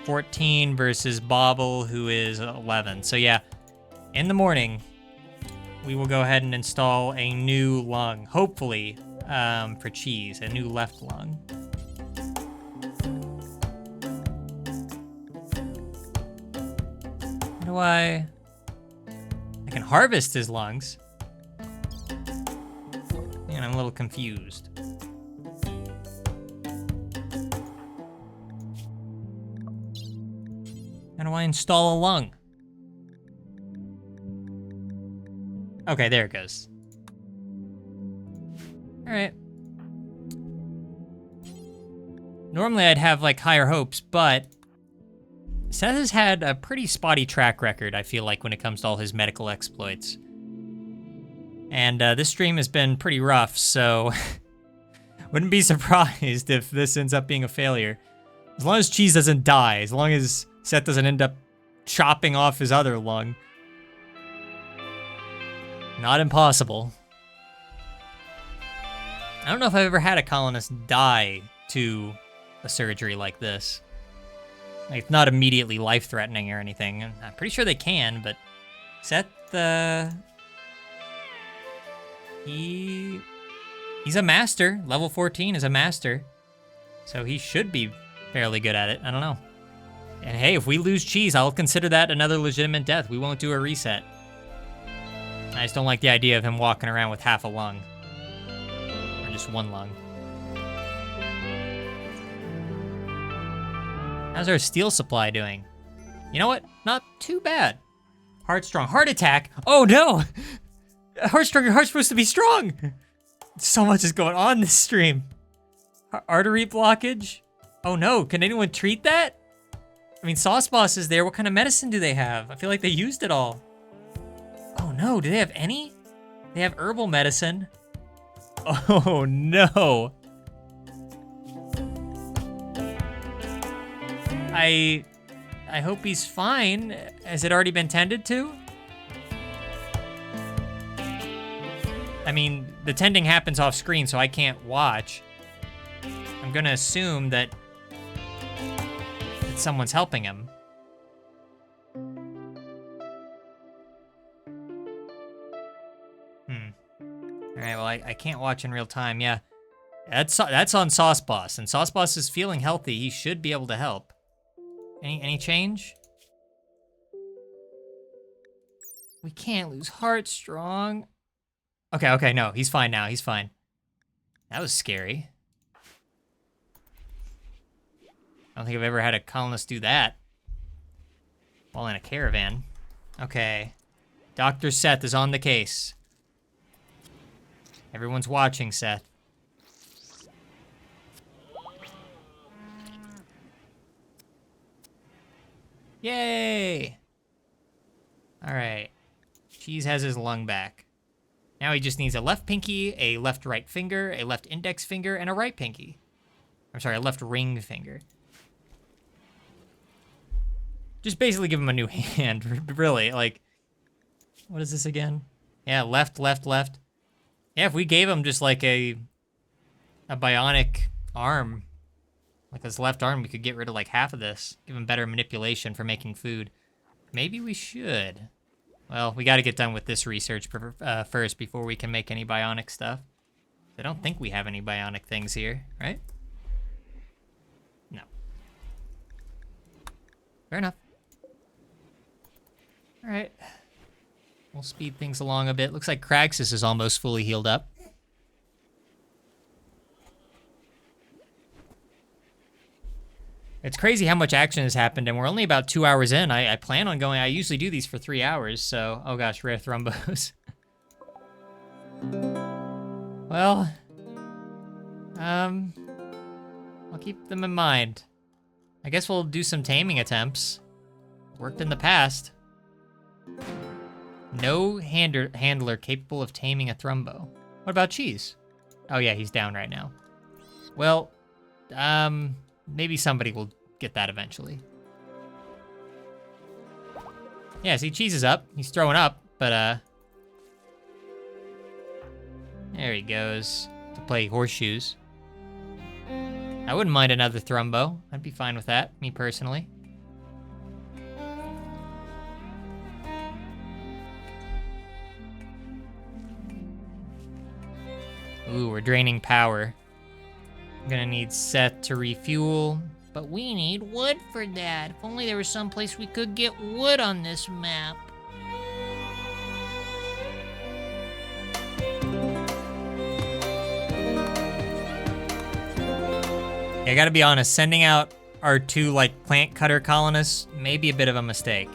14 versus Bobble, who is 11. So yeah, in the morning, we will go ahead and install a new lung, hopefully, for Cheese, a new left lung. How do I can harvest his lungs. And I'm a little confused. How do I install a lung? Okay, there it goes. All right. Normally I'd have like higher hopes, but Seth has had a pretty spotty track record, I feel like, when it comes to all his medical exploits. And this stream has been pretty rough, so wouldn't be surprised if this ends up being a failure. As long as Cheese doesn't die, as long as Seth doesn't end up chopping off his other lung. Not impossible. I don't know if I've ever had a colonist die to a surgery like this. Like, it's not immediately life-threatening or anything. I'm pretty sure they can, but Seth, he's a master. Level 14 is a master. So he should be fairly good at it. I don't know. And hey, if we lose Cheese, I'll consider that another legitimate death. We won't do a reset. I just don't like the idea of him walking around with half a lung. Or just one lung. How's our steel supply doing? You know what? Not too bad. Heartstrong. Heart attack? Oh no! Heartstrong, your heart's supposed to be strong! So much is going on this stream. Artery blockage? Oh no, can anyone treat that? I mean, Sauce Boss is there. What kind of medicine do they have? I feel like they used it all. Oh no, do they have any? They have herbal medicine. Oh no. I hope he's fine. Has it already been tended to? I mean, the tending happens off screen, so I can't watch. I'm gonna assume that someone's helping him. All right, well, I can't watch in real time. Yeah, that's on Sauce Boss, and Sauce Boss is feeling healthy. He should be able to help. Any change? We can't lose Heartstrong. Okay, no, he's fine now. He's fine. That was scary. I don't think I've ever had a colonist do that while in a caravan. Okay. Dr. Seth is on the case. Everyone's watching, Seth. Yay! Alright. Cheese has his lung back. Now he just needs a left pinky, a left right finger, a left index finger, and a right pinky. I'm sorry, a left ring finger. Just basically give him a new hand, really. Like, what is this again? Yeah, left, left, left. Yeah, if we gave him just like a bionic arm, like his left arm, we could get rid of like half of this. Give him better manipulation for making food. Maybe we should. Well, we got to get done with this research first before we can make any bionic stuff. I don't think we have any bionic things here, right? No. Fair enough. All right. We'll speed things along a bit. Looks like Kraxus is almost fully healed up. It's crazy how much action has happened, and we're only about 2 hours in. I plan on going. I usually do these for 3 hours, so... Oh gosh, rare thrombos. Well... I'll keep them in mind. I guess we'll do some taming attempts. Worked in the past. No handler capable of taming a thrumbo. What about Cheese? Oh yeah, he's down right now. Well, maybe somebody will get that eventually. Yeah, see, Cheese is up. He's throwing up, but, there he goes to play horseshoes. I wouldn't mind another thrumbo. I'd be fine with that, me personally. Ooh, we're draining power. I'm gonna need Seth to refuel, but we need wood for that. If only there was some place we could get wood on this map. I gotta be honest, sending out our two, like, plant cutter colonists may be a bit of a mistake.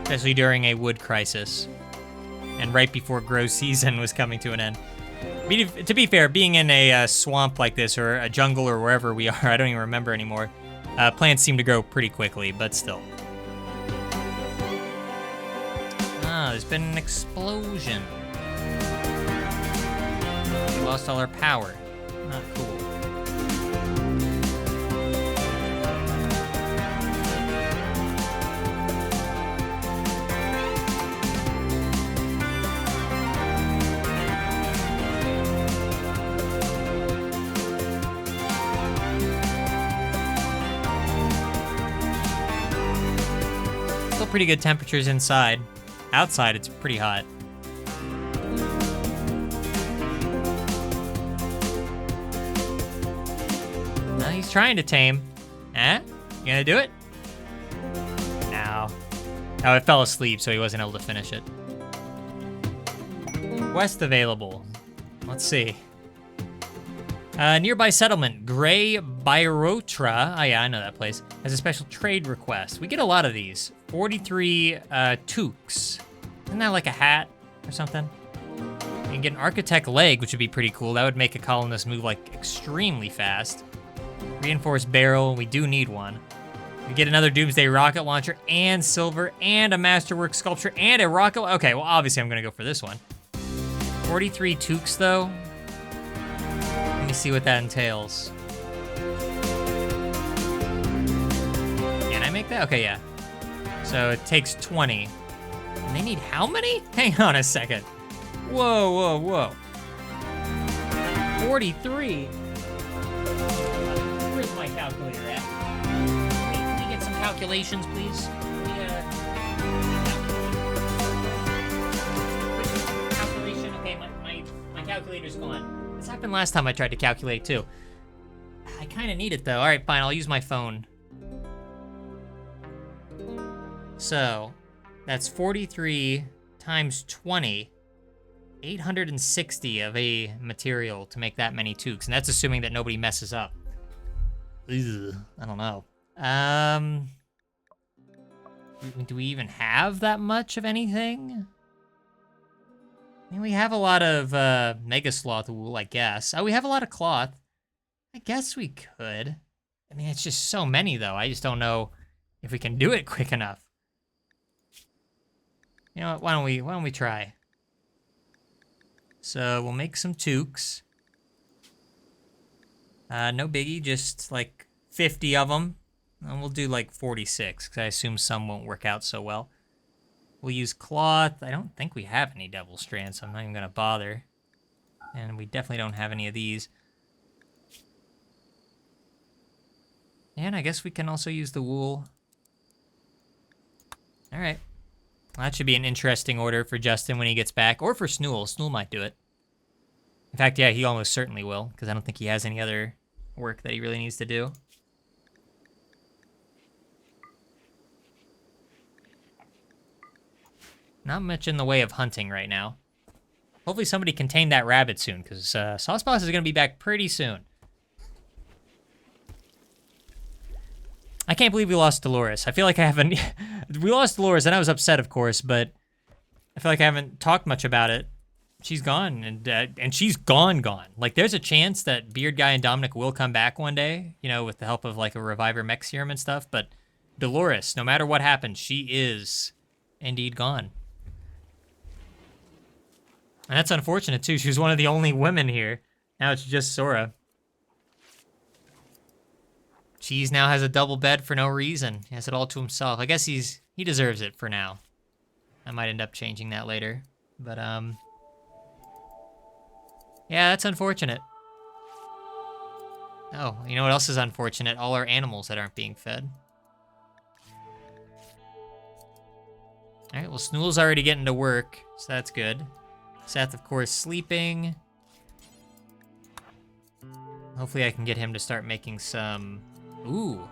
Especially during a wood crisis. And right before grow season was coming to an end. I mean, to be fair, being in a swamp like this, or a jungle, or wherever we are, I don't even remember anymore, plants seem to grow pretty quickly, but still. Ah, there's been an explosion. We lost all our power. Not cool. Pretty good temperatures inside. Outside, it's pretty hot. No, he's trying to tame. Eh? You gonna do it? No. Oh, it fell asleep, so he wasn't able to finish it. Quest available. Let's see. Nearby settlement, Grey Byrotra, oh yeah, I know that place, has a special trade request. We get a lot of these. 43 toques. Isn't that like a hat or something? You can get an architect leg, which would be pretty cool. That would make a colonist move like extremely fast. Reinforced barrel, we do need one. We get another Doomsday rocket launcher and silver and a masterwork sculpture and a rocket. Okay, well obviously I'm gonna go for this one. 43 toques though. Let me see what that entails. Can I make that? Okay, yeah. So it takes 20. And they need how many? Hang on a second. Whoa, whoa, whoa. 43? Where's my calculator at? Wait, can we get some calculations, please? Calculation? Okay, my calculator's gone. This happened last time I tried to calculate, too. I kind of need it, though. All right, fine, I'll use my phone. So, that's 43 times 20. 860 of a material to make that many toques, and that's assuming that nobody messes up. Ugh, I don't know. Do we even have that much of anything? I mean, we have a lot of mega sloth wool, I guess. Oh, we have a lot of cloth. I guess we could. I mean, it's just so many, though. I just don't know if we can do it quick enough. You know what? Why don't we try? So we'll make some toques. No biggie, just like 50 of them. And we'll do like 46, because I assume some won't work out so well. We'll use cloth. I don't think we have any double strands, so I'm not even going to bother. And we definitely don't have any of these. And I guess we can also use the wool. All right. Well, that should be an interesting order for Justin when he gets back, or for Snool. Snool might do it. In fact, yeah, he almost certainly will, because I don't think he has any other work that he really needs to do. Not much in the way of hunting right now. Hopefully somebody can tame that rabbit soon, because Sauce Boss is going to be back pretty soon. I can't believe we lost Dolores. I feel like I haven't... We lost Dolores, and I was upset, of course, but I feel like I haven't talked much about it. She's gone, and she's gone. Like, there's a chance that Beard Guy and Dominic will come back one day, you know, with the help of, like, a Reviver mech serum and stuff, but Dolores, no matter what happens, she is indeed gone. And that's unfortunate, too. She was one of the only women here. Now it's just Sora. Cheese now has a double bed for no reason. He has it all to himself. I guess he deserves it for now. I might end up changing that later. But, yeah, that's unfortunate. Oh, you know what else is unfortunate? All our animals that aren't being fed. Alright, well, Snool's already getting to work, so that's good. Seth, of course, sleeping. Hopefully I can get him to start making some... Ooh,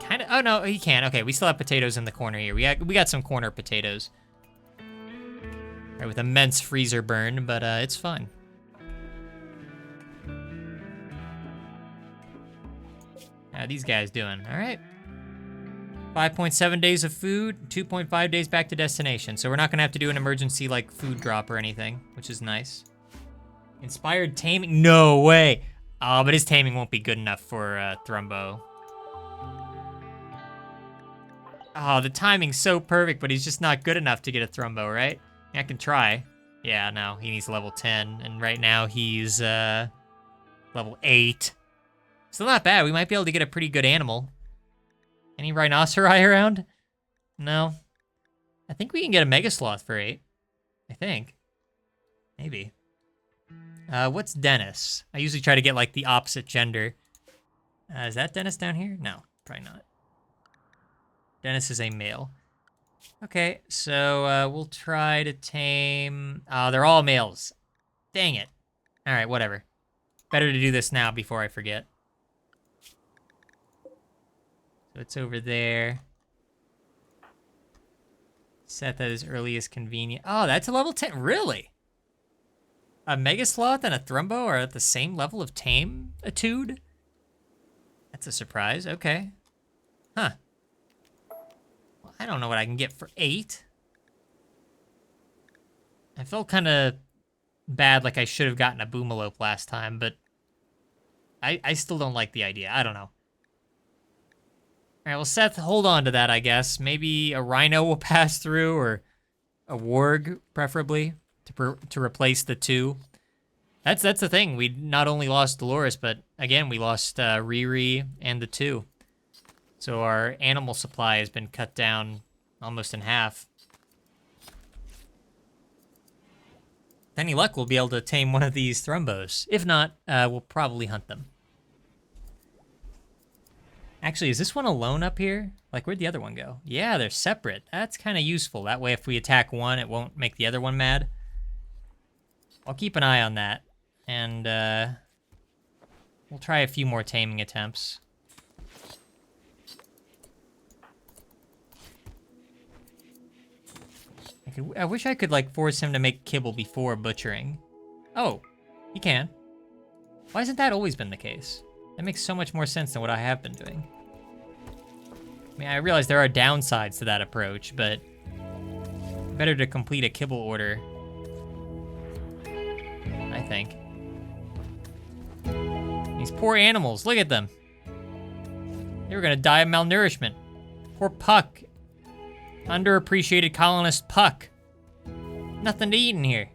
kind of. Oh no, he can. Okay, we still have potatoes in the corner here. We got some corner potatoes. All right, with immense freezer burn, but it's fun. How are these guys doing? All right. 5.7 days of food, 2.5 days back to destination. So we're not gonna have to do an emergency like food drop or anything, which is nice. Inspired taming? No way. Oh, but his taming won't be good enough for Thrumbo. Oh, the timing's so perfect, but he's just not good enough to get a Thrumbo, right? I can try. Yeah, no, he needs level 10, and right now he's level 8. Still not bad. We might be able to get a pretty good animal. Any rhinoceri around? No. I think we can get a Mega Sloth for 8. I think. Maybe. What's Dennis? I usually try to get, like, the opposite gender. Is that Dennis down here? No, probably not. Dennis is a male. Okay, so we'll try to tame... Oh, they're all males. Dang it. All right, whatever. Better to do this now before I forget. So it's over there. Set that as early as convenient. Oh, that's a level 10. Really? A Mega Sloth and a Thrumbo are at the same level of tame-itude? That's a surprise. Okay. Huh. Well, I don't know what I can get for 8. I felt kind of bad, like I should have gotten a Boomalope last time, but I still don't like the idea. I don't know. All right, well, Seth, hold on to that, I guess. Maybe a Rhino will pass through, or a Warg, preferably, to replace the 2. That's the thing. We not only lost Dolores, but, again, we lost Riri and the 2. So our animal supply has been cut down almost in half. Any luck, we'll be able to tame one of these thrumbos. If not, we'll probably hunt them. Actually, is this one alone up here? Like, where'd the other one go? Yeah, they're separate. That's kind of useful. That way, if we attack one, it won't make the other one mad. I'll keep an eye on that. And, we'll try a few more taming attempts. I wish I could, like, force him to make kibble before butchering. Oh, he can. Why hasn't that always been the case? That makes so much more sense than what I have been doing. I mean, I realize there are downsides to that approach, but better to complete a kibble order, I think. These poor animals, look at them. They were gonna die of malnourishment. Poor Puck. Underappreciated colonist Puck. Nothing to eat in here.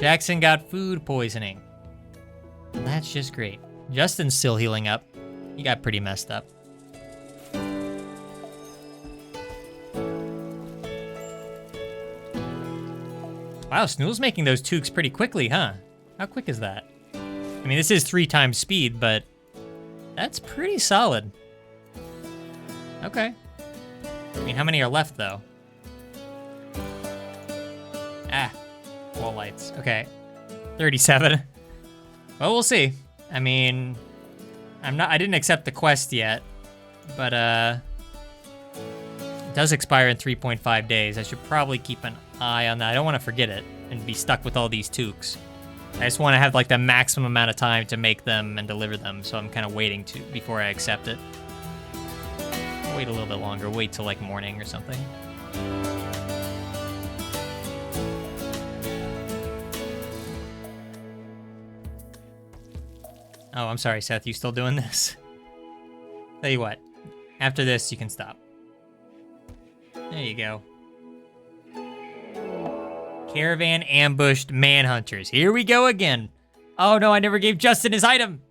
Jackson got food poisoning. Well, that's just great. Justin's still healing up. He got pretty messed up. Wow, Snool's making those toques pretty quickly, huh? How quick is that? I mean, this is 3 times speed, but that's pretty solid. Okay. I mean, how many are left, though? Ah, wall lights. Okay. 37. Well, we'll see. I mean, I didn't accept the quest yet, but, it does expire in 3.5 days. I should probably keep an eye on that. I don't want to forget it and be stuck with all these toques. I just want to have like the maximum amount of time to make them and deliver them, so I'm kind of waiting before I accept it. I'll wait a little bit longer, wait till like morning or something. Oh, I'm sorry, Seth, you still doing this? Tell you what, after this you can stop. There you go. Caravan ambushed manhunters. Here we go again. Oh no, I never gave Justin his item.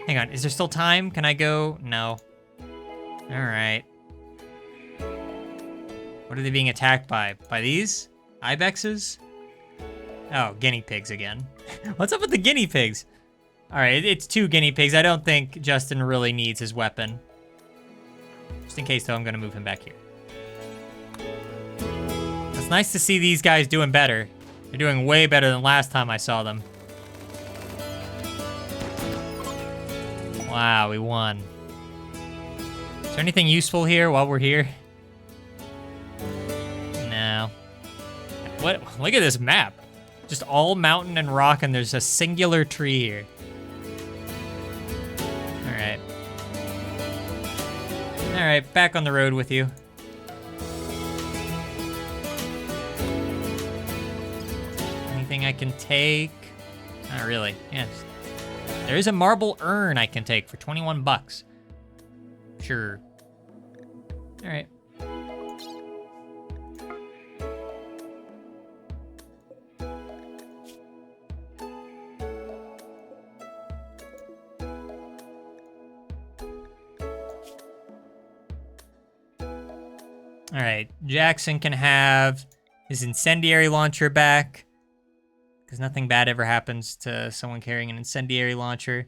Hang on, is there still time? Can I go? No. All right. What are they being attacked by? By these? Ibexes? Oh, guinea pigs again. What's up with the guinea pigs? All right, it's 2 guinea pigs. I don't think Justin really needs his weapon. Just in case, though, I'm gonna move him back here. It's nice to see these guys doing better. They're doing way better than last time I saw them. Wow, we won. Is there anything useful here while we're here? No. What? Look at this map. Just all mountain and rock, and there's a singular tree here. Alright. Alright, back on the road with you. Anything I can take? Not really. Yes. There is a marble urn I can take for 21 bucks. Sure. Alright. All right, Jackson can have his incendiary launcher back, because nothing bad ever happens to someone carrying an incendiary launcher.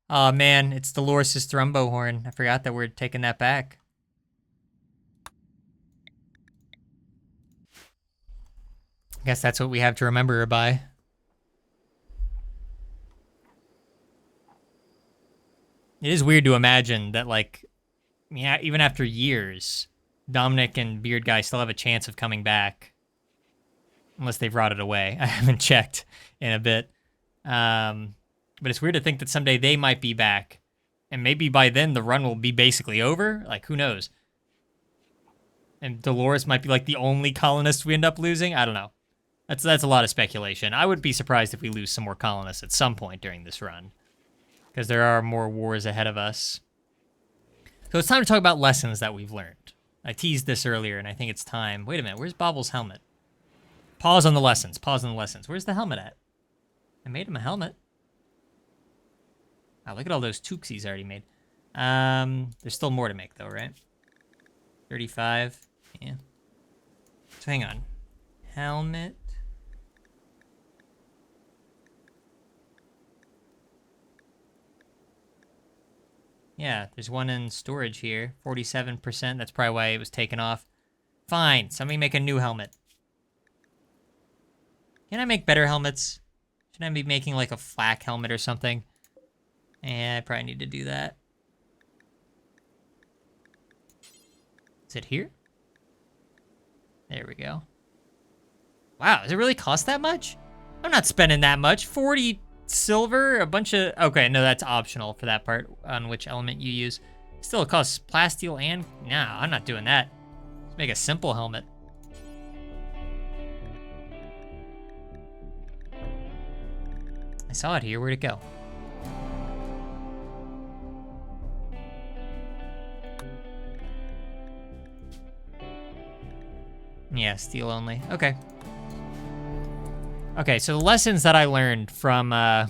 Oh man, it's Dolores' thrumbo horn. I forgot that we're taking that back. I guess that's what we have to remember her by. It is weird to imagine that, like, yeah, even after years, Dominic and Beard Guy still have a chance of coming back. Unless they've rotted away. I haven't checked in a bit. But it's weird to think that someday they might be back. And maybe by then the run will be basically over. Like, who knows? And Dolores might be like the only colonist we end up losing. I don't know. That's a lot of speculation. I would be surprised if we lose some more colonists at some point during this run. Because there are more wars ahead of us. So it's time to talk about lessons that we've learned. I teased this earlier, and I think it's time. Wait a minute, where's Bobble's helmet? Pause on the lessons, pause on the lessons. Where's the helmet at? I made him a helmet. Wow, look at all those toques he's already made. There's still more to make though, right? 35. Yeah. So hang on. Helmet. Yeah, there's one in storage here. 47%. That's probably why it was taken off. Fine. Somebody make a new helmet. Can I make better helmets? Should I be making like a flak helmet or something? Yeah, I probably need to do that. Is it here? There we go. Wow, does it really cost that much? I'm not spending that much. 40 silver, a bunch of... Okay, no, that's optional for that part on which element you use. Still, it costs plasteel and... Nah, I'm not doing that. Let's make a simple helmet. I saw it here. Where'd it go? Yeah, steel only. Okay. Okay, so the lessons that I learned from the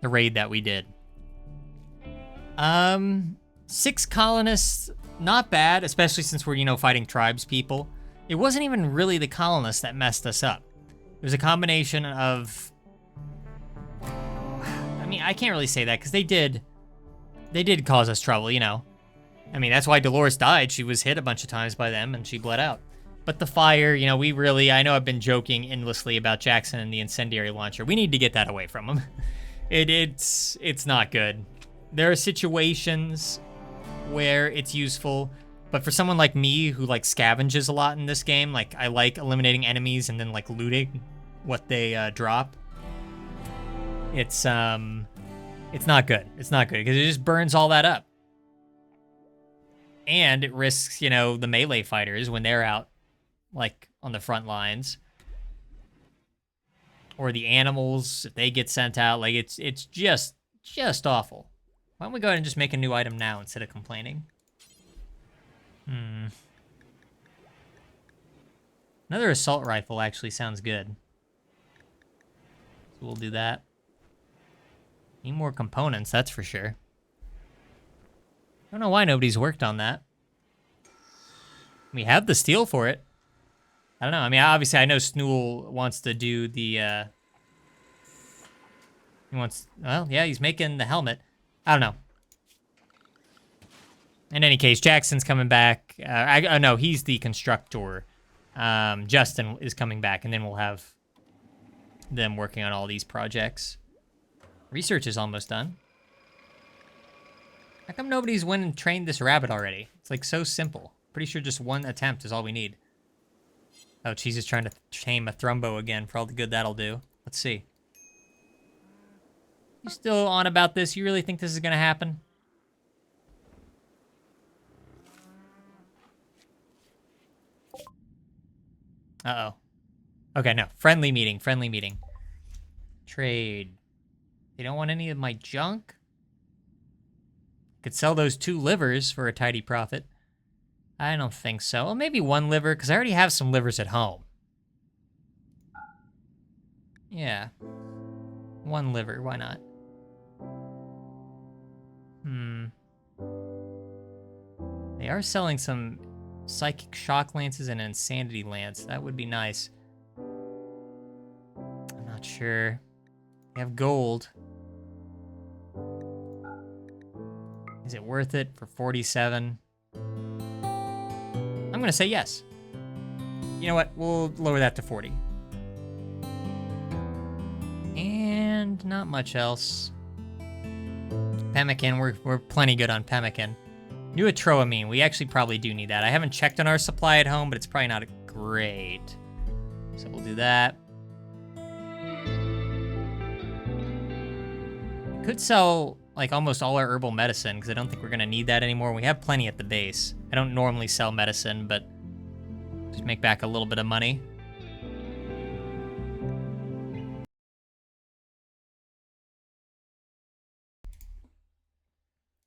raid that we did. 6 colonists, not bad, especially since we're, you know, fighting tribes people. It wasn't even really the colonists that messed us up. It was a combination of... I mean, I can't really say that, because they did cause us trouble, you know. I mean, that's why Dolores died. She was hit a bunch of times by them, and she bled out. But the fire, you know, we really... I know I've been joking endlessly about Jackson and the incendiary launcher. We need to get that away from him. It's not good. There are situations where it's useful, but for someone like me who, like, scavenges a lot in this game, like, I like eliminating enemies and then, like, looting what they drop. It's not good. It's not good, because it just burns all that up. And it risks, you know, the melee fighters when they're out, like, on the front lines. Or the animals, if they get sent out. Like, it's just awful. Why don't we go ahead and just make a new item now instead of complaining? Another assault rifle actually sounds good. So we'll do that. Need more components, that's for sure. I don't know why nobody's worked on that. We have the steel for it. I don't know. I mean, obviously, I know Snool wants to do the, he wants... Well, yeah, he's making the helmet. I don't know. In any case, Jackson's coming back. No, he's the constructor. Justin is coming back, and then we'll have them working on all these projects. Research is almost done. How come nobody's went and trained this rabbit already? It's like so simple. Pretty sure just one attempt is all we need. Oh, she's just trying to tame a thrumbo again for all the good that'll do. Let's see. You still on about this? You really think this is gonna happen? Uh-oh. Okay, no. Friendly meeting, friendly meeting. Trade. They don't want any of my junk? Could sell those 2 livers for a tidy profit. I don't think so. Well, maybe 1 liver, because I already have some livers at home. Yeah. 1 liver, why not? They are selling some psychic shock lances and insanity lance. That would be nice. I'm not sure. They have gold. Is it worth it for 47? I'm gonna say yes. You know what? We'll lower that to 40. And not much else. Pemmican, we're plenty good on pemmican. New atroamine, we actually probably do need that. I haven't checked on our supply at home, but it's probably not great. So we'll do that. Could sell like almost all our herbal medicine, because I don't think we're gonna need that anymore. We have plenty at the base. I don't normally sell medicine, but just make back a little bit of money.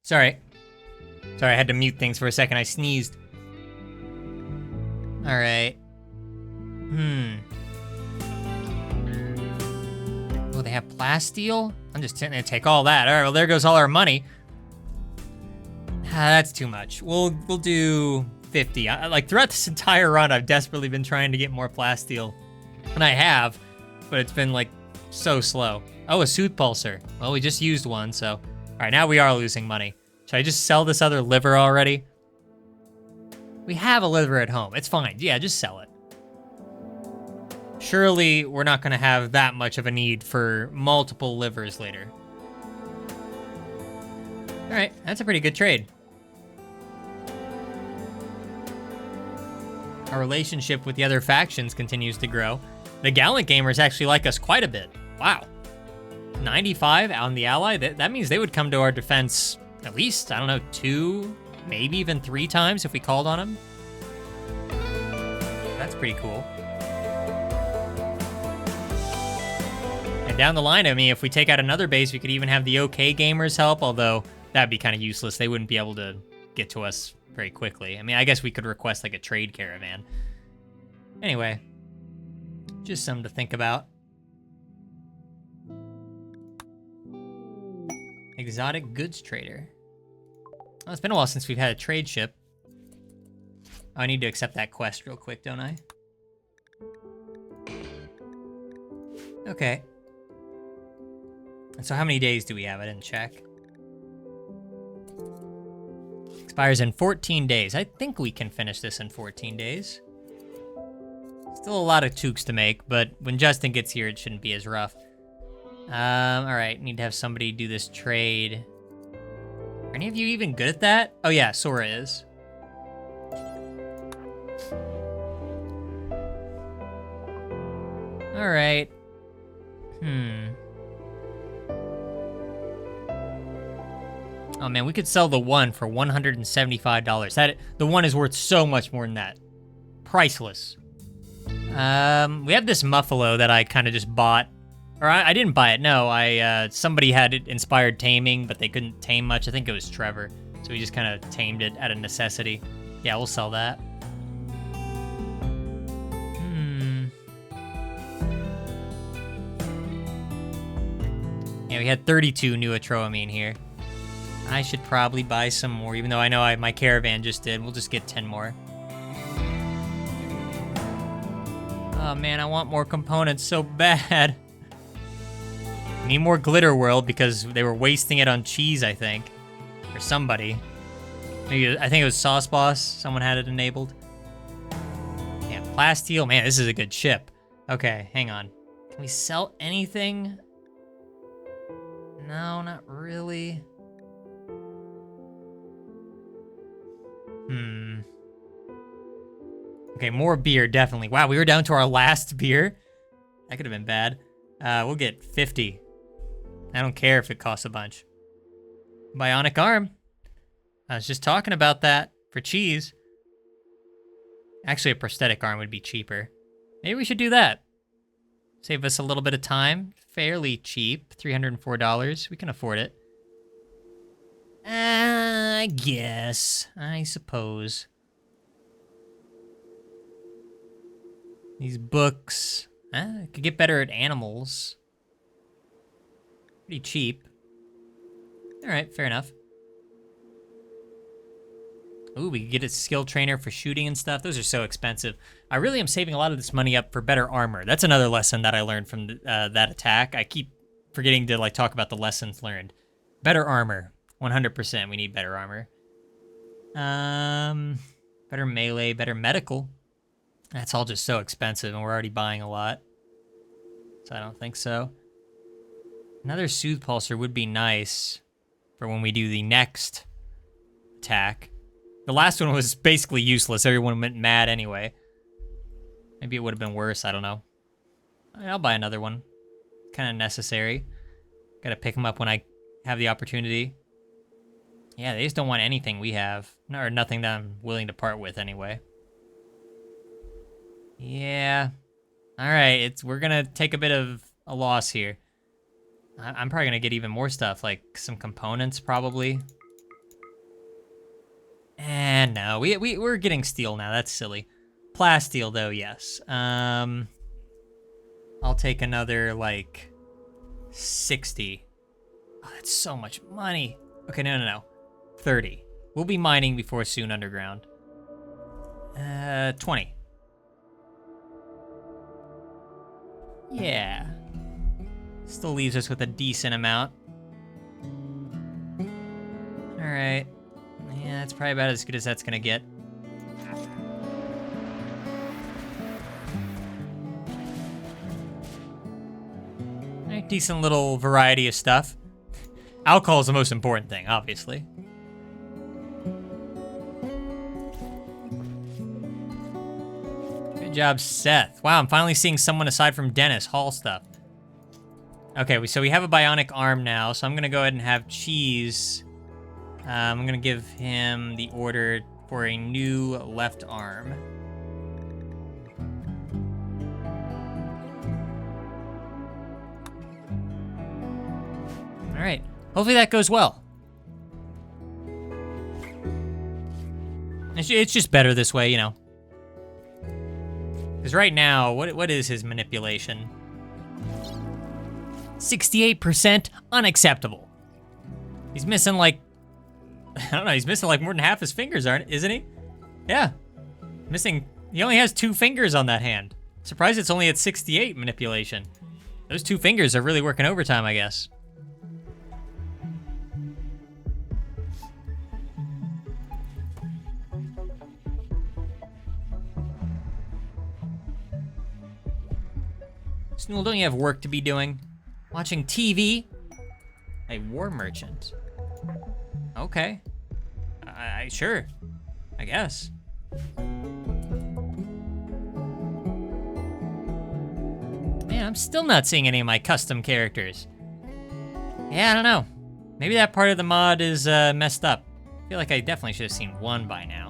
Sorry, I had to mute things for a second. I sneezed. All right. Oh, they have plasteel? I'm just gonna take all that. All right, well, there goes all our money. That's too much. We'll do 50. Like throughout this entire run, I've desperately been trying to get more plasteel. And I have, but it's been like so slow. Oh, a sooth pulser. Well, we just used one, so. All right, now we are losing money. Should I just sell this other liver already? We have a liver at home. It's fine. Yeah, just sell it. Surely we're not gonna have that much of a need for multiple livers later. All right, that's a pretty good trade. Our relationship with the other factions continues to grow. The Gallant gamers actually like us quite a bit. Wow. 95 on the ally? That means they would come to our defense at least, I don't know, 2, maybe even 3 times if we called on them. That's pretty cool. And down the line, I mean, if we take out another base, we could even have the OK gamers help, although that'd be kind of useless. They wouldn't be able to get to us very quickly. I mean, I guess we could request like a trade caravan. Anyway, just something to think about. Exotic goods trader. Oh, it's been a while since we've had a trade ship. Oh, I need to accept that quest real quick, don't I? Okay. And so how many days do we have? I didn't check. Expires in 14 days. I think we can finish this in 14 days. Still a lot of toques to make, but when Justin gets here, it shouldn't be as rough. All right, need to have somebody do this trade. Are any of you even good at that? Oh yeah, Sora is. All right. Oh man, we could sell the one for $175. The one is worth so much more than that. Priceless. We have this Muffalo that I kind of just bought. Or I didn't buy it, no. Somebody had it inspired taming, but they couldn't tame much. I think it was Trevor. So we just kind of tamed it out of necessity. Yeah, we'll sell that. Yeah, we had 32 new Atroamine here. I should probably buy some more, even though I know my caravan just did. We'll just get 10 more. Oh man, I want more components so bad. Need more Glitter World because they were wasting it on cheese, I think. Or somebody. Maybe, I think it was Sauce Boss. Someone had it enabled. Yeah, Plasteel. Man, this is a good ship. Okay, hang on. Can we sell anything? No, not really. Okay, more beer, definitely. Wow, we were down to our last beer. That could have been bad. We'll get 50. I don't care if it costs a bunch. Bionic arm. I was just talking about that for cheese. Actually, a prosthetic arm would be cheaper. Maybe we should do that. Save us a little bit of time. Fairly cheap, $304. We can afford it. I guess. I suppose. These books. Could get better at animals. Pretty cheap. Alright, fair enough. Ooh, we could get a skill trainer for shooting and stuff. Those are so expensive. I really am saving a lot of this money up for better armor. That's another lesson that I learned from that attack. I keep forgetting to like talk about the lessons learned. Better armor. 100%, we need better armor. Better melee, better medical. That's all just so expensive, and we're already buying a lot. So I don't think so. Another Soothe Pulser would be nice for when we do the next attack. The last one was basically useless. Everyone went mad anyway. Maybe it would have been worse, I don't know. I'll buy another one. Kind of necessary. Gotta pick them up when I have the opportunity. Yeah, they just don't want anything we have. Or nothing that I'm willing to part with anyway. Yeah. Alright, we're gonna take a bit of a loss here. I'm probably gonna get even more stuff, like some components probably. And no, we're getting steel now, that's silly. Plasteel though, yes. I'll take another like 60. Oh, that's so much money. Okay, no. 30. We'll be mining before soon underground. 20. Yeah. Still leaves us with a decent amount. Alright. Yeah, that's probably about as good as that's gonna get. Alright, decent little variety of stuff. Alcohol is the most important thing, obviously. Good job, Seth. Wow, I'm finally seeing someone aside from Dennis haul stuff. Okay, so we have a bionic arm now, so I'm gonna go ahead and have Cheese. I'm gonna give him the order for a new left arm. All right, hopefully that goes well. It's just better this way, you know. Because right now, what is his manipulation? 68% unacceptable. He's missing like, I don't know, he's missing like more than half his fingers, isn't he? Yeah. Missing, he only has 2 fingers on that hand. Surprised it's only at 68 manipulation. Those 2 fingers are really working overtime, I guess. Snool, don't you have work to be doing? Watching TV? A war merchant. Okay. Sure. I guess. Man, I'm still not seeing any of my custom characters. Yeah, I don't know. Maybe that part of the mod is messed up. I feel like I definitely should have seen one by now.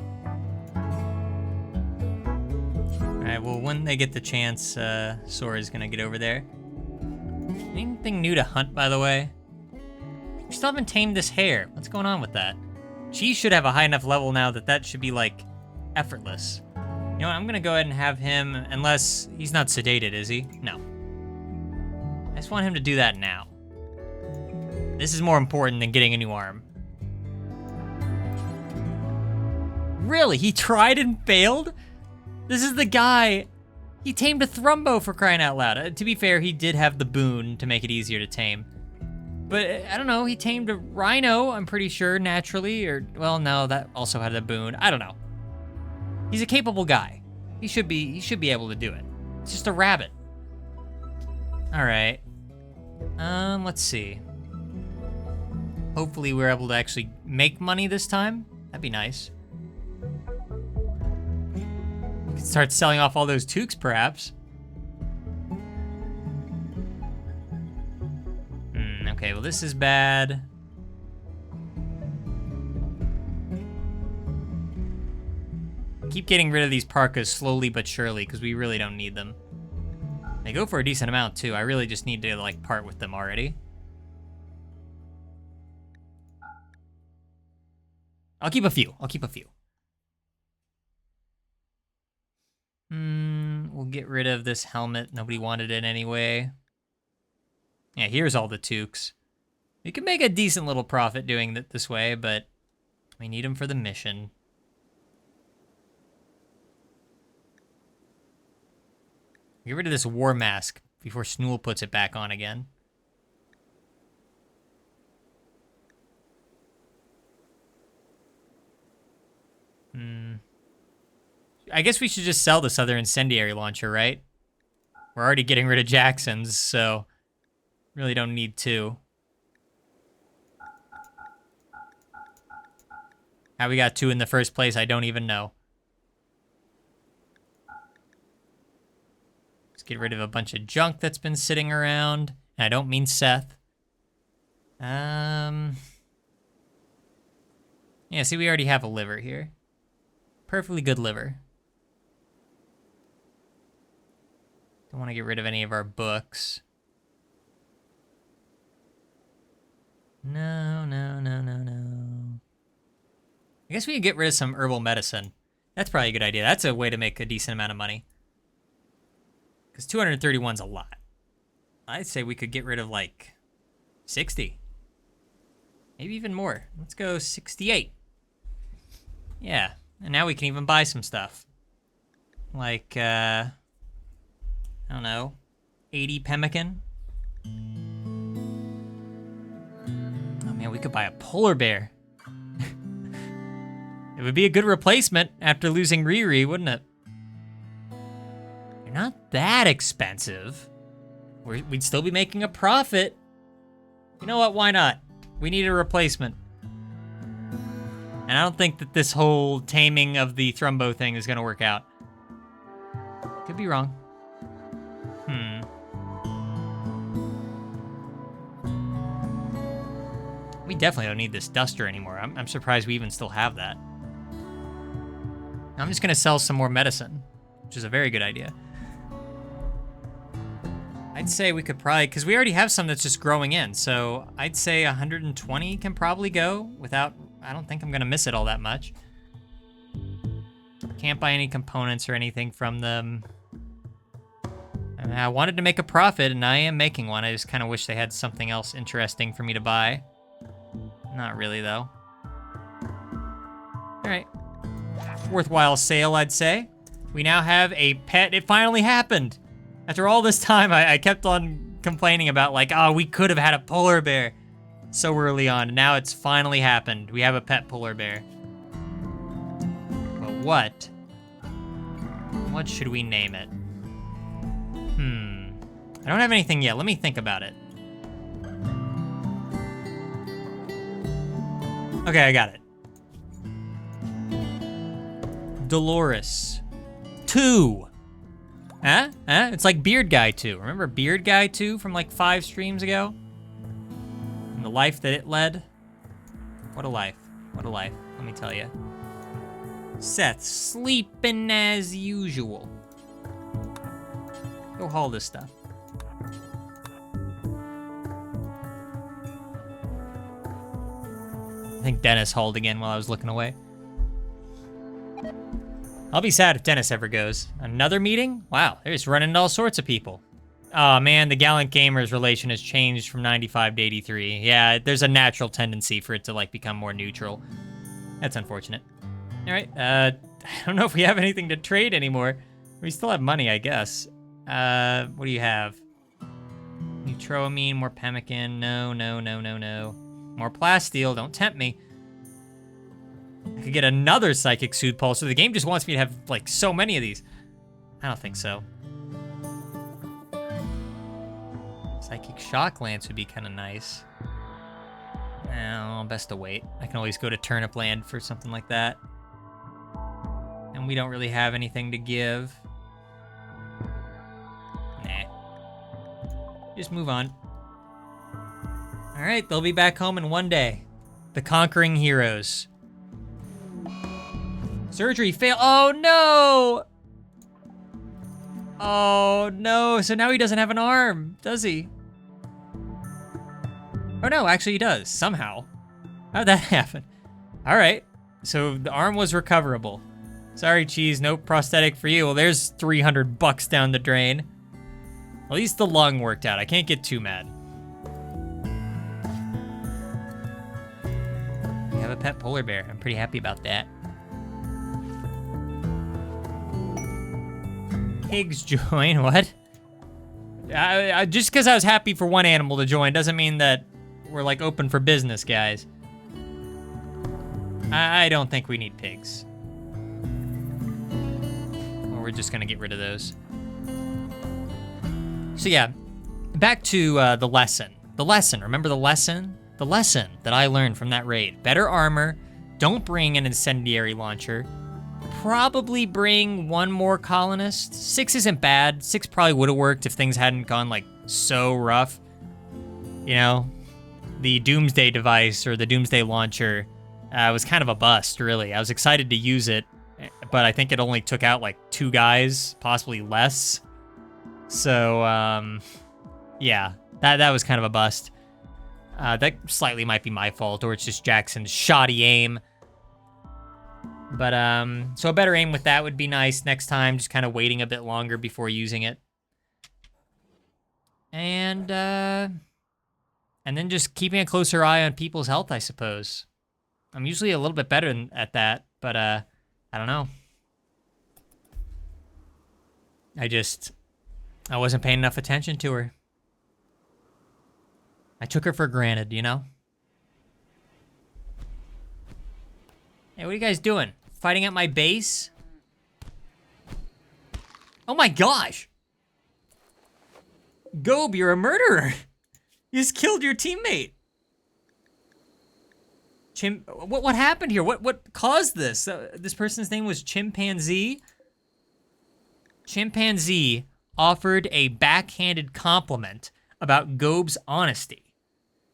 Alright, well, when they get the chance, Sora's gonna get over there. Anything new to hunt, by the way? We still haven't tamed this hare. What's going on with that? She should have a high enough level now that should be, like, effortless. You know what, I'm gonna go ahead and have him, unless he's not sedated, is he? No. I just want him to do that now. This is more important than getting a new arm. Really? He tried and failed? This is the guy. He tamed a Thrumbo, for crying out loud. To be fair, he did have the boon to make it easier to tame. But, I don't know, he tamed a rhino, I'm pretty sure, naturally. Or, well, no, that also had a boon. I don't know. He's a capable guy. He should be able to do it. It's just a rabbit. All right. Let's see. Hopefully we're able to actually make money this time. That'd be nice. We can start selling off all those toques, perhaps. Okay, well, this is bad. Keep getting rid of these parkas slowly but surely, because we really don't need them. They go for a decent amount, too. I really just need to, like, part with them already. I'll keep a few. We'll get rid of this helmet. Nobody wanted it anyway. Yeah, here's all the toques. We can make a decent little profit doing it this way, but we need them for the mission. Get rid of this war mask before Snool puts it back on again. I guess we should just sell this other incendiary launcher, right? We're already getting rid of Jackson's, so really don't need to. How we got 2 in the first place, I don't even know. Let's get rid of a bunch of junk that's been sitting around. And I don't mean Seth. Yeah, see, we already have a liver here. Perfectly good liver. Don't want to get rid of any of our books. No. I guess we could get rid of some herbal medicine. That's probably a good idea. That's a way to make a decent amount of money. Because 231's a lot. I'd say we could get rid of, like, 60. Maybe even more. Let's go 68. Yeah, and now we can even buy some stuff. Like, I don't know, 80 pemmican. Oh man, we could buy a polar bear. It would be a good replacement after losing Riri, wouldn't it? They're not that expensive. We'd still be making a profit. You know what, why not? We need a replacement. And I don't think that this whole taming of the Thrumbo thing is gonna work out. Could be wrong. We definitely don't need this duster anymore. I'm surprised we even still have that. I'm just gonna sell some more medicine, which is a very good idea. I'd say we could probably, because we already have some that's just growing in, so I'd say 120 can probably go without, I don't think I'm gonna miss it all that much. Can't buy any components or anything from them. I mean, I wanted to make a profit, and I am making one. I just kind of wish they had something else interesting for me to buy. Not really, though. All right. Worthwhile sale, I'd say. We now have a pet. It finally happened. After all this time, I kept on complaining about, like, oh, we could have had a polar bear so early on. And now it's finally happened. We have a pet polar bear. But what? What should we name it? I don't have anything yet. Let me think about it. Okay, I got it. Dolores 2. Huh? It's like Beard Guy 2. Remember Beard Guy 2 from like 5 streams ago? And the life that it led? What a life. What a life, let me tell you. Seth, sleeping as usual. Go haul this stuff. I think Dennis hauled again while I was looking away. I'll be sad if Dennis ever goes. Another meeting? Wow, they're just running into all sorts of people. Oh man, the Gallant Gamers relation has changed from 95 to 83. Yeah, there's a natural tendency for it to like become more neutral. That's unfortunate. All right, I don't know if we have anything to trade anymore. We still have money, I guess. What do you have? Neutroamine, more pemmican. No. More plasteel, don't tempt me. I could get another Psychic Soothe Pulse, so the game just wants me to have, like, so many of these. I don't think so. Psychic Shock Lance would be kind of nice. No, best to wait. I can always go to Turnip Land for something like that. And we don't really have anything to give. Nah. Just move on. All right, they'll be back home in one day. The Conquering Heroes. Surgery fail. Oh no! Oh no, so now he doesn't have an arm, does he? Oh no, actually he does, somehow. How'd that happen? All right, so the arm was recoverable. Sorry, Cheese, no prosthetic for you. Well, there's 300 bucks down the drain. At least the lung worked out. I can't get too mad. We have a pet polar bear. I'm pretty happy about that. Pigs join, what? Just because I was happy for one animal to join doesn't mean that we're like open for business, guys. I don't think we need pigs. Or we're just gonna get rid of those. So yeah, back to the lesson. The lesson, remember the lesson? The lesson that I learned from that raid. Better armor, don't bring an incendiary launcher. Probably bring one more colonist. 6 isn't bad. 6 probably would have worked if things hadn't gone like so rough. You know, the Doomsday device or the Doomsday launcher was kind of a bust, really. I was excited to use it, but I think it only took out like 2 guys, possibly less. So, yeah, that was kind of a bust. That slightly might be my fault, or it's just Jackson's shoddy aim. But, so a better aim with that would be nice next time, just kind of waiting a bit longer before using it. And then just keeping a closer eye on people's health, I suppose. I'm usually a little bit better at that but I don't know. I wasn't paying enough attention to her. I took her for granted, you know? Hey, what are you guys doing? Fighting at my base? Oh my gosh! Gob, you're a murderer! You just killed your teammate! What happened here? What caused this? This person's name was Chimpanzee? Chimpanzee offered a backhanded compliment about Gob's honesty.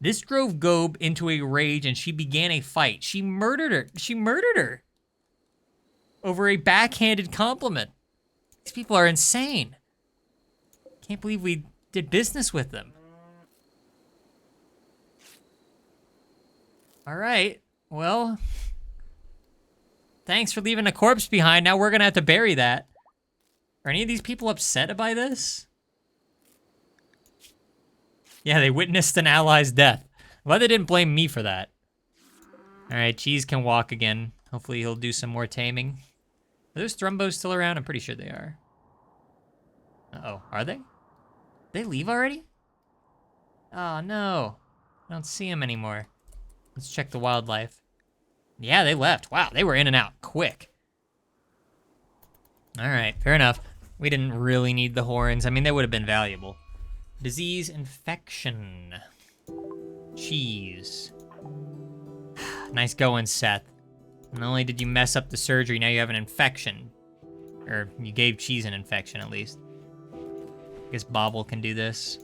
This drove Gob into a rage and she began a fight. She murdered her. She murdered her over a backhanded compliment. These people are insane. Can't believe we did business with them. All right, well, thanks for leaving a corpse behind. Now we're gonna have to bury that. Are any of these people upset by this? Yeah, they witnessed an ally's death. Glad they didn't blame me for that. All right, Cheese can walk again. Hopefully he'll do some more taming. Are those Thrumbos still around? I'm pretty sure they are. Uh-oh, are they? Did they leave already? Oh, no. I don't see them anymore. Let's check the wildlife. Yeah, they left. Wow, they were in and out quick. All right, fair enough. We didn't really need the horns. I mean, they would have been valuable. Disease infection. Cheese. Nice going, Seth. Not only did you mess up the surgery, now you have an infection. Or you gave Cheese an infection, at least. I guess Bobble can do this.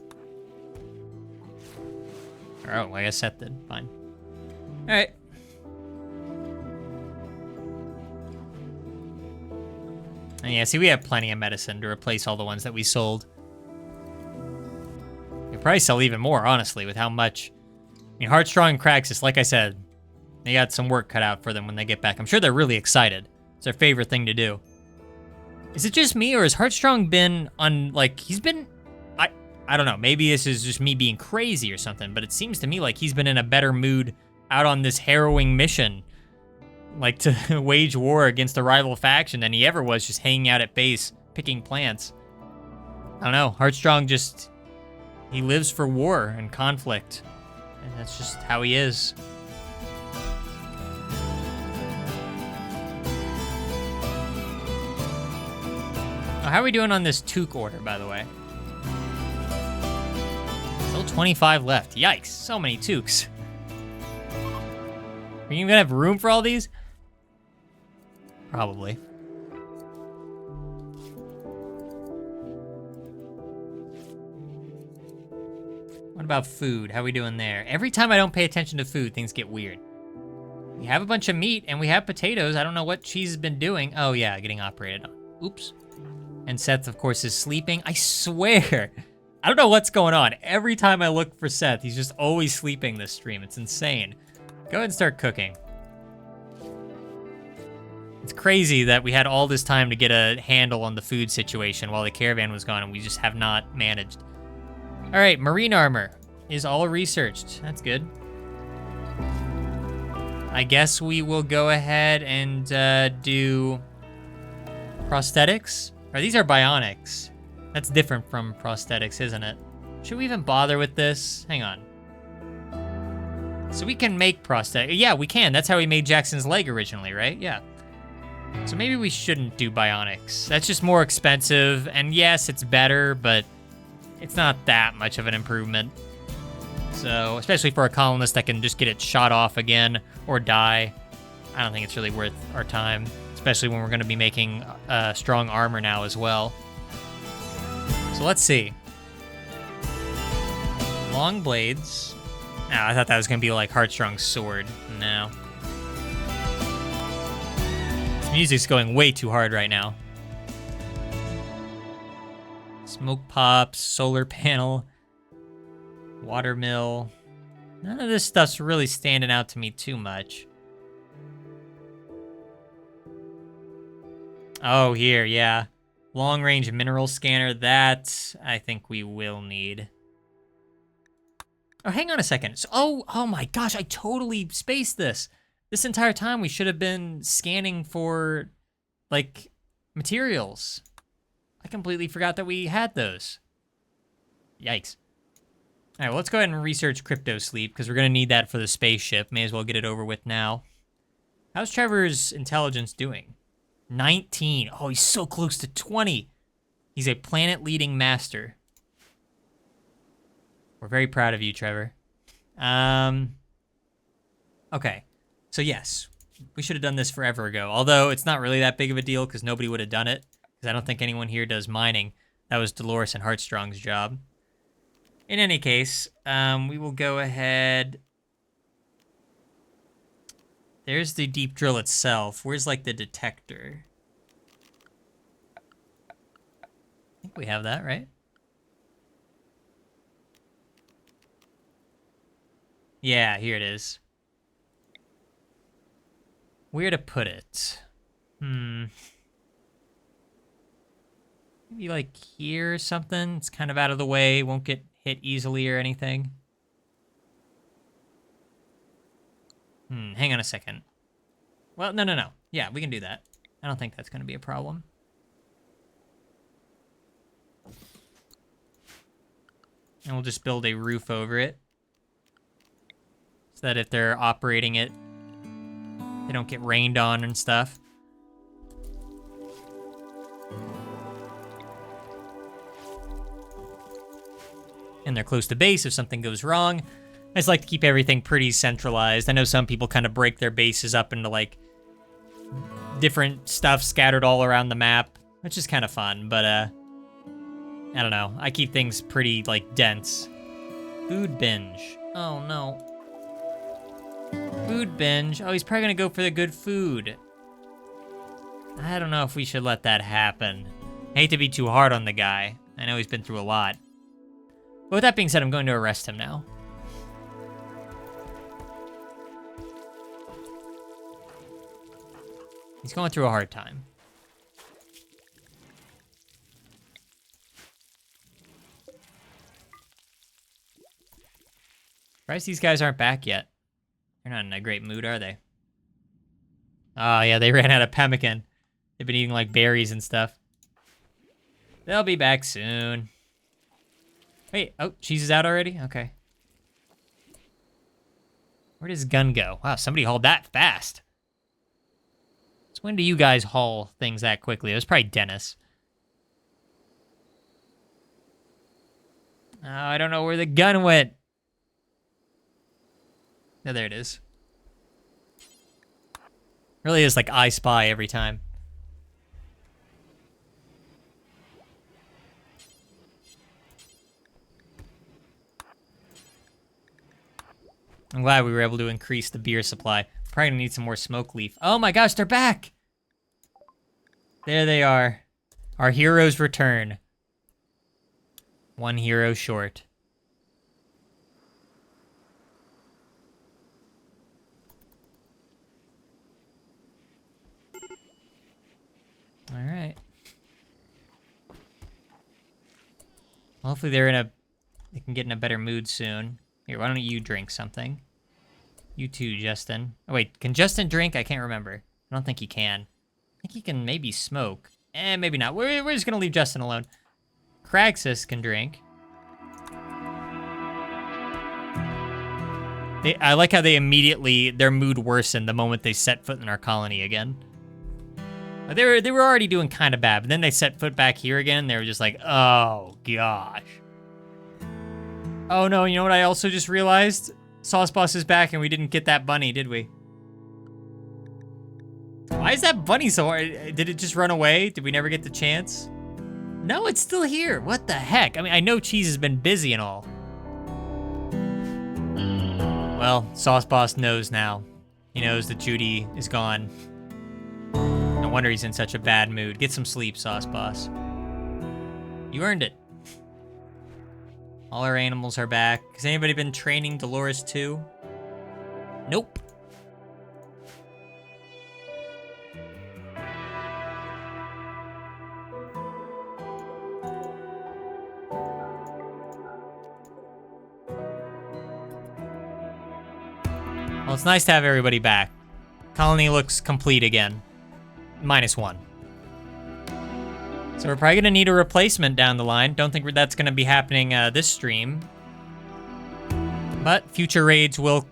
Oh, I guess Seth did. Fine. All right. And yeah, see, we have plenty of medicine to replace all the ones that we sold. We'll probably sell even more, honestly, with how much. I mean, Heartstrong and Craxus, like I said, they got some work cut out for them when they get back. I'm sure they're really excited. It's their favorite thing to do. Is it just me, or has Heartstrong been on, like, he's been, I don't know, maybe this is just me being crazy or something, but it seems to me like he's been in a better mood out on this harrowing mission, like to wage war against a rival faction, than he ever was just hanging out at base, picking plants. I don't know, Heartstrong just, he lives for war and conflict, and that's just how he is. Oh, how are we doing on this Toque order, by the way? Still 25 left. Yikes, so many Toques. Are you gonna have room for all these? Probably. What about food? How are we doing there? Every time I don't pay attention to food, things get weird. We have a bunch of meat and we have potatoes. I don't know what Cheese has been doing. Oh yeah, getting operated on. Oops. And Seth, of course, is sleeping. I swear, I don't know what's going on. Every time I look for Seth, he's just always sleeping this stream. It's insane. Go ahead and start cooking. It's crazy that we had all this time to get a handle on the food situation while the caravan was gone, and we just have not managed. All right, marine armor is all researched. That's good. I guess we will go ahead and do prosthetics. Or these are bionics. That's different from prosthetics, isn't it? Should we even bother with this? Hang on. So we can make prosthetics. Yeah, we can. That's how we made Jackson's leg originally, right? Yeah. So maybe we shouldn't do bionics. That's just more expensive. And yes, it's better, but it's not that much of an improvement. So, especially for a colonist that can just get it shot off again or die, I don't think it's really worth our time. Especially when we're going to be making strong armor now as well. So let's see. Long blades. No, I thought that was going to be like Heartstrong's sword. No. This music's going way too hard right now. Smoke pops, solar panel, watermill. None of this stuff's really standing out to me too much. Oh, here, yeah. Long-range mineral scanner, that I think we will need. Oh, hang on a second. So, oh my gosh, I totally spaced this. This entire time we should have been scanning for, like, materials. I completely forgot that we had those. Yikes. All right, well, let's go ahead and research crypto sleep because we're going to need that for the spaceship. May as well get it over with now. How's Trevor's intelligence doing? 19. Oh, he's so close to 20. He's a planet-leading master. We're very proud of you, Trevor. Okay. So yes, we should have done this forever ago. Although it's not really that big of a deal because nobody would have done it. Because I don't think anyone here does mining. That was Dolores and Heartstrong's job. In any case, we will go ahead. There's the deep drill itself. Where's, like, the detector? I think we have that, right? Yeah, here it is. Where to put it? Maybe, like, here or something? It's kind of out of the way. Won't get hit easily or anything. Hang on a second. Well, no. Yeah, we can do that. I don't think that's going to be a problem. And we'll just build a roof over it. So that if they're operating it, they don't get rained on and stuff. And they're close to base if something goes wrong. I just like to keep everything pretty centralized. I know some people kind of break their bases up into, like, different stuff scattered all around the map, which is kind of fun, but, I don't know. I keep things pretty, like, dense. Food binge. Oh, no. Food binge. Oh, he's probably gonna go for the good food. I don't know if we should let that happen. I hate to be too hard on the guy. I know he's been through a lot. But with that being said, I'm going to arrest him now. He's going through a hard time. Surprised these guys aren't back yet. They're not in a great mood, are they? Oh, yeah, they ran out of pemmican. They've been eating, like, berries and stuff. They'll be back soon. Wait, oh, cheese is out already? Okay. Where does gun go? Wow, somebody hauled that fast. So when do you guys haul things that quickly? It was probably Dennis. Oh, I don't know where the gun went. Oh, there it is. Really is like I Spy every time. I'm glad we were able to increase the beer supply. Probably gonna need some more smoke leaf. Oh my gosh, they're back! There they are. Our heroes return. One hero short. All right. Hopefully they can get in a better mood soon. Here, why don't you drink something? You too, Justin. Oh wait, can Justin drink? I can't remember. I don't think he can. I think he can maybe smoke. Maybe not. We're just gonna leave Justin alone. Craxus can drink. I like how they immediately, their mood worsened the moment they set foot in our colony again. They were already doing kind of bad, but then they set foot back here again, and they were just like, oh, gosh. Oh, no, you know what I also just realized? Sauce Boss is back, and we didn't get that bunny, did we? Why is that bunny so hard? Did it just run away? Did we never get the chance? No, it's still here. What the heck? I mean, I know Cheese has been busy and all. Well, Sauce Boss knows now. He knows that Judy is gone. No wonder he's in such a bad mood. Get some sleep, Sauce Boss. You earned it. All our animals are back. Has anybody been training Dolores too? Nope. Well, it's nice to have everybody back. Colony looks complete again. -1. So we're probably gonna need a replacement down the line. Don't think that's gonna be happening this stream. But future raids will,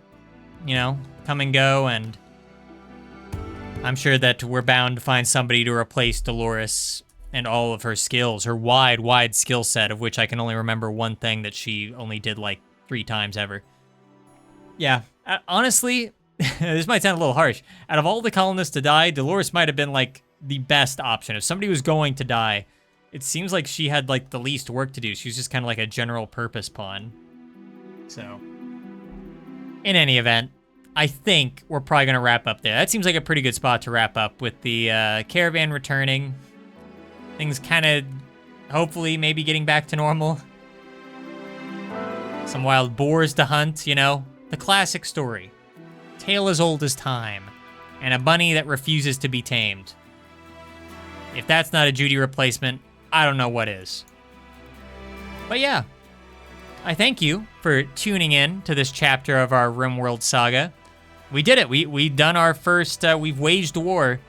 you know, come and go, and I'm sure that we're bound to find somebody to replace Dolores and all of her skills, her wide skill set, of which I can only remember one thing that she only did like 3 times ever. Yeah, honestly, this might sound a little harsh. Out of all the colonists to die, Dolores might have been like the best option. If somebody was going to die, it seems like she had like the least work to do. She was just kind of like a general purpose pawn. So, in any event, I think we're probably going to wrap up there. That seems like a pretty good spot to wrap up with the caravan returning. Things kind of, hopefully, maybe getting back to normal. Some wild boars to hunt, you know? The classic story. Tale as old as time. And a bunny that refuses to be tamed. If that's not a Judy replacement, I don't know what is. But yeah, I thank you for tuning in to this chapter of our RimWorld saga. We did it. We've done our first, we've waged war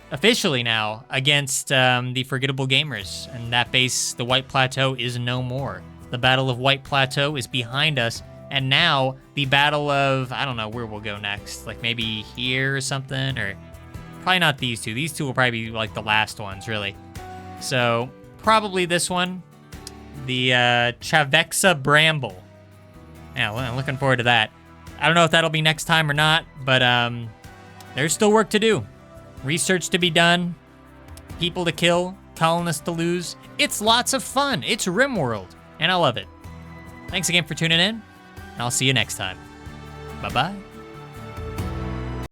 officially now against the Forgettable Gamers. And that base, the White Plateau, is no more. The Battle of White Plateau is behind us. And now the Battle of, I don't know where we'll go next. Like maybe here or something, or probably not these two. These two will probably be like the last ones, really. So probably this one, the Chavexa Bramble. Yeah, well, I'm looking forward to that. I don't know if that'll be next time or not, but there's still work to do. Research to be done, people to kill, colonists to lose. It's lots of fun. It's RimWorld, and I love it. Thanks again for tuning in, and I'll see you next time. Bye-bye.